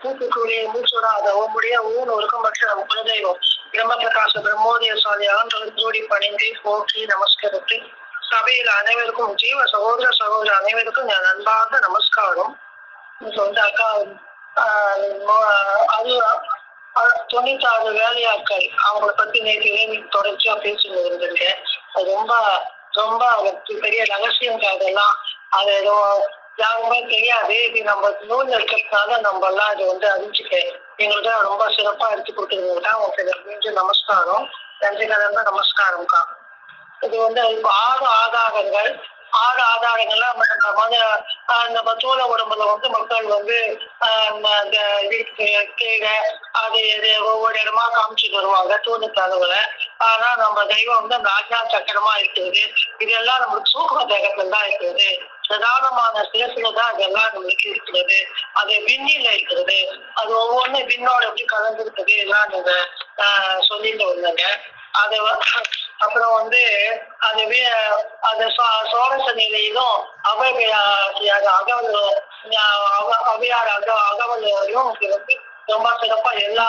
தூத்துக்குடி மூச்சோடாத ஓமுடைய ஊன் ஒருக்கம் மற்றும் நம் குலதெய்வம் பிரம்ம பிரகாச பிரம்மோதய சாதியாக ஜோடி பணிந்து போக்கி நமஸ்கரித்து சபையில் அனைவருக்கும் ஜீவ சகோதர சகோதர அனைவருக்கும் என் அன்பார்ந்த நமஸ்காரம். வந்து அக்கா அது 96 வேலையாட்கள் அவங்கள பத்தி நேற்று தொடர்ச்சியா பேசிட்டு இருந்திருக்கேன். அது ரொம்ப ரொம்ப பெரிய ரகசியம். அதெல்லாம் அது ஏதோ யாருமே தெரியாது. இது நம்ம நூல் இருக்கிறதுனால நம்ம எல்லாம் இது வந்து அறிஞ்சுக்க எங்களுக்கு ரொம்ப சிறப்பா எடுத்து கொடுத்துருக்கா. உங்களுக்கு நமஸ்காரம். நன்றி கலந்த நமஸ்காரம்க்கா. இது வந்து 6 ஆதாரங்கள். 6 ஆதாரங்கள்ல நம்ம தோல உடம்புல வந்து மக்கள் வந்து கீழே அது ஒவ்வொரு இடமா காமிச்சுட்டு வருவாங்க தூணுக்கு அளவுல. ஆனா நம்ம தெய்வம் வந்து அந்த ஆஜ்ஞா சக்கரமா இருக்குது. இதெல்லாம் நம்மளுக்கு சூக்ம தேகத்துல தான் இருக்குது. பிரதானமான சிலசில தான் அதெல்லாம் நம்மளுக்கு இருக்கிறது. அது விண்ணில இருக்கிறது. அது ஒவ்வொன்றும் விண்ணோட எப்படி கலந்துருக்குது எல்லாம் நீங்க சொல்லிட்டு வந்தாங்க. அது அப்புறம் வந்து அது சோரச நிலையிலும் அகவலையும் வந்து ரொம்ப சிறப்பா எல்லா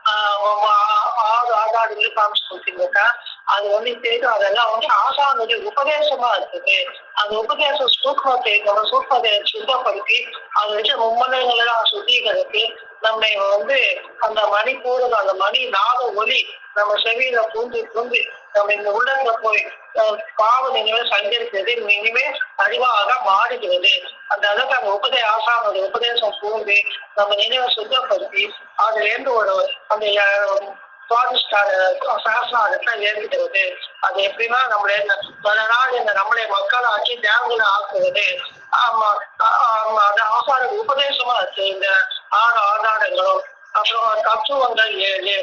6 ஆதாரங்களையும் காமிச்சு கொடுத்தீங்கக்கா. அது வந்து தெரியும். அதெல்லாம் வந்து ஆசானுடைய உபதேசமா இருக்குது. அந்த உபதேச சூக்மத்தை நம்ம சூக்மத்தை சுத்தப்படுத்தி அதை வச்சு மும்மலங்களெல்லாம் சுத்திகரித்து நம்ம வந்து அந்த மணிப்பூரல் அந்த மணி நாத ஒலி நம்ம செவியில பூந்து நம்ம இந்த உள்ளத்துல போய் பாவ நினைவை சஞ்சரிக்கிறது இனிமே அறிவாக மாறுகிறது. அந்த அளவுக்கு அந்த ஆசானுடைய உபதேசம் பூந்து நம்ம நினைவை சுத்தப்படுத்தி அதுல இருந்து ஒரு அந்த சாசனத்தை ஏற்படுகிறது. அது எப்படின்னா நம்மளே பல நாள் இந்த நம்மளை மக்களாக்கி தேவங்களை ஆக்குவது. அது ஆசார உபதேசமா இருக்கு இந்த 6 ஆதாரங்களும். அப்புறம் தத்துவங்கள் 7.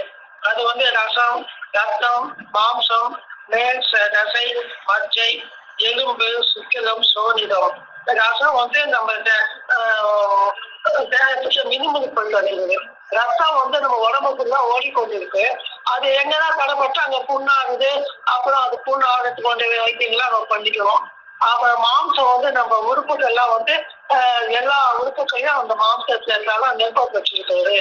அது வந்து ரசம், ரத்தம், மாம்சம், மேல் தசை, மஜ்ஜை, எலும்பு, சுக்கிலம், சோனிதம். ரசம் வந்து நம்ம தேகத்துக்கு மினுமினுப்பு வருகிறது. ரத்தம் வந்து நம்ம உடம்புக்குள்ள ஓடிக்கொண்டிருக்கு. அது எங்கன்னா கடப்பட்டு அங்க புண்ணாகுது. அப்புறம் அது புண்ணு ஆகிறதுக்கு கொண்டு வைத்தியங்களாம் நம்ம பண்ணிக்கிறோம். அப்புறம் மாம்சம் வந்து நம்ம உறுப்புகள்லாம் வந்து எல்லா உறுப்புகளையும் அந்த மாம்சத்துல இருந்தாலும் நிர்பந்திச்சிருக்கிறது.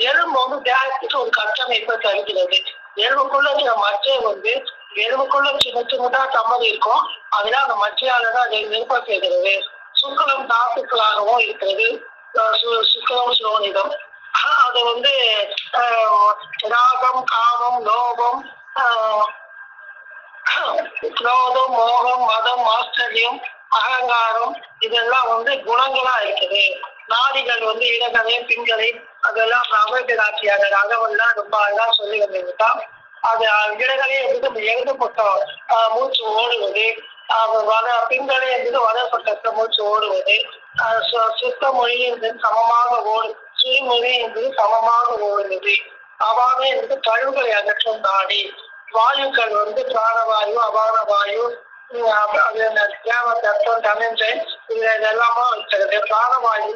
எலும்பு வந்து தேகத்துக்கு ஒரு கட்டமைப்பை தருகிறது. எலும்புக்குள்ள மச்சை வந்து எலும்புக்குள்ள சின்ன சின்னதா தம்மதி இருக்கும். அதெல்லாம் அந்த மச்சையாலதான் அதை நிர்பந்திக்கிறது. சுக்கலம் தாத்துக்களாகவும் இருக்கிறது. சுக்கலம் சுரோனிதம். அது வந்து ராகம், காமம், லோபம், குரோதம், மோகம், மதம், ஆச்சரியம், அகங்காரம் இதெல்லாம் வந்து குணங்களா இருக்குது. நாடிகள் வந்து இடகலை, பின்களை அதெல்லாம் அவைகளாட்சியாக அகவெல்லாம் ரொம்ப அழகா சொல்லி வந்திருக்கான். அது இடகளே இருந்து இடது பக்கம் மூச்சு ஓடுவது, பின்களே இருந்து வட பக்கத்தை மூச்சு ஓடுவது, சுத்த மொழி என்பது சமமாக சுயமொழி என்பது சமமாக ஓடுவது. அவாக இருந்து கழிவுகளை அகற்றும் நாடி. வாயுக்கள் வந்து பிராணவாயு, அபான வாயு, தத்துவம், தனஞ்சன் இதெல்லாமா இருக்கிறது. பிராணவாயு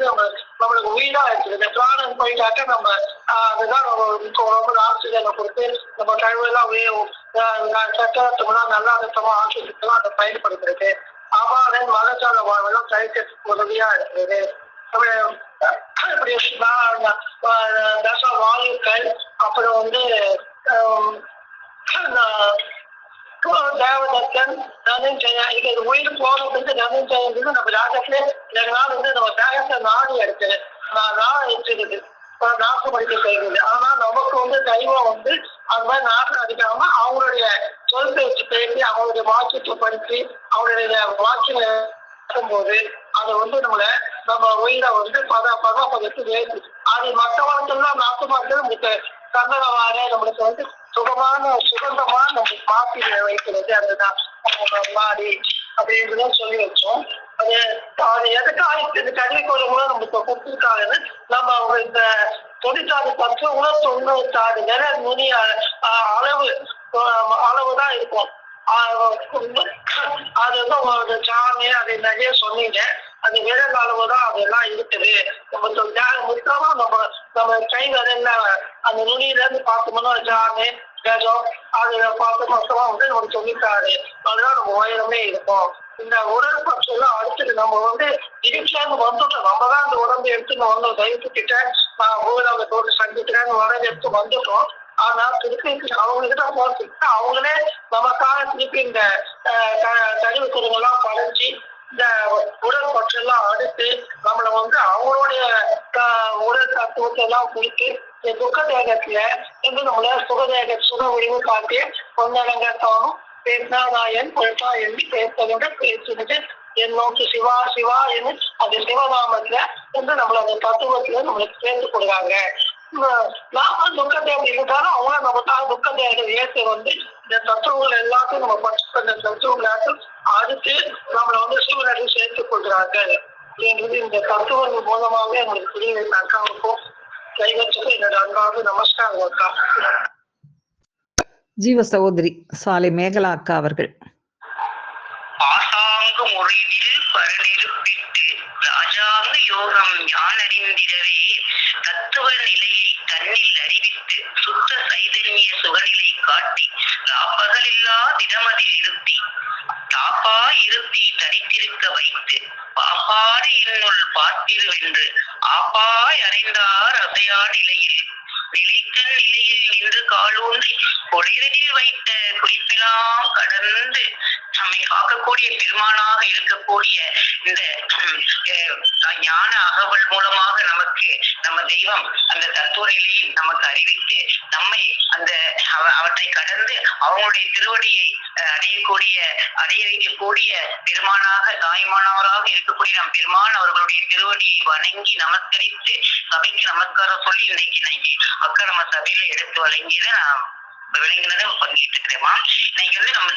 நம்மளுக்கு உயிரா இருக்குது. பிராணம் போயிட்டாக்க நம்ம அதுதான் ரொம்ப ஆக்சிஜனை கொடுத்து நம்ம கழிவுலாம் சட்டத்துக்குலாம் நல்ல அழுத்தமா ஆக்சிஜனுக்குலாம் அதை பயன்படுத்துறது. அபாரன் மலச்சால வாழ்வெல்லாம் கழிக்கிறதுக்கு உதவியா இருக்குது. இப்படி தச வாயுக்கள். அப்புறம் வந்து தேவதத்தன், தனஞ்சயா. இது உயிர் போனதுக்கு தனஞ்சயன் நம்ம ராகத்துல நாள் வந்து நம்ம தேகத்தை நாடு எடுக்குது. நாடு எடுத்துக்குது, நாசப்படுத்தி செய்யுது. ஆனா நமக்கு வந்து தெய்வம் வந்து அந்த மாதிரி நாட்டம் அடிக்காம அவங்களுடைய சொல் பேச்சு பேசி அவங்களுடைய வாக்கியத்தை படித்து அவங்களுடைய வாக்கியம் போது அதை நம்ம உயிரை பதத்து வேறு அது மற்ற வாழ்க்கைலாம் நாட்டு மக்கள் நமக்கு சந்தனமாக நம்மளுக்கு சுகந்தமா நம்ம மாற்றி வைக்கிறது அதுதான் மாடி அப்படின்றதான் சொல்லி வச்சோம். அது எதுக்காக இந்த கல்விக்கொள்கை மூலம் நம்மளுக்கு கொடுத்துருக்காங்கன்னு நம்ம அவங்க இந்த தொழிற்சாலை 10 தொண்ணூத்தாறு நில நுனி அளவுதான் இருக்கும். அது ஒரு சாமி அது நிறைய சொன்னீங்க. அது விரல் அளவுதான் அதெல்லாம் இருக்குது. முக்கியமா நம்ம கை விரல்ல அந்த நுனியில இருந்து பார்த்தோம்னா சாமி கஜம் அதுல பார்த்து மொத்தமா நம்ம சொல்லிட்டாரு. அதுதான் நம்ம உயரமே இருக்கும். இந்த உடல் பட்செல்லாம் அடுத்தது நம்ம இடிச்சாந்து வந்துட்டோம். நம்ம தான் அந்த உடம்பு எடுத்துன்னு வந்தோம். தைரியத்துக்கிட்ட நான் ஊழல போட்டு சந்திக்கிறேன்னு உடம்பு எடுத்து வந்துட்டோம். ஆனா திருப்பி அவங்ககிட்ட போறதுக்கு அவங்களே நமக்காக திருப்பி இந்த கழிவு குடும்பம்லாம் படைச்சு இந்த உடல் பற்றெல்லாம் அடுத்து நம்மளை அவங்களுடைய உடல் தத்துவத்தை எல்லாம் கொடுத்து இந்த துக்க தேகத்துல நம்மள சுக உரிவு காட்டி பொன்னடங்கத்தானும் பேசாதாயன் பொழுப்பா எண்ணி பேசுகின்ற பேசுகிட்டு என் நோக்கி சிவா சிவா என்று அந்த சிவநாமத்துல நம்மள அந்த தத்துவத்துல நம்மளுக்கு சேர்ந்து கொடுக்குறாங்க. நாம துக்கத்தை இருந்தாலும் அவங்க நமக்காக துக்கத்தை ஏற்று இந்த தத்துவங்கள் எல்லாத்தையும் நம்ம படிச்சு அந்த தத்துவங்களாக அடுத்து நம்மளை சிவனர்கள் சேர்த்துக் கொள்கிறார்கள் அப்படின்றது இந்த தத்துவங்கள் மூலமாகவே எங்களுக்கு புரிய அக்காவுக்கும் கைவச்சுக்கும் என்னோட அன்பாவது நமஸ்காரம் அக்கா. ஜீவ சகோதரி சாலை மேகலா அக்கா அவர்கள். ஆசாங்கு முறையில் பரநிருப்பிட்டு ராஜாங்க யோகம் ஞானறிந்திடவே தத்துவ நிலையை தன்னில் அறிவித்து சுத்த சைதன்ய சுகநிலை காட்டி ராப்பகலில்லா தினமதில் இருத்தி தாப்பா இருத்தி தரித்திருக்க வைத்து பாப்பாறு என்னுள் பார்த்திருவென்று ஆப்பாய் அறைந்தார் அசையா நிலையில் நிலைத்தன் நிலையில் நின்று காலூன்றி பொழிலில் வைத்த குறிப்பெல்லாம் கடந்து நம்மை காக்கக்கூடிய பெருமானாக இருக்கக்கூடிய இந்த ஞான அகவல் மூலமாக நமக்கு நம்ம தெய்வம் அந்த தத்துவ நிலையை நமக்கு அறிவித்து நம்மை அவற்றை கடந்து அவங்களுடைய திருவடியை அடைய வைக்கக்கூடிய பெருமானாக தாய்மானவராக இருக்கக்கூடிய நம் பெருமான் அவர்களுடைய திருவடியை வணங்கி நமஸ்கரித்து சபைக்கு நமஸ்காரம் சொல்லி இன்னைக்கு அக்கா நம்ம சபையில எடுத்து வழங்கியதை நான் விளங்கினதை பங்கிட்டு இருக்கிறேமா. இன்னைக்கு நம்ம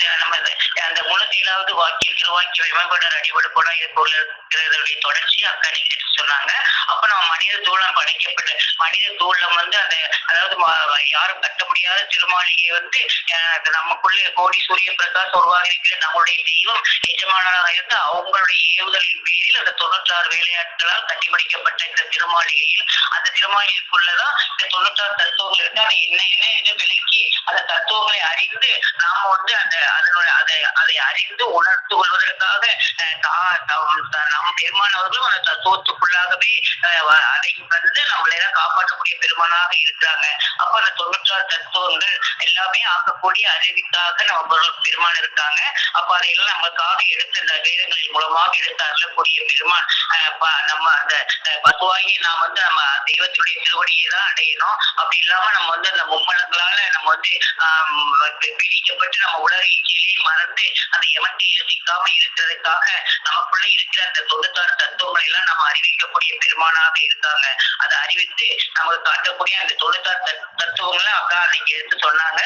அந்த 307வது வாக்கியம் திருவாக்கிய மேம்படர் அடிபடு கூட இருக்கிறதுடைய தொடர்ச்சி அக்கா நீங்க சொன்னாங்க. அப்ப நம்ம மனித தூளம் படைக்கப்பட்ட மனித தூளம் அந்த அதாவது யாரும் கட்ட முடியாத திருமாளிகை நமக்குள்ளே கோடி சூரிய பிரகாஷ் உருவாக இருக்கிற நம்மளுடைய தெய்வம் எஜமானராக இருந்து அவங்களுடைய ஏவுதலின் பேரில் அந்த 96 வேலையாட்களால் கட்டி முடிக்கப்பட்ட இந்த திருமாளிகையில் அந்த திருமாளிகைக்குள்ளதான் இந்த 96 தத்துவங்கள் இருக்கு. அதை என்ன விலக்கி அந்த தத்துவங்களை அறிந்து நாம அதை அறிந்து உணர்த்து கொள்வதற்காக நம் பெருமானவர்களும் அந்த தத்துவத்துக்குள்ளாகவே அதை நம்மளை காப்பாற்றக்கூடிய பெருமானாக இருக்கிறாங்க. அப்ப அந்த 96 தத்துவங்கள் எல்லாமே ஆக்கக்கூடிய அறிவிக்காக நம்ம பெருமான் இருக்காங்க. அப்ப அதையெல்லாம் நமக்காக எடுத்து இந்த வேதங்களின் மூலமாக எடுத்து அருளக்கூடிய பெருமான் நம்ம அந்த பசுவாகி நாம் நம்ம தெய்வத்துடைய திருவடியை தான் அடையணும். அப்படி இல்லாம நம்ம அந்த மும்மலங்களால நம்ம பிரிக்கப்பட்டு நம்ம உலகிலே மறந்து அந்த எமத்தை ரசிக்காம இருக்கிறதுக்காக நமக்குள்ள இருக்கிற அந்த 96 தத்துவங்களை எல்லாம் நம்ம அறிவிக்கக்கூடிய பெருமானாக இருக்காங்க. அதை அறிவித்து நமக்கு காட்டக்கூடிய அந்த 96 தத்துவங்களை அக்கா அன்னைக்கு எடுத்து சொன்னாங்க.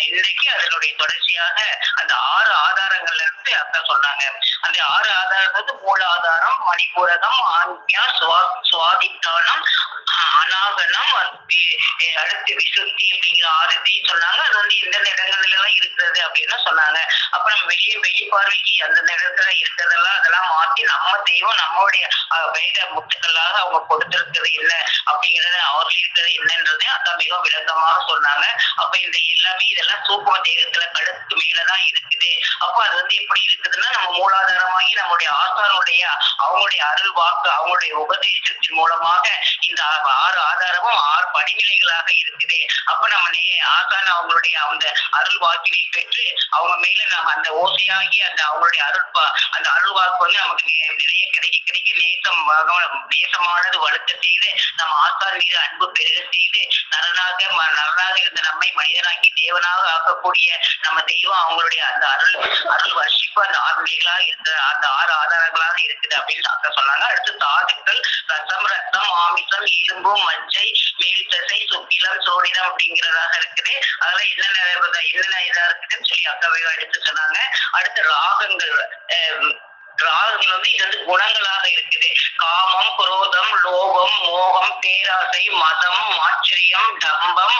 இன்னைக்கு அதனுடைய தொடர்ச்சியாக அந்த 6 ஆதாரங்கள்ல இருந்து அக்கா சொன்னாங்க. அந்த 6 ஆதாரம் மூலாதாரம், மணிபூரகம், ஆஞ்ஞா, சுவாதிஷ்டானம், அநாகனம், அடுத்து விசுத்தி அப்படிங்கிற 6 இதையும் சொன்னாங்க. அது எந்தெந்த இடங்கள்ல எல்லாம் இருக்கிறது அப்படின்னு சொன்னாங்க. அப்ப நம்ம வெளிப்பார்வைக்கு அந்தந்த இடத்துல இருக்கிறதெல்லாம் அதெல்லாம் மாத்தி நம்ம தெய்வம் நம்மளுடைய வேத முத்துக்களாக அவங்க கொடுத்திருக்கிறது என்ன அப்படிங்கறத அவர்கள் இருக்கிறது என்னன்றதை அக்கா மிக விளக்கமாக சொன்னாங்க. அப்ப இந்த எல்லாமே இதெல்லாம் சூக்கும தேகத்துல கழுத்துக்கு மேலதான் இருக்குது. அப்ப அது எப்படி இருக்குதுன்னா நம்ம மூலாதாரமாகி நம்ம நம்முடைய ஆசானுடைய அவங்களுடைய அருள் வாக்கு அவங்களுடைய உபதேசத்தின் மூலமாக இந்த 6 ஆதாரமும் 6 படிநிலைகளாக இருக்குது. அப்ப நம்ம ஆசான அவங்களுடைய அந்த அருள் வாக்கினை பெற்று அவங்க மேல நம்ம அந்த ஓசையாகி அந்த அவங்களுடைய அந்த அருள் வாக்கு வந்து நமக்கு நிறைய கிடைக்க நேசமானது வளர்க்க செய்து நம்ம ஆசான் மீது அன்பு பெருக செய்து நலனாக இருந்த நம்மை மனிதனாக்கி தேவனாக ஆக்கக்கூடிய நம்ம தெய்வம் அவங்களுடைய அந்த அருள் வர்ஷிப்பு அந்த 6 நிலைகளாக இருக்கிற அந்த 6 ஆதாரங்களாக இருக்குது அப்படின்னு டாக்டர் சொன்னாங்க. அடுத்து தாதுக்கள் ரசம், மாமிசம், எலும்பு, மஞ்சை, மேல் தசை, சுக்கிலம், சோடினம் அப்படிங்கிறதாக இருக்குது. அதுல என்னென்ன இதா இருக்குதுன்னு சொல்லி அக்காவே எடுத்து சொன்னாங்க. அடுத்து ராகங்கள் வந்து இது வந்து குணங்களாக இருக்குது. காமம், குரோதம், லோகம், மோகம், பேராசை, மதம், ஆச்சரியம், டம்பம்,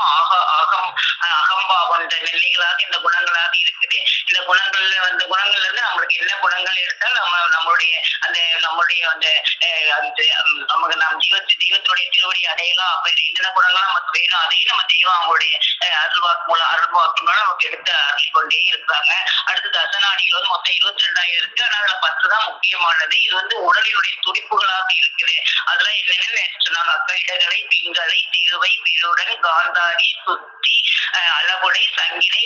அகம்பாவம் இந்த நிலைகளாக இந்த குணங்களாக இருக்குது. இந்த குணங்கள்ல இருந்து நம்மளுக்கு என்ன குணங்கள் எடுத்தால் நம்மளுடைய தெய்வத்துடைய திருவடி அடையலாம். அப்ப என்னென்ன குணங்கள் நமக்கு வேணும் அதையும் நம்ம தெய்வம் அவங்களுடைய அருள்வாக்கு மூலம் நமக்கு எடுத்து அருளிக்கொண்டே இருக்காங்க. அடுத்து தசநாடிகள் வந்து மொத்தம் 22,000 இருக்கு. ஆனா 10 தான் முக்கியமானது. இது வந்து உடலினுடைய துடிப்புகளாக இருக்குது. அதுல என்னென்ன சொன்னாங்க அக்கா, இடகலை, பிங்களை, திருவை, விருடன், காந்தாரி, சுத்தி, அளவுடை, சங்கினை,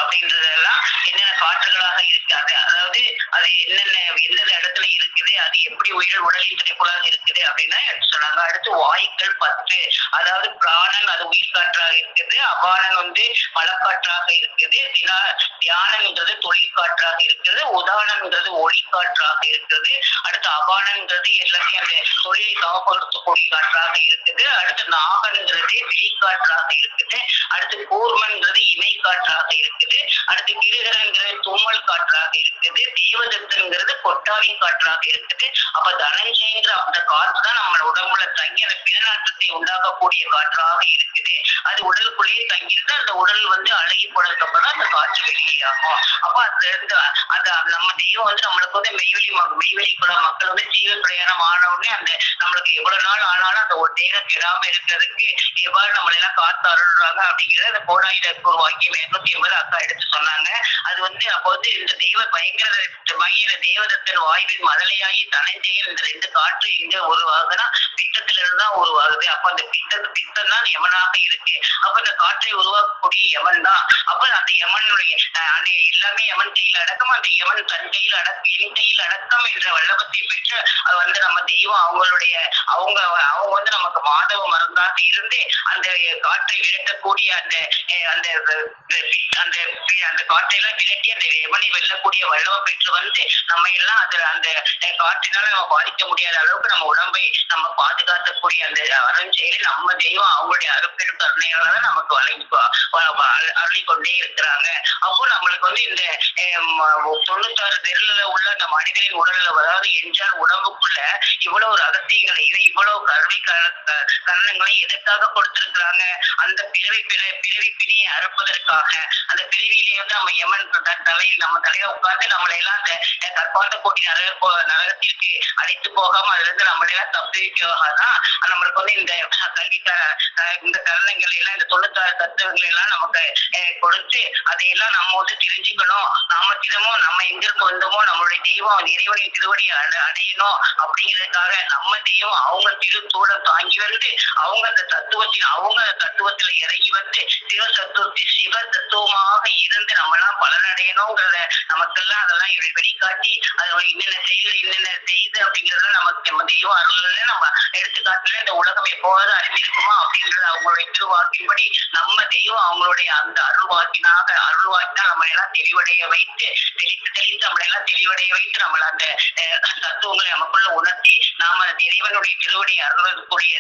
அப்படின்றதெல்லாம் என்னென்ன காற்றுகளாக இருக்காது, அதாவது அது என்னென்ன எந்தெந்த இடத்துல இருக்குது, அது எப்படி உடலின் துடிப்புகளாக இருக்குது அப்படின்னா சொன்னாங்க. அடுத்து வாயுக்கள் 10, அதாவது பிராணன் அது உயிர் காற்றாக இருக்குது, அபானன் வந்து மலக்காற்றாக இருக்குது, தியானம்ன்றது தொழில் காற்றாக இருக்குது, உதானம்ன்றது ஒளி காற்றாக இருக்குது. அடுத்து அபானன்றது எல்லாத்தையும் அந்த தொழிலை சமப்படுத்தக்கூடிய காற்றாக இருக்குது. அடுத்து நாகன்கிறது வெளிக்காற்றாக இருக்குது. அடுத்து கூர்மன்றது இணை காற்றாக இருக்குது. அடுத்து கிருகரங்கிறது தும்மல் காற்றாக இருக்குது. தேவதத்தன்கிறது கொட்டாவி காற்றாக இருக்குது. அப்ப தனஞ்சயங்கிற அந்த காற்று தான் நம்ம உடம்புல தங்கி அந்த பிறநாற்றத்தை உண்டாக்கக்கூடிய காற்றாக இருக்குது. அது உடலுக்குள்ளேயே தங்கிருந்து அந்த உடல் வந்து அழகி போனதுக்கு அப்புறம் அந்த காற்று வெளியாகும். அப்ப அதுல இருந்து அந்த நம்ம தெய்வம் வந்து நம்மளுக்கு வந்து மெய்வெளிக்குள்ள மக்கள் வந்து ஜீவ பிரயாணம் ஆன உடனே அந்த நம்மளுக்கு எவ்வளவு நாள் ஆனாலும் அந்த ஒரு தேகம் கெடாம இருக்கிறதுக்கு எவ்வாறு நம்மள எல்லாம் காத்து அருள்றாங்க அப்படிங்கிறத அந்த கோடாயிரத்து ஒரு வாக்கியம் 280 அக்கா எடுத்து சொன்னாங்க. அது வந்து அப்போ வந்து இந்த தெய்வ பயங்கர தேவதத்தன் வாயுவின் மதலையாகி தனஞ்செயல் இந்த 2 காற்று எங்க உருவாகுதுன்னா பித்தத்துல இருந்தான் உருவாகுது. அப்ப அந்த பித்தம் தான் யமனாக இருக்கு. அப்ப அந்த காற்றை உருவாக்கக்கூடிய யமன் தான். அப்ப அந்த யமனுடைய எல்லாமே யமன் கையில் அடக்கம், அந்த யமன் தன் கையில் என் கையில் அடக்கம் என்ற வல்லபத்தை பெற்று அது வந்து நம்ம தெய்வம் அவங்க வந்து நமக்கு மாதவ மருந்தாக இருந்து அந்த காற்றை விரட்டக்கூடிய அந்த காற்றை எல்லாம் விரட்டி அந்த யமனை வெல்லக்கூடிய வல்லவம் பெற்று வந்து நம்ம எல்லாம் அந்த காற்றினால நம்ம பாதிக்க முடியாத அளவுக்கு நம்ம உடம்பை நம்ம பாதுகாக்கக்கூடிய அந்த அருஞ்செயலை நம்ம தெய்வம் அவங்களுடைய அருப்பெரும் கருணையால நமக்கு அருளிக்கொண்டே இருக்கிறாங்க. அப்போ நம்மளுக்கு வந்து இந்த 96 விரல்ல உள்ள அந்த மனிதனின் உடல்ல, அதாவது என்றால் உடம்புக்குள்ள இவ்வளவு ரகசியங்களை இவ்வளவு கரணங்களை எதற்காக கொடுத்திருக்கிறாங்க? அந்த பிறவி பிணியை அறுப்பதற்காக. அந்த பிறவியிலே வந்து நம்ம யமன் நம்ம தலையை உட்கார்ந்து நம்மளை எல்லாம் அந்த கற்பாந்த கோட்டி நரகத்திற்கு அழைத்து போகாம அதுல இருந்து நம்மளை எல்லாம் தப்பிக்காதான் நம்மளுக்கு வந்து இந்த கரணங்களை எல்லாம் இந்த 96 தத்துவங்களை எல்லாம் நமக்கு கொடுத்து அதையெல்லாம் நம்ம வந்து தெரிஞ்சுக்கணும். நாம தினமும் நம்ம எங்கிருந்து வந்தோமோ நம்மளுடைய தெய்வம் இறைவனின் திருவடி அடையணும் அப்படிங்கிறதுக்காக நம்ம தெய்வம் அவங்க திருத்தூடம் தாங்கி வந்து அவங்க அந்த தத்துவத்துல இறங்கி வந்து சிவ தத்துவமாக இருந்து நம்மளாம் பலனடையணுங்கிறத நமக்கெல்லாம் அதெல்லாம் வெளிக்காட்டி அது என்னென்ன செய்து அப்படிங்கறத நமக்கு நம்ம தெய்வம் அருள்ல நம்ம எடுத்துக்காட்டுல இந்த உலகம் எப்போது அறிந்திருக்குமா அப்படிங்கறது அவங்களுடைய திருவாக்கின்படி நம்ம தெய்வம் அவங்களுடைய அந்த அருள்வாக்கினா நம்ம எல்லாம் தெளிவடைய வைத்து நம்மளை எல்லாம் தெளிவடைய வைத்து நம்மள அந்த தத்துவங்களை நமக்குள்ள உணர்த்தி நாம இறைவனுடைய திருவடி அருளக்கூடிய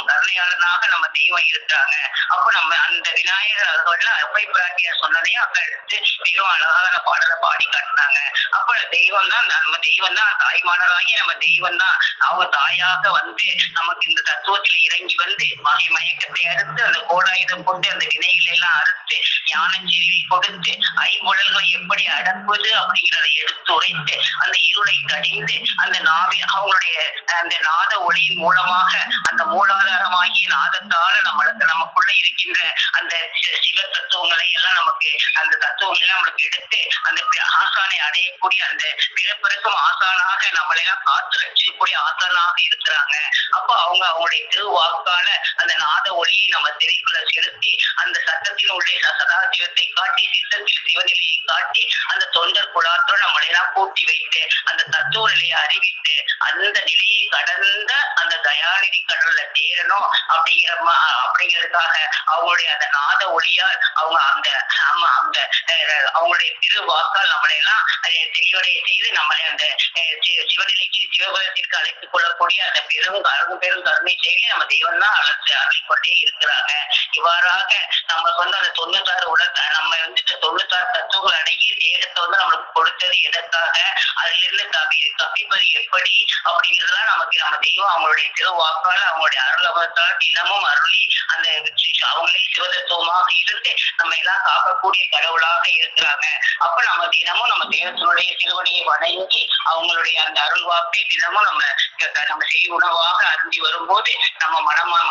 கருணையாளனாக நம்ம தெய்வம் இருக்கிறாங்க. அப்போ நம்ம அந்த விநாயகர் அப்பை பிராட்டியார் சொன்னதையும் அப்ப எடுத்து மிகவும் அழகான பாடலை பாடி காட்டினாங்க. அப்ப தெய்வம் தான் நம்ம தெய்வம் தான் தாய்மானராகி நம்ம தெய்வம் தான் அவங்க தாயாக வந்து நமக்கு இந்த தத்துவத்தில் இறங்கி வந்து மயக்கத்தை அறுத்து அந்த கோடாயுதம் கொண்டு அந்த வினைகளை எல்லாம் அறுத்து ஞான செல்வி கொடுத்து ஐம்பொழல்களை எப்படி அடக்குவது அப்படிங்கிறத எடுத்து உரைத்து அந்த இருளை அடைந்து அந்த நாவில் அவங்களுடைய அந்த நாத ஒளியின் மூலமாக அந்த மூலாதாரமாகிய நாதத்தால நமக்குள்ள இருக்கின்ற அந்த சிவ தத்துவங்களை எல்லாம் நமக்கு அந்த தத்துவங்களை நம்மளுக்கு எடுத்து அந்த ஆசானை அடையக்கூடிய அந்த பிறப்பிறக்கும் ஆசானாக நம்மளையெல்லாம் காத்து ரசிக்கக்கூடிய ஆசானாக இருக்கிறாங்க. அப்ப அவங்களுடைய திருவாக்கால அந்த நாத ஒளியை நம்ம தெருக்குள்ள செலுத்தி அந்த சட்டத்தில் உள்ள சதாசிவத்தை காட்டி சித்தத்தில் சிவநிலையை காட்டி அந்த தொண்டர் குழாத்தோடு நம்மளையெல்லாம் கூட்டி வைத்து அந்த தத்துவ நிலையை அறிவித்து அந்த நிலையை கடந்த அந்த தயாநிதி கடல்ல தேரணும் அப்படிங்கிறதுக்காக அவங்களுடைய அந்த நாத ஒளியால் அவங்க அந்த அவங்களுடைய திருவாக்கால் நம்மளையெல்லாம் தெளிவடைய செய்து நம்மளை அந்த சிவநிலைக்கு சிவபுரத்திற்கு அழைத்துக் கொள்ளக்கூடிய அந்த பெரும் கருணை செய்தி நம்ம தெய்வம் தான் அழைக்கொண்டே இருக்கிறாங்க. இவ்வாறாக நம்ம சொன்ன அந்த 96 நம்ம 96 தத்துவங்கள் அடங்கிய தேகத்தை நம்மளுக்கு கொடுத்தது எதற்காக, அதுல இருந்து தப்பிப்பது எப்படி அப்படிங்கிறதுலாம் நமக்கு நம்ம தெய்வம் அவங்களுடைய திருவாக்கால் அவங்களுடைய அருளவத்தால் தினமும் அருளி அந்த அவங்களே சிவதத்துவமாக இருந்து நம்ம எல்லாம் காக்கக்கூடிய கடவுளாக இருக்கிறாங்க. அப்ப நம்ம தினமும் நம்ம தெய்வத்தினுடைய திருவடியை வணங்கி அவங்களுடைய அந்த அருள்வாக்கை தினமும் நம்ம செய் உணவாக அருந்தி வரும்போது நம்ம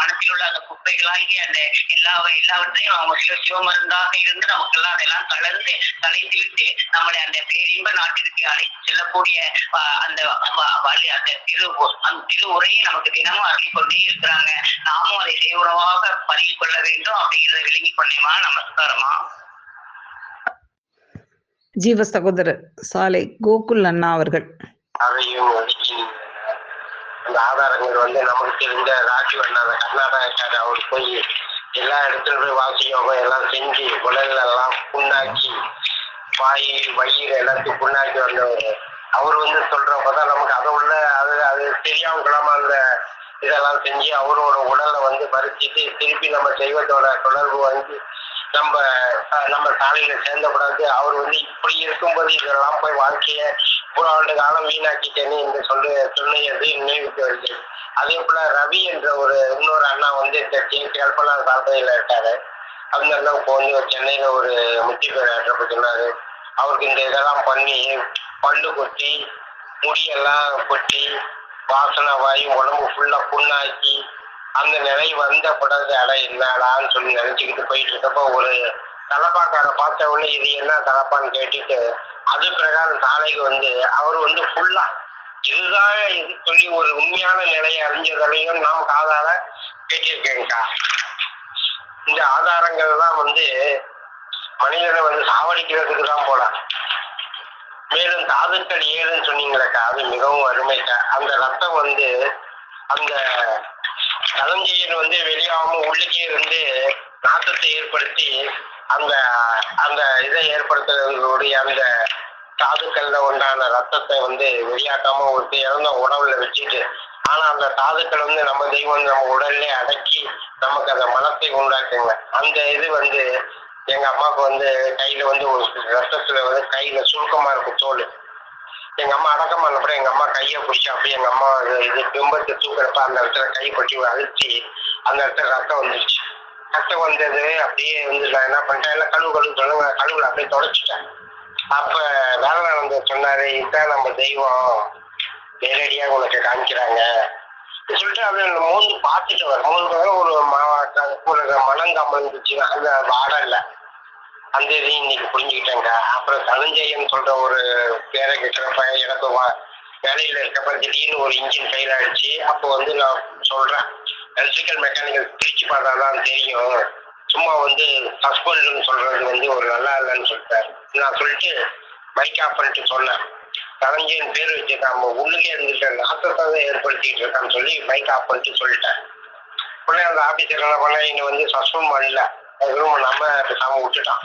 மனத்தில் உள்ள அந்த குப்பைகளாகி அந்த எல்லாவற்றையும் அவங்க சிவமருந்தாக இருந்து நமக்கெல்லாம் அதெல்லாம் கலந்து கலைந்து விட்டு நம்மளை அந்த பேரின்ப நாட்டிற்கு அழைத்து செல்லக்கூடிய அந்த திரு உரையை நமக்கு தினமும் அருளி கொண்டே இருக்கிறாங்க. நாமும் அதை செய் உணவாக பதிவு கொள்ள வேண்டும் அப்படிங்கிறத விளங்கி கொண்டேமா. நமஸ்காரமா. ஜீவ சகோதரர் சாலை கோகுல் அண்ணா அவர்கள். அதையும் அந்த ஆதாரங்கள் நமக்கு தெரிந்த ராஜீவ் அண்ணா கர்நாடகாக்கார அவர் போய் எல்லா இடத்துல போய் வாசி யோகம் எல்லாம் செஞ்சு உடல்ல எல்லாம் புண்ணாக்கி வயிறு எல்லாத்தையும் புண்ணாக்கி வந்தவர். அவர் சொல்றப்பதான் நமக்கு அதை உள்ள அது தெரியாம கிளம்ப அந்த இதெல்லாம் செஞ்சு அவரோட உடலை பறிச்சுட்டு திருப்பி நம்ம தெய்வத்தோட தொடர்பு நம்ம சாலையில சேர்ந்தப்படாது. அவர் இப்படி இருக்கும்போது இதெல்லாம் போய் வாழ்க்கைய இவ்வளவு ஆண்டு காலம் வீணாக்கிட்டேன்னு என்று சொன்னது நினைவுக்கு வருது. அதே போல ரவி என்ற இன்னொரு அண்ணா இந்த கல்பனா சாதனையில இருக்காரு. அந்த அண்ணா இப்போ சென்னையில ஒரு முத்தி பேர் ஆற்றப்ப சொன்னாரு. அவருக்கு இந்த இதெல்லாம் பண்ணி பல்லு கொட்டி முடியெல்லாம் கொட்டி வாசனை வாயு உடம்பு ஃபுல்லா புண்ணாக்கி அந்த நிலை வந்த படாது அட என்னடான்னு சொல்லி நினைச்சுக்கிட்டு போயிட்டு இருக்கப்போ ஒரு தலப்பாக்காரை பார்த்த உடனே இது என்ன தலப்பான்னு கேட்டுட்டு அது பிரகாரம் சாலைக்கு அவர் ஃபுல்லா இதுதான் இது சொல்லி ஒரு உண்மையான நிலையை அறிஞ்சதையும் நாம் காதால கேட்டிருக்கேங்கக்கா. இந்த ஆதாரங்கள் தான் மனிதனை சாவடிக்கிறதுக்கு தான் போல. மேலும் தாதுக்கள் 7ன்னு சொன்னீங்களேக்கா, அது மிகவும் அருமைக்கா. அந்த ரத்தம் அந்த கலஞ்சையில் வெளியாகாம உள்ளுக்கே இருந்து நாட்டத்தை ஏற்படுத்தி அந்த இதை ஏற்படுத்துறதுடைய அந்த தாதுக்கள்ல உண்டான ரத்தத்தை வெளியாக்காம ஒரு இறந்த உணவுல வச்சுட்டு, ஆனா அந்த தாதுக்கள் நம்ம தெய்வம் நம்ம உடல்ல அடக்கி நமக்கு அந்த மனத்தை உண்டாக்குங்க. அந்த இது எங்க அம்மாவுக்கு கையில ஒரு ரத்தத்துல கையில சுருக்கமா இருக்கும் தோல். எங்க அம்மா அடக்கம் பண்ணப்பறம் எங்க அம்மா கையை பிடிச்சி அப்படியே எங்க அம்மா இது பிம்பத்தை தூக்கிறப்ப அந்த இடத்துல கை பற்றி அழுத்தி அந்த இடத்துல ரத்தம் வந்துருச்சு. ரத்தம் வந்தது அப்படியே நான் என்ன பண்ணிட்டேன், எல்லாம் கழுவுல அப்படியே தொடச்சிட்டேன். அப்ப வேலை சொன்னாரு, இதுதான் நம்ம தெய்வம் நேரடியா உனக்கு காமிக்கிறாங்க சொல்லிட்டு அதை மோந்து பார்த்துட்டு ஒரு மனங்காமல் இருந்துச்சு. அந்த வாடை இல்லை, அந்த இதையும் இன்னைக்கு புரிஞ்சுக்கிட்டேங்க. அப்புறம் தனஞ்சயன் சொல்ற ஒரு பேரை கேட்கிறப்ப எனக்கு வேலையில இருக்கப்ப திடீர்னு ஒரு இன்ஜின் ஃபெயில் ஆயிடுச்சு. அப்போ நான் சொல்றேன், எலக்ட்ரிக்கல் மெக்கானிக்கல் பிரிச்சு பார்த்தாதான் தெரியும், சும்மா சஸ்பெண்ட் சொல்றது ஒரு நல்லா இல்லைன்னு சொல்லிட்டாரு. நான் சொல்லிட்டு மைக் ஆஃப் பண்ணிட்டு சொன்னேன், தனஞ்சயன் பேர் வச்சுருக்கான் உள்ளுக்கே இருந்துட்டு நாட்டத்தை ஏற்படுத்திட்டு இருக்கான்னு சொல்லி மைக் ஆஃப் பண்ணிட்டு சொல்லிட்டேன். உடனே அந்த ஆபீசர் என்ன பண்ண, இன்னும் சஸ்பெண்ட் பண்ணல, எதுவும் நம்ம பேசாம விட்டுட்டான்.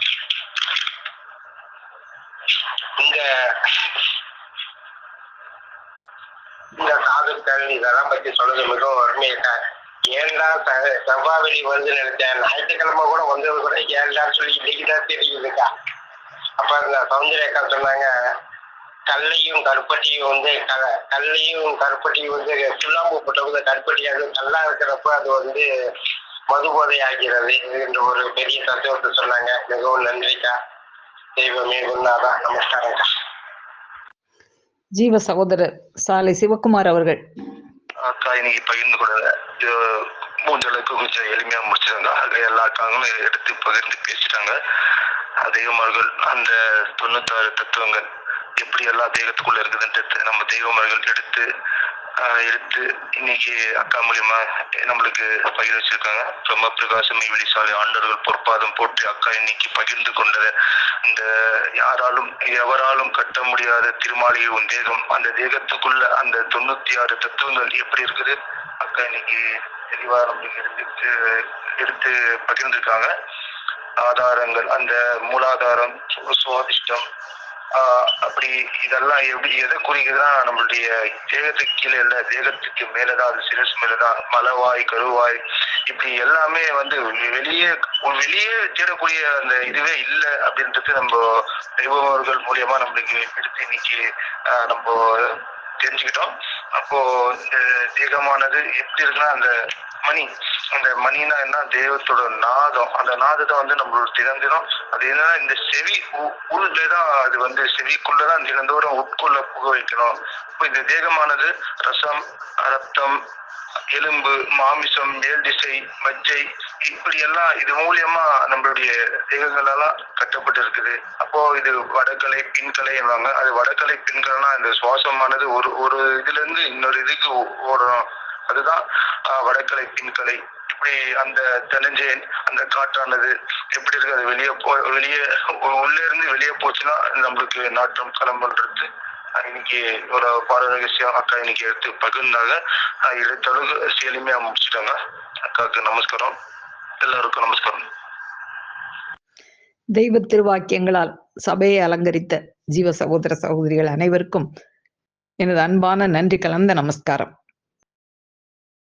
இந்த சாதுக்கள் இதெல்லாம் பத்தி சொல்றது மிகவும் அருமையா. ஏன்டா செவ்வாவெளி வருதுன்னு நினைச்சேன், ஞாயிற்றுக்கிழமை கூட வந்தது கூட ஏன்டான்னு சொல்லி இன்னைக்குதான் தெரியுதுக்கா. அப்ப இந்த சௌந்தர்யக்கா சொன்னாங்க, கல்லையும் கருப்பட்டியும் கல்லையும் கருப்பட்டியும் சுண்ணாம்பு போட்டவங்க கருப்பட்டியாக கல்லா இருக்கிறப்ப அது மது போதை ஆகிறது என்ற ஒரு பெரிய தத்துவத்தை சொன்னாங்க. மிகவும் நன்றிக்கா. தெய்வமே குருநாதா. நமஸ்காரம்க்கா. ஜீவ சகோதரர் சாலை சிவகுமார் அவர்கள். அக்கா இன்னைக்கு பகிர்ந்து கொடுங்க. இது மூன்றளவுக்கு கொஞ்சம் எளிமையா முடிச்சிருங்க. அது எல்லா அக்காங்களும் எடுத்து பகிர்ந்து பேசிட்டாங்க. தெய்வமார்கள் அந்த 96 தத்துவங்கள் எப்படி எல்லா தெய்வத்துக்குள்ள இருக்குதுன்றது நம்ம தெய்வமார்கள் எடுத்து இன்னைக்கு அக்கா மூலியமா நம்மளுக்கு பகிர வச்சிருக்காங்க. பிரம்ம பிரகாசம் மெய்வெளி சாலை ஆண்டவர்கள் பொற்பாதம் போட்டு அக்கா இன்னைக்கு பகிர்ந்து கொண்டது இந்த யாராலும் எவராலும் கட்ட முடியாத திருமாளிகை உன் தேகம், அந்த தேகத்துக்குள்ள அந்த 96 தத்துவங்கள் எப்படி இருக்குது அக்கா இன்னைக்கு தெளிவா நம்மளுக்கு எடுத்து பகிர்ந்திருக்காங்க. ஆதாரங்கள், அந்த மூலாதாரம், சுவாதிஷ்டம், அப்படி இதெல்லாம் எப்படி எதை குறிக்குதுன்னா நம்மளுடைய தேகத்துக்கு கீழே இல்ல, தேகத்துக்கு மேலதான், அது சிரசு மேலதான், மலவாய் கருவாய் இப்படி எல்லாமே வந்து வெளியே தேடக்கூடிய அந்த இதுவே இல்லை அப்படின்றது நம்ம தெய்வங்கள் மூலியமா நம்மளுக்கு எடுத்து இன்னைக்கு நம்ம தெரிஞ்சுக்கிட்டோம். அப்போ இந்த தேகமானது எப்படி இருக்குன்னா அந்த மணினா என்ன, தெய்வத்தோட நாதம், அந்த நாதத்தை வந்து நம்மளோட தினந்தினம் அது என்னன்னா இந்த செவி உள்ளதான், அது வந்து செவிக்குள்ளதான் தினந்தோறும் உட்கொள்ள புக வைக்கணும். இப்போ இந்த தேகமானது ரசம், ரத்தம், எலும்பு, மாமிசம், மேல் திசை, மஜ்ஜை இப்படி எல்லாம் இது மூலியமா நம்மளுடைய தேகங்கள் எல்லாம் கட்டப்பட்டு இருக்குது. அப்போ இது வடக்கலை பின்கலை என்பாங்க. அது வடக்கலை பின்கலைனா இந்த சுவாசமானது ஒரு இதுல இருந்து இன்னொரு இதுக்கு ஓடணும், அதுதான் வடக்கலை பின்கலை. இப்படி அந்த தனஞ்சேன் அந்த காற்றானது எப்படி இருக்கு, அது வெளியே உள்ள இருந்து வெளியே போச்சுன்னா நம்மளுக்கு நாற்றம் கிளம்புன்றது இன்னைக்கு ஒரு பாரரகசியம் அக்கா இன்னைக்கு எடுத்து பகிர்ந்தாங்க. எழுத்தளவுக்கு எளிமையா முடிச்சுட்டாங்க. அக்காவுக்கு நமஸ்காரம், எல்லாருக்கும் நமஸ்காரம். தெய்வ திருவாக்கியங்களால் சபையை அலங்கரித்த ஜீவ சகோதர சகோதரிகள் அனைவருக்கும் எனது அன்பான நன்றி கலந்த நமஸ்காரம்.